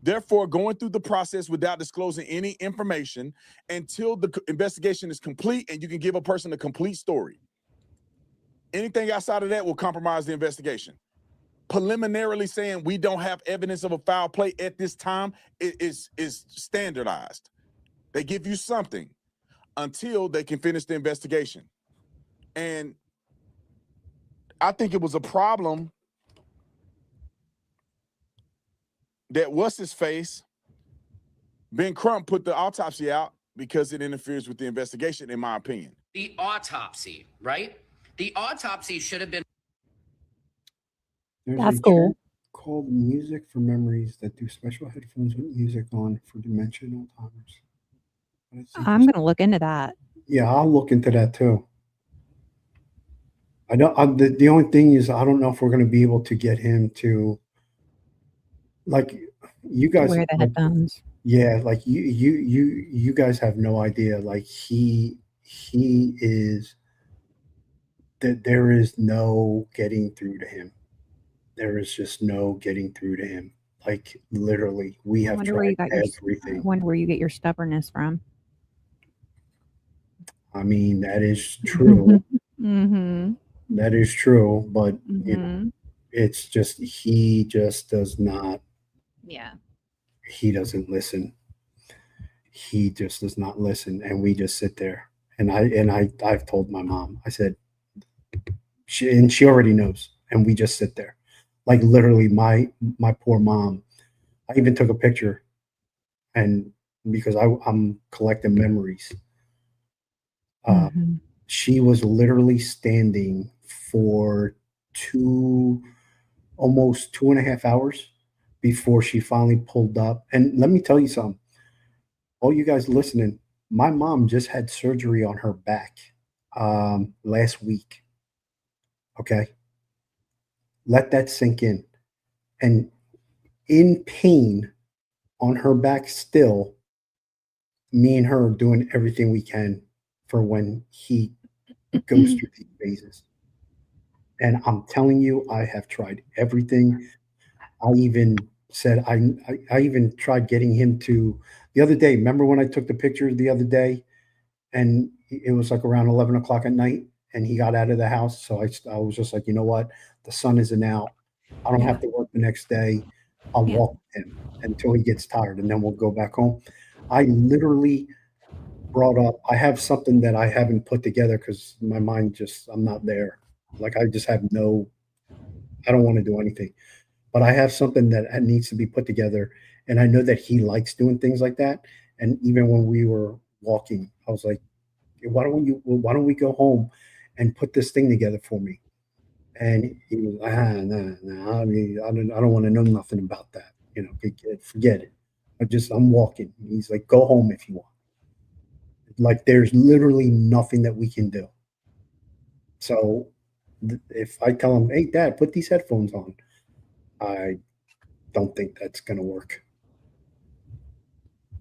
Therefore, going through the process without disclosing any information until the investigation is complete and you can give a person a complete story. Anything outside of that will compromise the investigation. Preliminarily saying we don't have evidence of a foul play at this time is standardized. They give you something until they can finish the investigation. And I think it was a problem that what's his face, Ben Crump, put the autopsy out because it interferes with the investigation, in my opinion. the autopsy, right? The autopsy should have been. There's a cool called Music for Memories that do special headphones with music on for dementia and Alzheimer's. I'm going to look into that. Yeah, I'll look into that too. I don't. The only thing is, I don't know if we're going to be able to get him to, like, you guys wear the headphones. Yeah, like you guys have no idea. Like he he is that there is no getting through to him. There is just no getting through to him. Like literally, we I have wonder where you tried got your I everything. wonder where you get your stubbornness from. I mean, that is true. Mm-hmm. That is true, but you know, Mm-hmm. it's just he just does not. Yeah. He doesn't listen. He just does not listen, and we just sit there. And I've told my mom. I said, she already knows, and we just sit there, like literally my poor mom. I even took a picture, and because I'm collecting memories. Mm-hmm. She was literally standing for almost 2.5 hours before she finally pulled up. And let me tell you something, all you guys listening, my mom just had surgery on her back last week. Okay. Let that sink in. And in pain on her back still, me and her are doing everything we can for when he goes through these phases. And I'm telling you, I have tried everything. I even said I even tried getting him to the other day. Remember when I took the picture the other day, and it was like around 11 o'clock at night, and he got out of the house. So I was just like, you know what, the sun isn't out. I don't have to work the next day. I'll walk with him until he gets tired, and then we'll go back home. I literally brought up. I have something that I haven't put together because my mind just I'm not there. Like I just have no. I don't want to do anything, but I have something that needs to be put together, and I know that he likes doing things like that. And even when we were walking, I was like, why don't we go home and put this thing together for me? And he was nah. I mean, I don't want to know nothing about that. You know, forget it. I'm walking. He's like, go home if you want. Like, there's literally nothing that we can do. So if I tell him, hey, Dad, put these headphones on, I don't think that's going to work.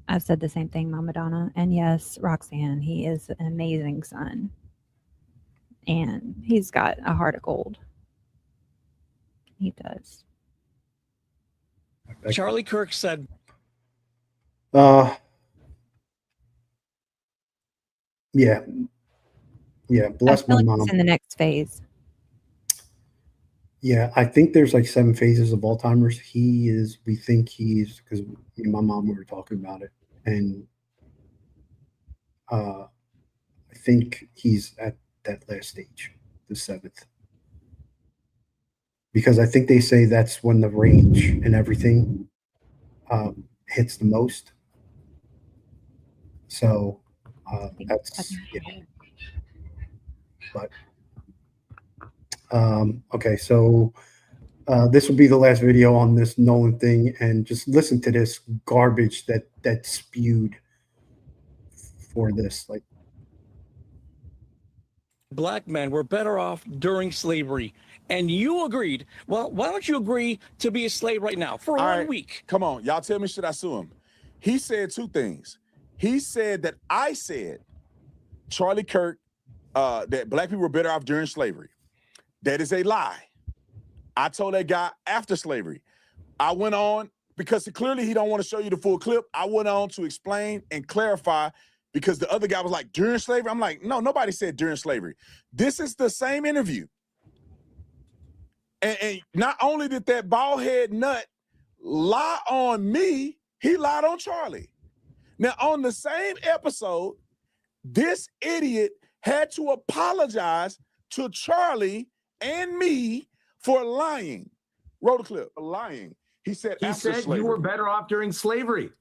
I've said the same thing, Mama Donna. And yes, Roxanne, he is an amazing son. And he's got a heart of gold. He does. Charlie Kirk said, Yeah. Bless my mom. He's in the next phase. Yeah, I think there's like 7 phases of Alzheimer's. We think he's, because me and my mom, we were talking about it. And I think he's at that last stage, the 7th. Because I think they say that's when the rage and everything hits the most. So that's, yeah. But, okay, so this will be the last video on this Nolan thing, and just listen to this garbage that spewed for this. Like, black men were better off during slavery. And you agreed. Well, why don't you agree to be a slave right now for 1 week? Come on, y'all tell me, should I sue him? He said 2 things. He said that I said, Charlie Kirk, that black people were better off during slavery. That is a lie. I told that guy after slavery. I went on, because clearly he don't want to show you the full clip. I went on to explain and clarify, because the other guy was like, during slavery? I'm like, no, nobody said during slavery. This is the same interview. And not only did that bald head nut lie on me, he lied on Charlie. Now, on the same episode, this idiot had to apologize to Charlie and me for lying. Roll the clip. Lying. He said you were better off during slavery.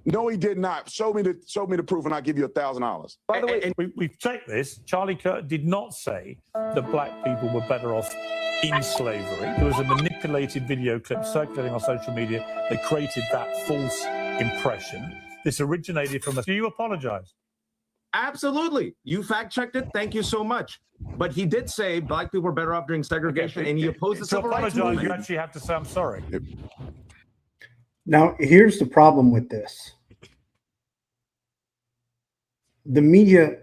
No, he did not. Show me the proof, and I'll give you $1,000. By the way, we've checked this. Charlie Kirk did not say that black people were better off in slavery. There was a manipulated video clip circulating on social media that created that false impression. This originated from Do you apologize? Absolutely. You fact-checked it. Thank you so much. But he did say black people were better off during segregation, and he opposed the civil rights movement. You actually have to say, I'm sorry. now, here's the problem with this. The media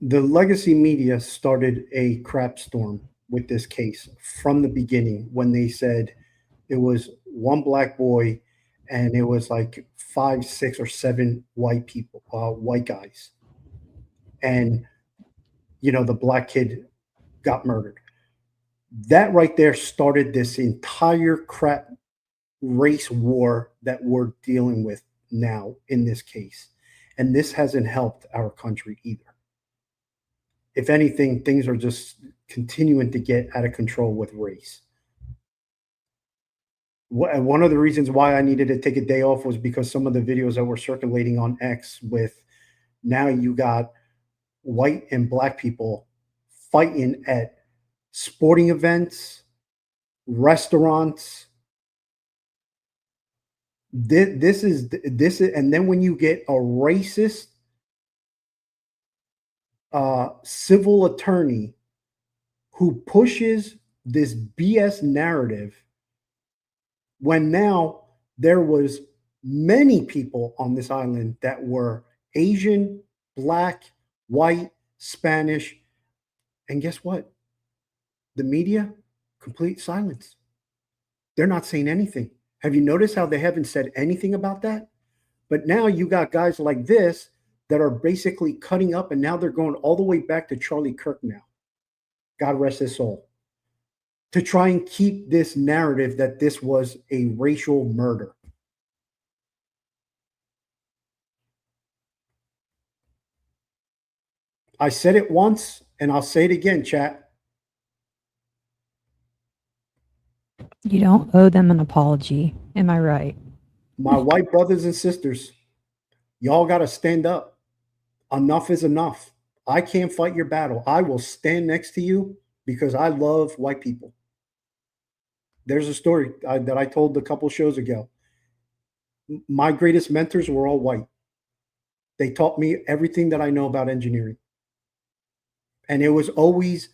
The legacy media started a crap storm with this case from the beginning when they said it was one black boy and it was like 5, 6, or 7 white people, white guys. And, the black kid got murdered. That right there started this entire crap race war that we're dealing with now in this case. And this hasn't helped our country either. If anything, things are just continuing to get out of control with race. One of the reasons why I needed to take a day off was because some of the videos that were circulating on X with now you got white and black people fighting at sporting events, restaurants. This is, and then when you get a racist civil attorney who pushes this BS narrative, when now there was many people on this island that were Asian, black, white, Spanish, and guess what? The media, complete silence. They're not saying anything. Have you noticed how they haven't said anything about that? But now you got guys like this that are basically cutting up, and now they're going all the way back to Charlie Kirk now. God rest his soul. To try and keep this narrative that this was a racial murder. I said it once, and I'll say it again, chat. You don't owe them an apology. Am I right? My white brothers and sisters, y'all got to stand up. Enough is enough. I can't fight your battle. I will stand next to you because I love white people. There's a story that I told a couple shows ago. My greatest mentors were all white. They taught me everything that I know about engineering. And it was always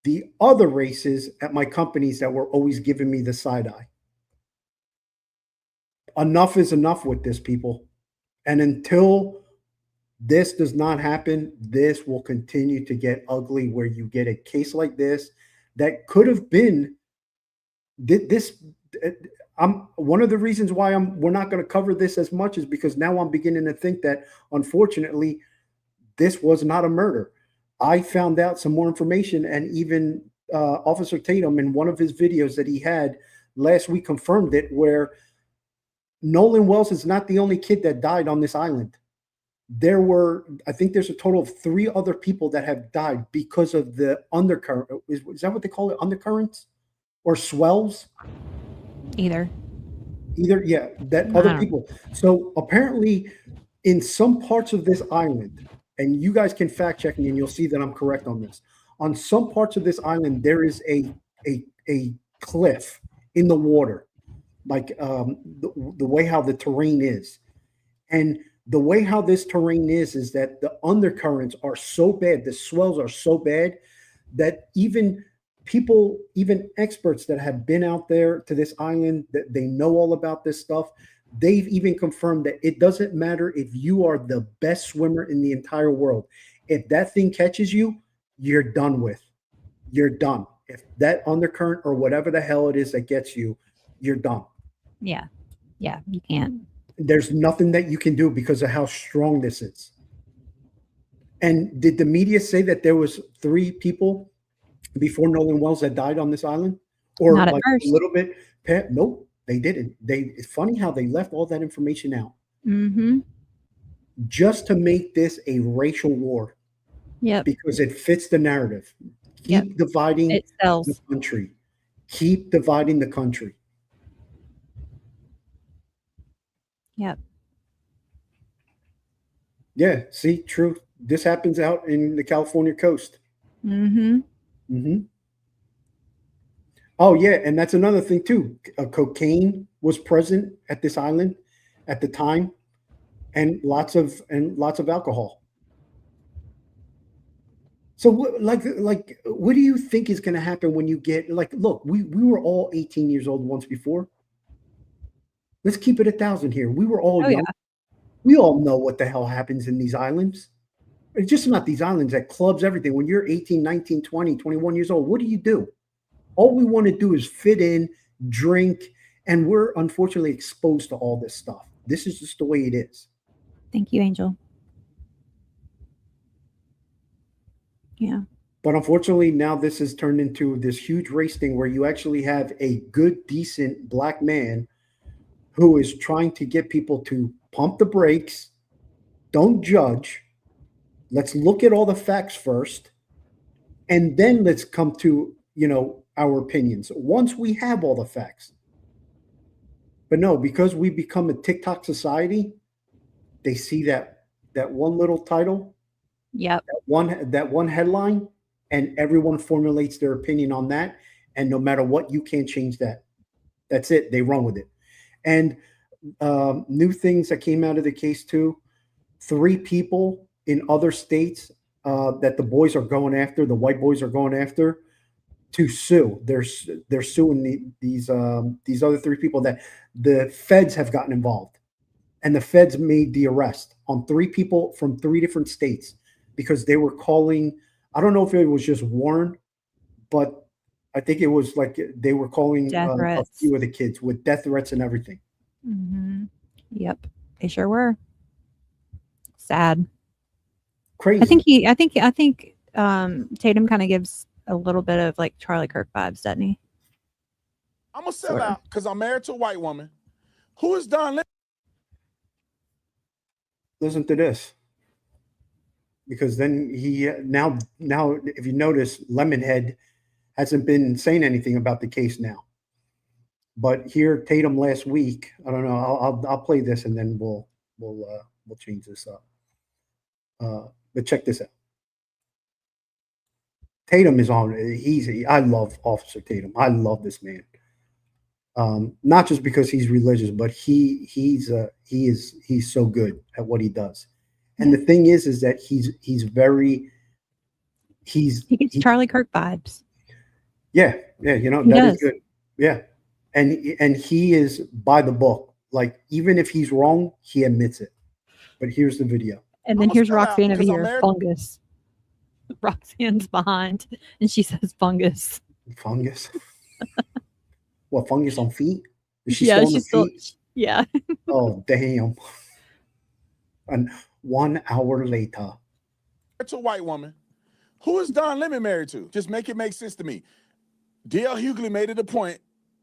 the other races at my companies that were always giving me the side eye. Enough is enough with this, people. And until this does not happen, this will continue to get ugly, where you get a case like this that could have been this. I'm one of the reasons why we're not going to cover this as much is because now I'm beginning to think that, unfortunately, this was not a murder. I found out some more information, and even Officer Tatum in one of his videos that he had last week confirmed it, where Nolan Wells is not the only kid that died on this island. There were, I think there's a total of 3 other people that have died because of the undercurrent. Is that what they call it? Undercurrents or swells? Either, yeah, that other people. So apparently in some parts of this island, and you guys can fact check me and you'll see that I'm correct on this. On some parts of this island, there is a cliff in the water, like the way how the terrain is. And the way how this terrain is that the undercurrents are so bad, the swells are so bad that even people, even experts that have been out there to this island, that they know all about this stuff, they've even confirmed that it doesn't matter if you are the best swimmer in the entire world. If that thing catches you, you're done with. You're done. If that undercurrent or whatever the hell it is that gets you, you're done. Yeah. Yeah, you can't. There's nothing that you can do because of how strong this is. And did the media say that there was 3 people before Nolan Wells that died on this island? Or Not at like first. a little bit? Nope, they didn't. It's funny how they left all that information out. Mm-hmm. Just to make this a racial war. Yep. Because it fits the narrative. Keep dividing It sells. the country. Keep dividing the country. Yep. Yeah, see, true. This happens out in the California coast. Mm-hmm. Mm-hmm. Oh, yeah, and that's another thing too. Cocaine was present at this island at the time, and lots of alcohol. So, what do you think is going to happen when you get look? We were all 18 years old once before. Let's keep it 1,000 here. We were all young. Yeah. We all know what the hell happens in these islands. It's just not these islands, at clubs, everything. When you're 18, 19, 20, 21 years old, what do? All we want to do is fit in, drink, and we're unfortunately exposed to all this stuff. This is just the way it is. Thank you, Angel. Yeah. But unfortunately, now this has turned into this huge race thing where you actually have a good, decent black man who is trying to get people to pump the brakes, don't judge. Let's look at all the facts first, and then let's come to, our opinions once we have all the facts. But no, because we become a TikTok society, they see that one little title, Yep. that one headline, and everyone formulates their opinion on that. And no matter what, you can't change that. That's it. They run with it. And new things that came out of the case too. 3 people in other states that the boys are going after, the white boys are going after, to sue. They're suing these other 3 people that the feds have gotten involved, and the feds made the arrest on 3 people from 3 different states because they were calling. I don't know if it was just Warren, but I think it was like they were calling a few of the kids with death threats and everything. Mm-hmm. Yep, they sure were. Sad. Crazy. I think Tatum kind of gives a little bit of like Charlie Kirk vibes, doesn't he? I'm gonna sell out because I'm married to a white woman. Who is Don Lemon? Listen to this, because then he now if you notice, Lemonhead hasn't been saying anything about the case now. But here, Tatum last week, I don't know. I'll play this and then we'll change this up. But check this out. Tatum is on. I love Officer Tatum. I love this man. Not just because he's religious, but he's so good at what he does. And the thing is that he gets Charlie Kirk vibes. Yeah, that is good. Yeah, and he is by the book. Like, even if he's wrong, he admits it. But here's the video. And then here's Roxanne over here, fungus. Roxanne's behind, and she says fungus. Fungus? What, fungus on feet? Is she she's still. Feet? Yeah. Oh, damn. And 1 hour later. It's a white woman. Who is Don Lemon married to? Just make it make sense to me. D.L. Hughley made it a point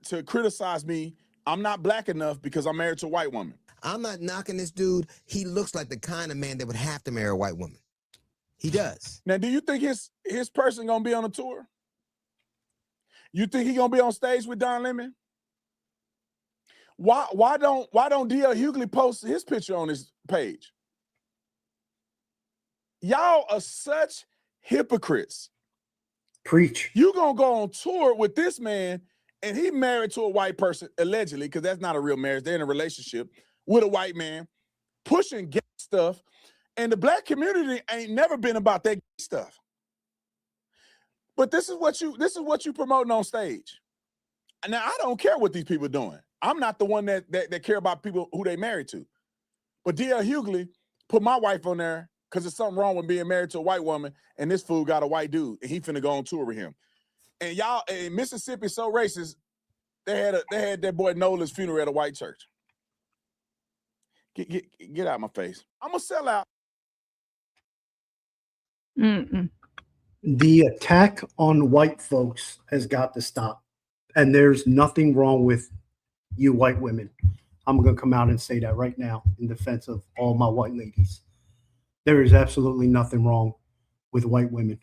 to criticize me. I'm not black enough because I'm married to a white woman. I'm not knocking this dude. He looks like the kind of man that would have to marry a white woman. He does. Now, do you think his person gonna be on a tour? You think he gonna be on stage with Don Lemon? Why don't D.L. Hughley post his picture on his page? Y'all are such hypocrites. Preach. You gonna go on tour with this man, and he married to a white person, allegedly, because that's not a real marriage. They're in a relationship with a white man, pushing gay stuff, and the black community ain't never been about that gay stuff. But this is what you promoting on stage. Now, I don't care what these people are doing. I'm not the one that care about people who they married to. But D.L. Hughley put my wife on there because there's something wrong with being married to a white woman, and this fool got a white dude, and he finna go on tour with him. And y'all, in Mississippi, so racist, they had that boy Nolan's funeral at a white church. Get out of my face. I'm gonna sell out. Mm-mm. The attack on white folks has got to stop. And there's nothing wrong with you white women. I'm going to come out and say that right now in defense of all my white ladies. There is absolutely nothing wrong with white women.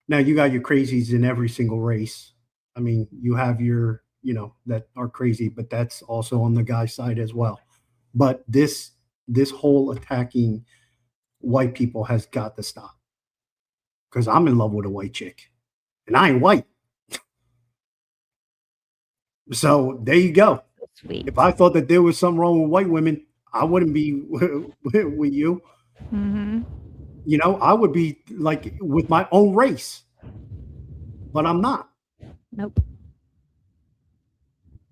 Now, you got your crazies in every single race. I mean, you have your, that are crazy, but that's also on the guy side as well. But this whole attacking white people has got to stop. Because I'm in love with a white chick. And I ain't white. So there you go. Sweet. If I thought that there was something wrong with white women, I wouldn't be with you. Mm-hmm. I would be like with my own race. But I'm not. Nope.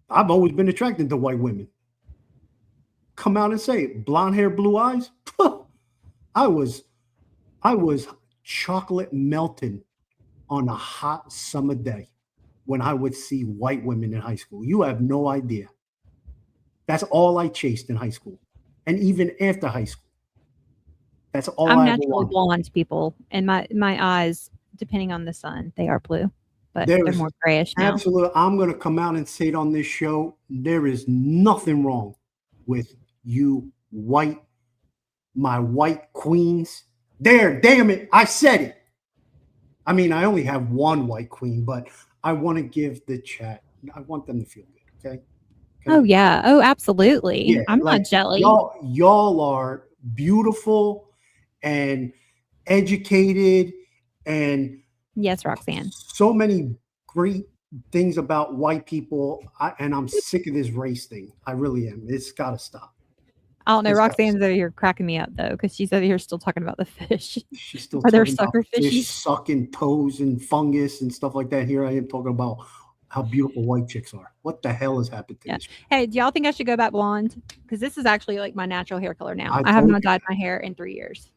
I've always been attracted to white women. Come out and say it. Blonde hair, blue eyes. I was I was chocolate melting on a hot summer day when I would see white women in high school. You have no idea. That's all I chased in high school, and even after high school. That's all I'm I ever naturally wanted. blonde, people, and my eyes, depending on the sun, they are blue, but There they're is more grayish now. absolutely. I'm going to come out and say it on this show. There is nothing wrong with you, my white queens. There, damn it, I said it. I mean, I only have one white queen, but I want to give the chat. I want them to feel good. Okay. Oh yeah. Oh, absolutely. Yeah, I'm like not jelly. y'all are beautiful and educated and Yes, Roxanne. so many great things about white people, and I'm sick of this race thing. I really am. It's got to stop. I don't know. It's gotta Roxanne's over here cracking me up though, because she's over here still talking about the fish. She's still Are there talking about sucker fish fishies? sucking toes and fungus and stuff like that. Here I am talking about how beautiful white chicks are. What the hell has happened to Yeah. this? Hey, do y'all think I should go back blonde? Because this is actually like my natural hair color now. I I have told not you dyed my hair in 3 years.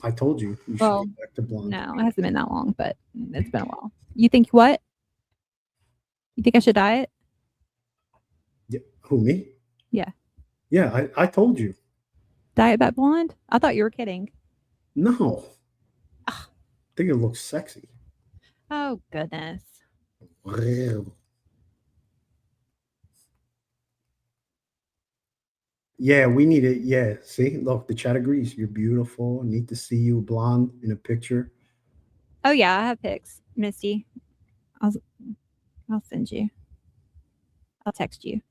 I told you you should Well, get back to blonde. no, it hasn't been that long, but it's been a while. You think what? You think I should dye it? Yeah. Who, me? Yeah. Yeah, I told you. Dye it back blonde? I thought you were kidding. No. I think it looks sexy. Oh, goodness. Yeah, we need it. Yeah, see, look, the chat agrees. You're beautiful. I need to see you blonde in a picture. Oh, yeah, I have pics, Misty. I'll send you. I'll text you.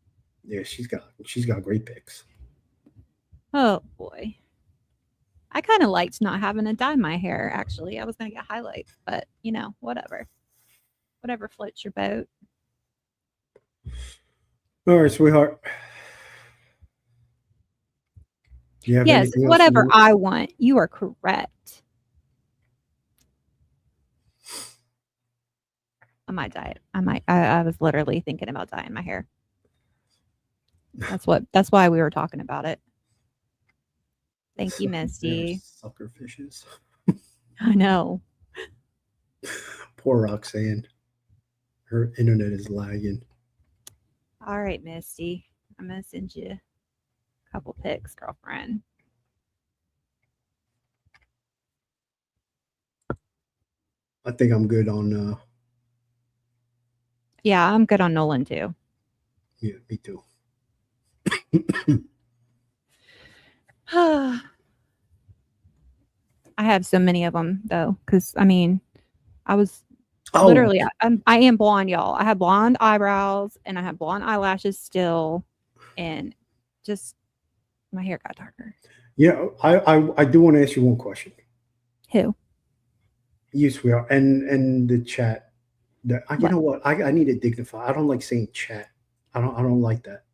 Yeah, she's got great pics. Oh, boy. I kind of liked not having to dye my hair, actually. I was going to get highlights, but, whatever. Whatever floats your boat. All right, sweetheart. Do you have Yes, anything else you whatever want? I want. You are correct. I might dye it. I was literally thinking about dyeing my hair. That's why we were talking about it. Thank you, Misty. Sucker fishes. I know. Poor Roxanne. Her internet is lagging. All right, Misty. I'm gonna send you a couple pics, girlfriend. I think I'm good on Yeah, I'm good on Nolan too. yeah, me too. I have so many of them though, because I was literally I am blonde, y'all. I have blonde eyebrows and I have blonde eyelashes still, and just my hair got darker. Yeah, I do want to ask you one question. Who? You, sweetheart, and the chat. You know what? I need to dignify. I don't like saying chat. I don't like that.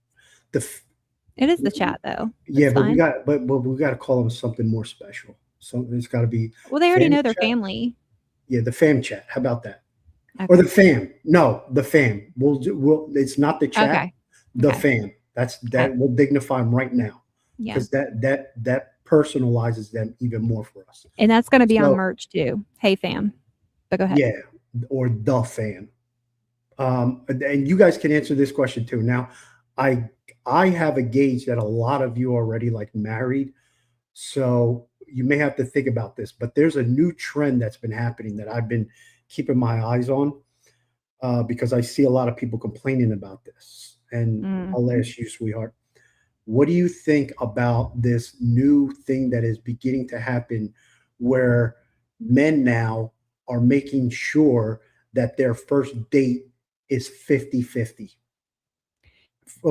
It is the chat though. Yeah, It's but fine. we got to call them something more special. So it's got to be. Well, they already fam know their chat. family. Yeah, the fam chat. How about that? Okay. Or the fam? No, the fam. We'll. It's not the chat. Okay. The fam. That's that. Okay. We'll dignify them right now. Yeah. Because that personalizes them even more for us. And that's going to be on So- merch too. Hey fam. But go ahead. Yeah, or the fam. And you guys can answer this question too. Now, I have a gauge that a lot of you are already like married, so you may have to think about this. But there's a new trend that's been happening that I've been keeping my eyes on because I see a lot of people complaining about this. And I'll ask you, sweetheart, what do you think about this new thing that is beginning to happen, where men now are making sure that their first date is 50-50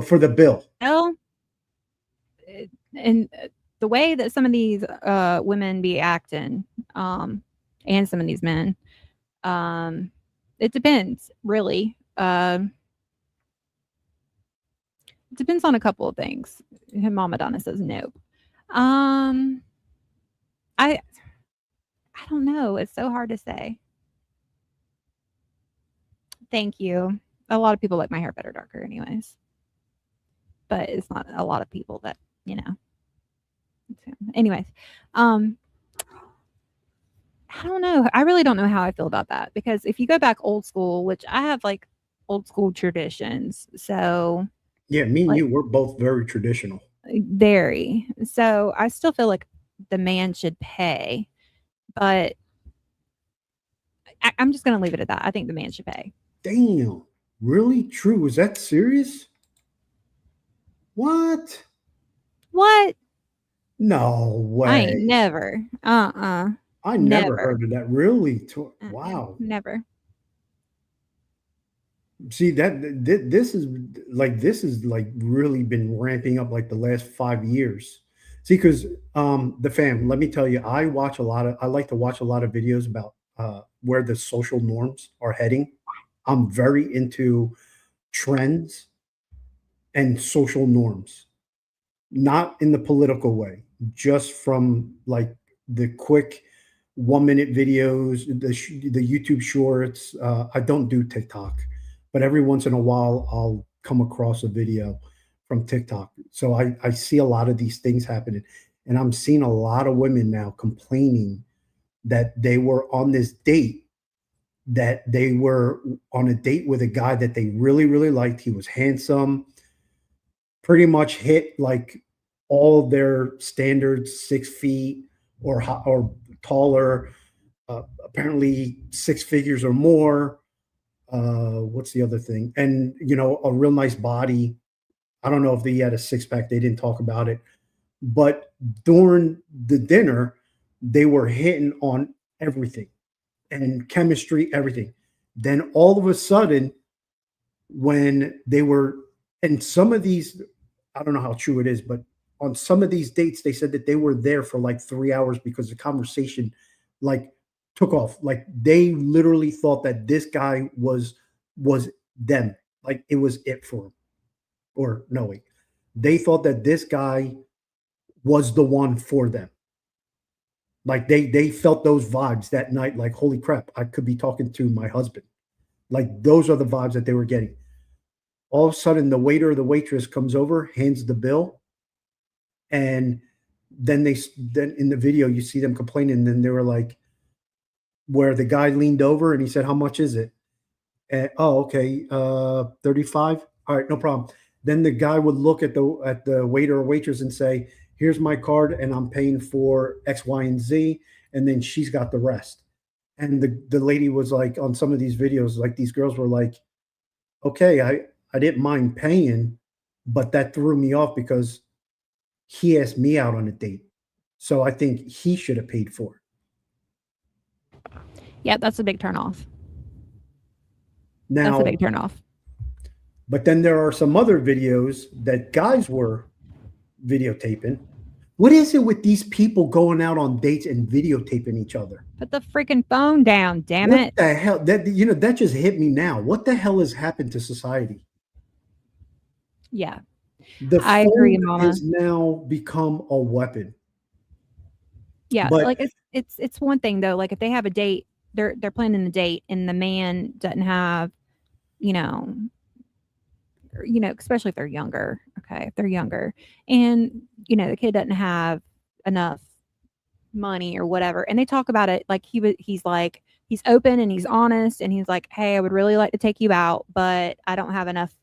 for the bill? Well, and the way that some of these women be acting, and some of these men, it depends really. It depends on a couple of things. Mama Donna says nope. I don't know. It's so hard to say. Thank you. A lot of people like my hair better darker anyways. But it's not a lot of people that, Anyways. I don't know. I really don't know how I feel about that, because if you go back old school, which I have like old school traditions, so Yeah, me and like you, we're both very traditional. very. So I still feel like the man should pay, but I'm just going to leave it at that. I think the man should pay. Damn, really? True? Is that serious? What? What? No I ain't way. never. I never Never. heard of that. Really? Wow. Never. See this is like really been ramping up like the last 5 years. See, because the fam, let me tell you, I like to watch a lot of videos about where the social norms are heading. I'm very into trends and social norms, not in the political way, just from like the quick 1 minute videos, the YouTube shorts. I don't do TikTok, but every once in a while I'll come across a video from TikTok. So I see a lot of these things happening, and I'm seeing a lot of women now complaining that they were on this date, that they were on a date with a guy that they really, really liked. He was handsome, pretty much hit like all their standards, 6 feet or taller, apparently 6 figures or more. What's the other thing? And a real nice body. I don't know if he had a six pack. They didn't talk about it, but during the dinner, they were hitting on everything and chemistry, everything. Then all of a sudden, when they were, and some of these, I don't know how true it is, but on some of these dates, they said that they were there for like 3 hours because the conversation like took off. Like they literally thought that this guy was them. Like it was it for them. Or no, wait. They thought that this guy was the one for them. Like they felt those vibes that night, like, holy crap, I could be talking to my husband. Like those are the vibes that they were getting. All of a sudden, the waiter or the waitress comes over, hands the bill, and then then in the video you see them complaining. And then they were like, where the guy leaned over and he said, "How much is it?" And, "Oh, okay, 35. All right, no problem." Then the guy would look at the waiter or waitress and say, "Here's my card, and I'm paying for X, Y, and Z." And then she's got the rest. And the lady was like, on some of these videos, like these girls were like, "Okay, I didn't mind paying, but that threw me off because he asked me out on a date. So I think he should have paid for it." Yeah, that's a big turnoff. Now, that's a big turnoff. But then there are some other videos that guys were videotaping. What is it with these people going out on dates and videotaping each other? Put the freaking phone down, damn What it. the hell? That just hit me now. What the hell has happened to society? Yeah. The I phone agree, Mama. has now become a weapon. Yeah, But- like it's one thing though. Like if they have a date, they're planning the date, and the man doesn't have, especially if they're younger. Okay, if they're younger, and the kid doesn't have enough money or whatever, and they talk about it like he's open and he's honest, and he's like, "Hey, I would really like to take you out, but I don't have enough.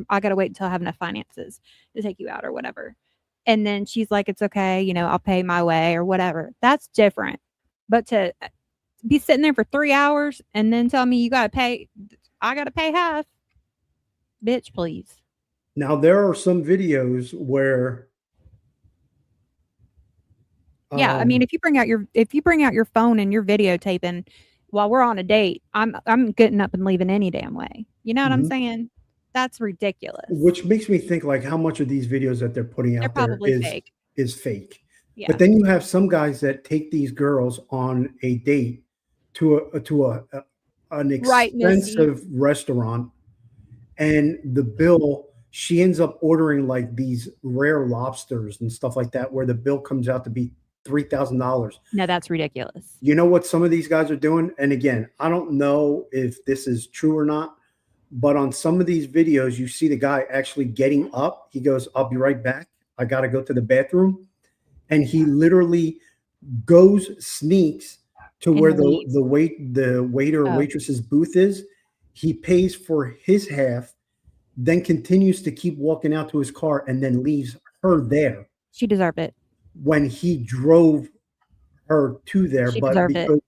I got to wait until I have enough finances to take you out or whatever." And then she's like, "It's okay, I'll pay my way or whatever." That's different. But to be sitting there for 3 hours and then tell me I got to pay half. Bitch, please. Now there are some videos where Yeah, I mean, if you bring out your phone and you're videotaping while we're on a date, I'm getting up and leaving any damn way. You know what I'm Mhm. saying? That's ridiculous. which makes me think like how much of these videos that they're putting They're out there probably fake. is fake. Yeah. But then you have some guys that take these girls on a date to an Right, Misty. expensive restaurant, and the bill, she ends up ordering like these rare lobsters and stuff like that, where the bill comes out to be $3,000. No, that's ridiculous. You know what some of these guys are doing? And again, I don't know if this is true or not, but on some of these videos, you see the guy actually getting up. He goes, "I'll be right back. I got to go to the bathroom." And he literally sneaks to And where leaves. the waiter or Oh. waitress's booth is. He pays for his half, then continues to keep walking out to his car, and then leaves her there She deserved it. when he drove her to there. She But deserved it. because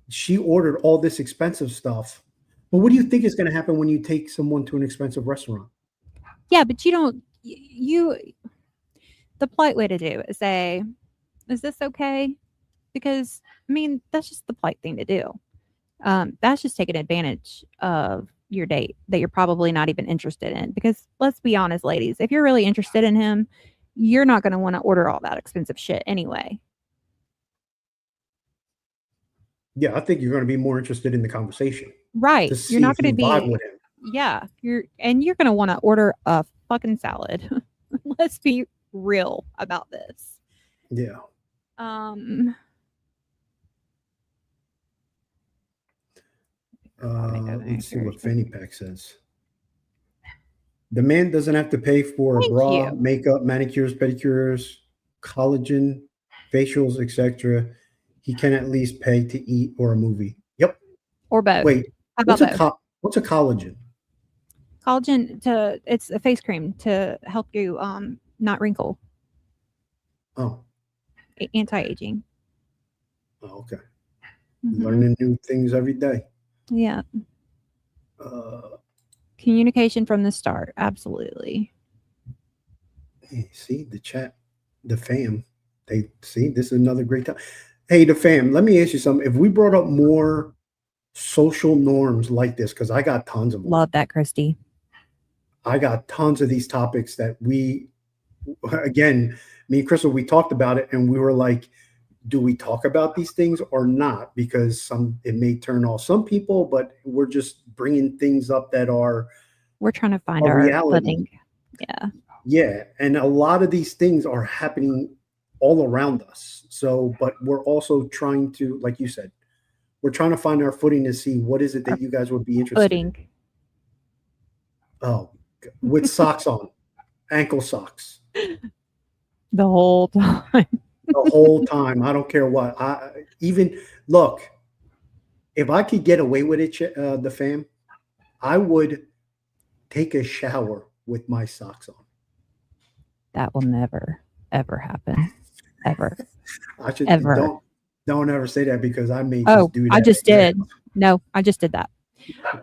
she ordered all this expensive stuff. But what do you think is going to happen when you take someone to an expensive restaurant? Yeah, but you don't. The polite way to do it is say, "Is this okay?" Because I mean, that's just the polite thing to do. That's just taking advantage of your date that you're probably not even interested in. Because let's be honest, ladies, if you're really interested in him, you're not going to want to order all that expensive shit anyway. Yeah, I think you're going to be more interested in the conversation. Right. To see You're not if you going to vibe be. with him. Yeah. You're going to want to order a fucking salad. Let's be real about this. Yeah. Let's see what Fanny Pack says. The man doesn't have to pay for a bra, makeup, manicures, pedicures, collagen, facials, etc. He can at least pay to eat or a movie. Yep. Or both. Wait, How about both? What's a collagen? Collagen it's a face cream to help you not wrinkle. Oh. Anti-aging. Oh, okay. Mhm. Learning new things every day. Yeah. Communication from the start. Absolutely. Hey, see the chat, the fam. They see this is another great time. Hey, the fam. Let me ask you something. If we brought up more social norms like this, because I got tons of them. Love that, Christy. I got tons of these topics that again, me and Crystal, we talked about it, and we were like, do we talk about these things or not? Because it may turn off some people, but we're just bringing things up that we're trying to find our reality. footing. Yeah. Yeah, and a lot of these things are happening all around us. So, but we're also trying to, like you said, we're trying to find our footing to see what is it that you guys would be interested in. Oh, with socks on, ankle socks. The whole time. The whole time. I don't care what. Look, if I could get away with it, the fam, I would take a shower with my socks on. That will never, ever happen. Ever. Ever. Don't ever say that because I may just do that. I just did. No, I just did that.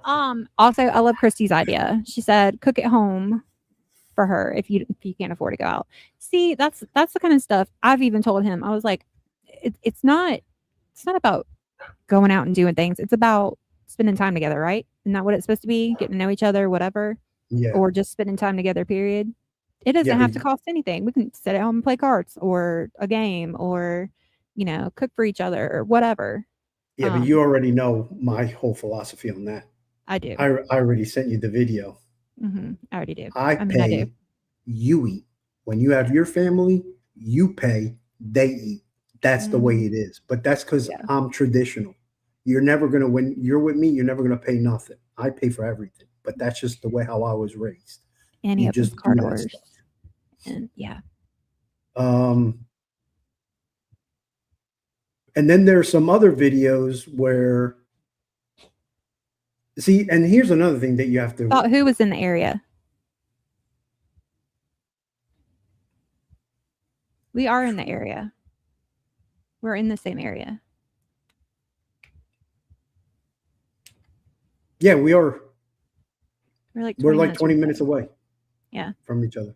Also, I love Christy's idea. She said, cook at home for her if you can't afford to go out. See, that's the kind of stuff I've even told him. I was like, it's not about going out and doing things. It's about spending time together, right? Isn't that what it's supposed to be? Getting to know each other, whatever. Yeah. Or just spending time together, period. It doesn't have to cost anything. We can sit at home and play cards or a game or, cook for each other or whatever. Yeah, but you already know my whole philosophy on that. I do. I already sent you the video. Mm-hmm. I already do. I do. You eat. When you have your family, you pay, they eat. That's the way it is. But that's because I'm traditional. You're never going to, when you're with me, you're never going to pay nothing. I pay for everything. But that's just the way how I was raised. And you he just opens car do that doors. stuff. And yeah. And then there's some other videos where, see, and here's another thing that you have to. About who was in the area? We are in the area. We're in the same area. Yeah, we are. We're like 20 minutes away. Yeah. From each other.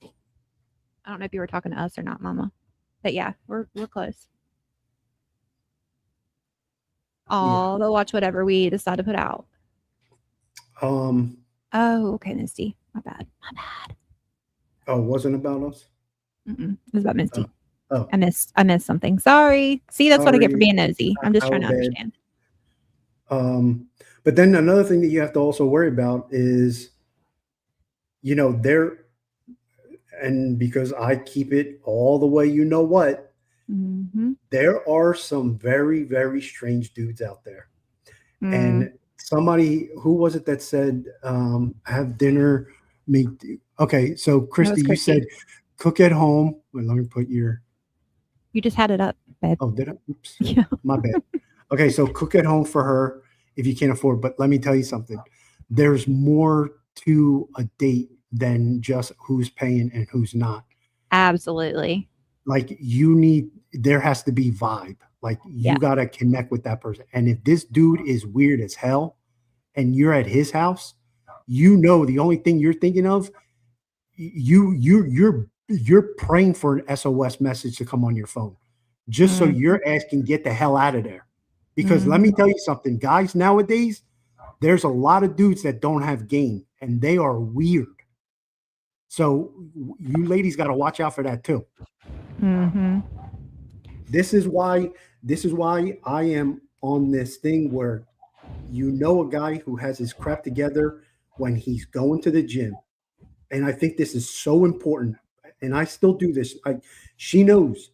I don't know if you were talking to us or not, Mama. But yeah, we're close. They'll watch whatever we decide to put out. Oh, okay, Misty. My bad. Oh, it wasn't about us? It was about Misty. Oh. I missed something. Sorry. See, that's what I get for being nosy. I'm just trying to understand. But then another thing that you have to also worry about is, and because I keep it all the way, what, there are some very, very strange dudes out there. And somebody, who was it that said, have dinner, okay, so Christy, you said cook at home. Well, let me put your, You just had it up, babe. Oh, did I? Oops. Yeah. My bad. Okay, so cook at home for her if you can't afford. But let me tell you something. There's more to a date than just who's paying and who's not. Absolutely. Like there has to be vibe. Like you Yeah. got to connect with that person. And if this dude is weird as hell and you're at his house, the only thing you're thinking of, you're praying for an SOS message to come on your phone just so you're asking, get the hell out of there. Because let me tell you something, guys, nowadays, there's a lot of dudes that don't have game and they are weird. So you ladies got to watch out for that too. Mm-hmm. This is why I am on this thing where a guy who has his crap together when he's going to the gym. And I think this is so important. And I still do this. She knows.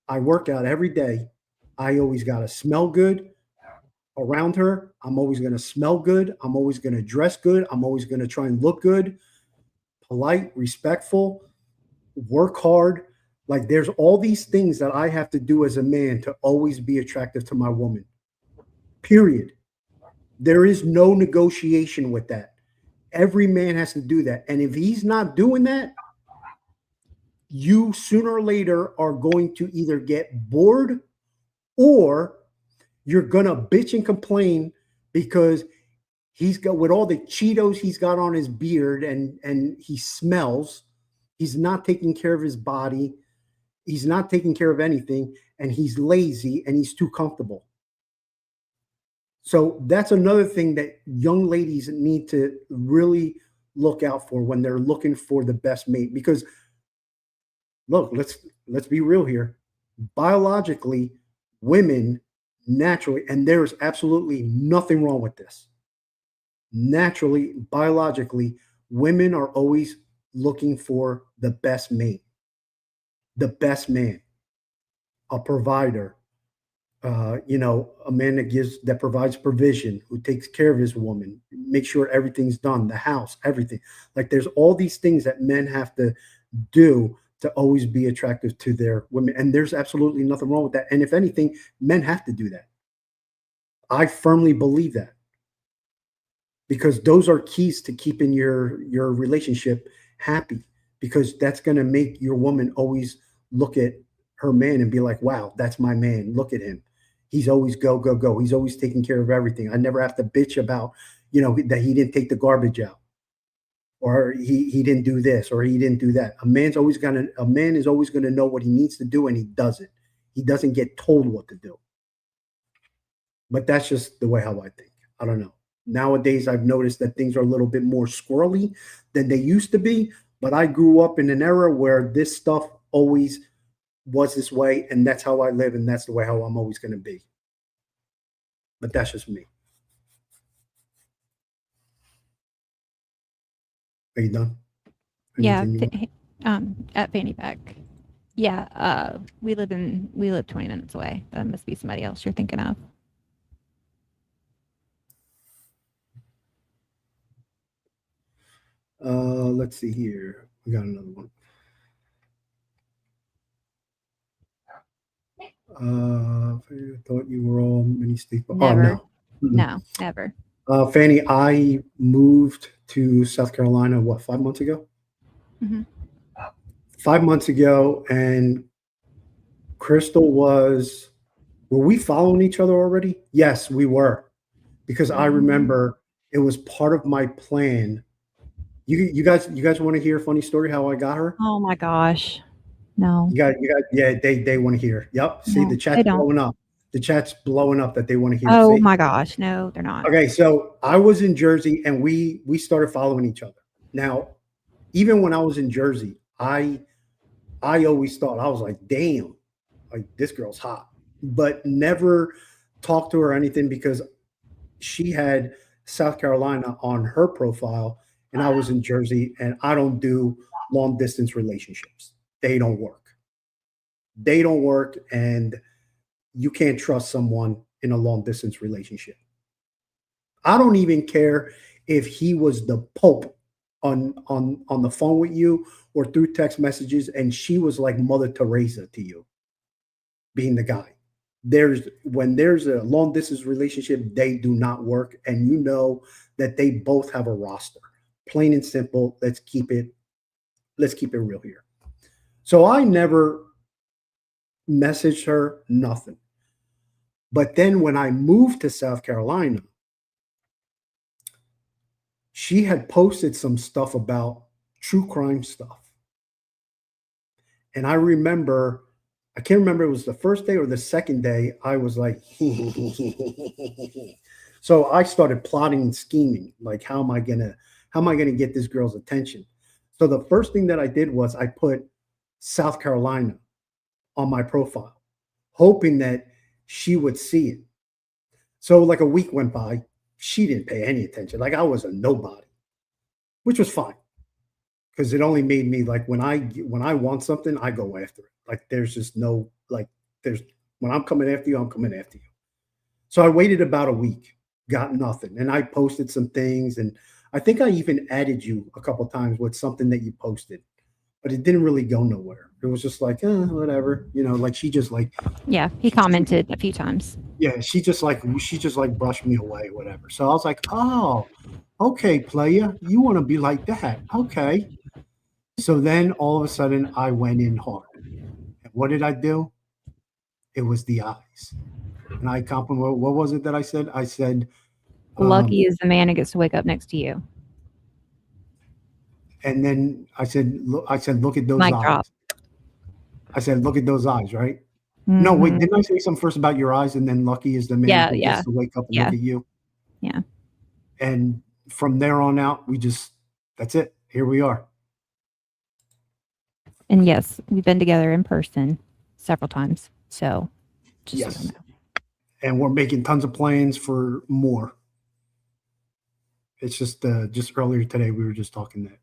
I work out every day. I always got to smell good around her. I'm always going to smell good. I'm always going to dress good. I'm always going to try and look good, polite, respectful, work hard. Like there's all these things that I have to do as a man to always be attractive to my woman. Period. There is no negotiation with that. Every man has to do that. And if he's not doing that, you sooner or later are going to either get bored or you're going to bitch and complain because he's got, with all the Cheetos he's got on his beard and he smells, he's not taking care of his body. He's not taking care of anything and he's lazy and he's too comfortable. So that's another thing that young ladies need to really look out for when they're looking for the best mate. Because look, let's be real here. Biologically, women naturally, and there's absolutely nothing wrong with this. Naturally, biologically, women are always looking for the best mate, the best man, a provider. A man that provides provision, who takes care of his woman, make sure everything's done, the house, everything. Like there's all these things that men have to do to always be attractive to their women. And there's absolutely nothing wrong with that. And if anything, men have to do that. I firmly believe that. Because those are keys to keeping your relationship happy. Because that's going to make your woman always look at her man and be like, wow, that's my man. Look at him. He's always go, go, go. He's always taking care of everything. I never have to bitch about, that he didn't take the garbage out or he didn't do this or he didn't do that. A man is always going to know what he needs to do and he does it. He doesn't get told what to do. But that's just the way how I think. I don't know. Nowadays, I've noticed that things are a little bit more squirrely than they used to be. But I grew up in an era where this stuff always was this way, and that's how I live, and that's the way how I'm always going to be. But that's just me. Are you done? Yeah, at Fanny Pack. Yeah, we live 20 minutes away. That must be somebody else you're thinking of. Let's see here. We got another one. I thought you were all mini states. Never. Oh, no. No, never. Fanny, I moved to South Carolina, 5 months ago? Mm-hmm. 5 months ago, and Crystal were we following each other already? Yes, we were. Because I remember it was part of my plan. You guys want to hear a funny story how I got her? Oh my gosh. No. You got yeah, they want to hear. Yep. See, No, the chat's blowing up. The chat's blowing up that they want to hear. Oh See? my gosh. No, they're not. Okay, so I was in Jersey and we started following each other. Now, even when I was in Jersey, I always thought, I was like, damn, like this girl's hot. But never talked to her or anything because she had South Carolina on her profile and I was in Jersey, and I don't do long distance relationships. They don't work. They don't work, and you can't trust someone in a long distance relationship. I don't even care if he was the Pope on the phone with you or through text messages, and she was like Mother Teresa to you, being the guy. When there's a long distance relationship, they do not work, and you know that they both have a roster. Plain and simple. Let's keep it real here. So I never messaged her, nothing. But then when I moved to South Carolina, she had posted some stuff about true crime stuff. And I remember, I can't remember, it was the first day or the second day, I was like, so I started plotting and scheming, like, how am I gonna get this girl's attention? So the first thing that I did was I put South Carolina on my profile, hoping that she would see it. So like a week went by, she didn't pay any attention. Like I was a nobody, which was fine, because it only made me like, when I want something, I go after it. Like there's just no, like, when I'm coming after you, I'm coming after you. So I waited about a week, got nothing, and I posted some things, and I think I even added you a couple of times with something that you posted, but it didn't really go nowhere. It was just like, whatever, like she just like, Yeah, he commented a few times. yeah, she just like brushed me away, whatever. So I was like, oh, okay, player, you want to be like that. Okay. So then all of a sudden I went in hard. And what did I do? It was the eyes. And I complimented, what was it that I said? I said, lucky is the man who gets to wake up next to you. And then I said, look at those Mic eyes. drop. I said, look at those eyes, right? Mm-hmm. No, wait, didn't I say something first about your eyes, and then lucky is the man who gets to wake up and look at you? Yeah. And from there on out, that's it. Here we are. And yes, we've been together in person several times. So just yes. So you know. And we're making tons of plans for more. It's just earlier today, we were just talking that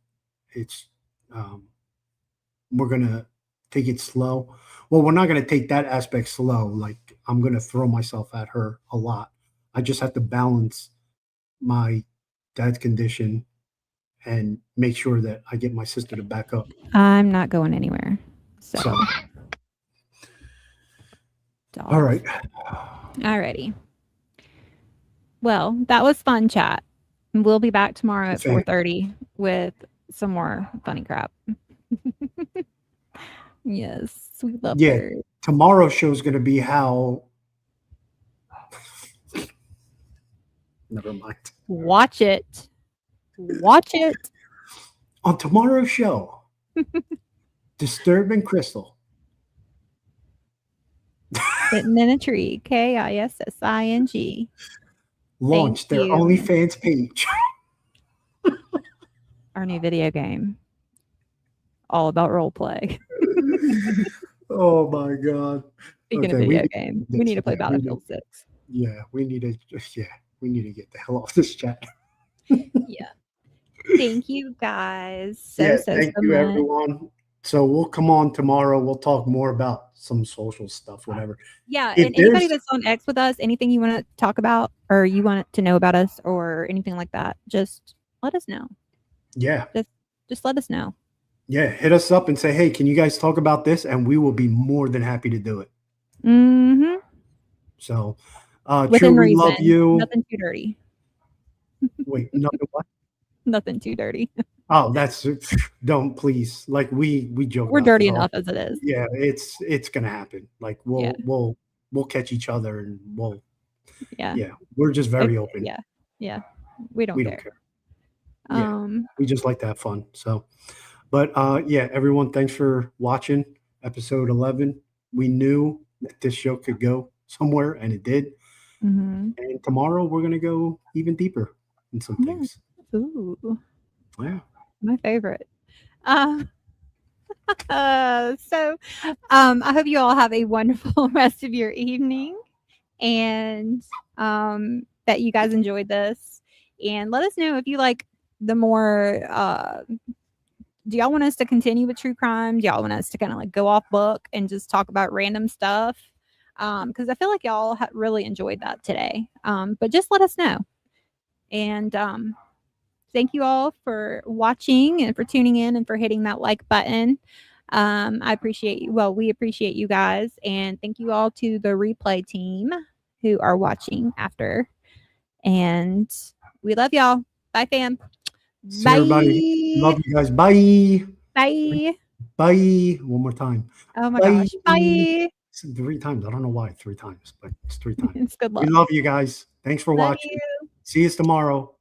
it's, we're going to take it slow. Well, we're not going to take that aspect slow. Like I'm going to throw myself at her a lot. I just have to balance my dad's condition and make sure that I get my sister to back up. I'm not going anywhere. So. All right. Alrighty. Well, that was fun chat. We'll be back tomorrow at 4:30 with some more funny crap. Yes, we love her. Tomorrow's show is going to be how. Never mind. Watch it. Watch it. On tomorrow's show, Disturbed and Crystal. Sitting in a tree. KISSING. Launch their OnlyFans page. Our new video game. All about role play. Oh my God. Speaking of video game, we need to play Battlefield 6. Yeah, we need to get the hell off this chat. Yeah. Thank you guys. Thank you, everyone. So we'll come on tomorrow. We'll talk more about some social stuff, whatever. Yeah, and anybody that's on X with us, anything you want to talk about or you want to know about us or anything like that, just let us know. Yeah. Just let us know. Yeah, hit us up and say, hey, can you guys talk about this? And we will be more than happy to do it. Mm-hmm. So, Within True, we reason. love you. Nothing too dirty. Wait, nothing what? Nothing too dirty. Oh, don't please. Like we joke. We're dirty enough as it is. Yeah, it's gonna happen. Like we'll catch each other and we're just very open. Yeah. We don't care. Yeah, we just like to have fun. So, but everyone, thanks for watching episode 11. We knew that this show could go somewhere, and it did. Mm-hmm. And tomorrow we're gonna go even deeper in some things. Ooh. Yeah. My favorite. I hope you all have a wonderful rest of your evening and that you guys enjoyed this. And let us know if you like the more do y'all want us to continue with true crime? Do y'all want us to kind of like go off book and just talk about random stuff? Because I feel like y'all really enjoyed that today. But just let us know. And thank you all for watching and for tuning in and for hitting that like button. I appreciate you. Well, we appreciate you guys. And thank you all to the replay team who are watching after. And we love y'all. Bye, fam. See Bye. everybody. Love you guys. Bye. Bye. Bye. One more time. Oh my gosh. Bye. 3 times. I don't know why 3 times, but it's 3 times. It's good luck. We love you guys. Thanks for Love watching. you. See you tomorrow.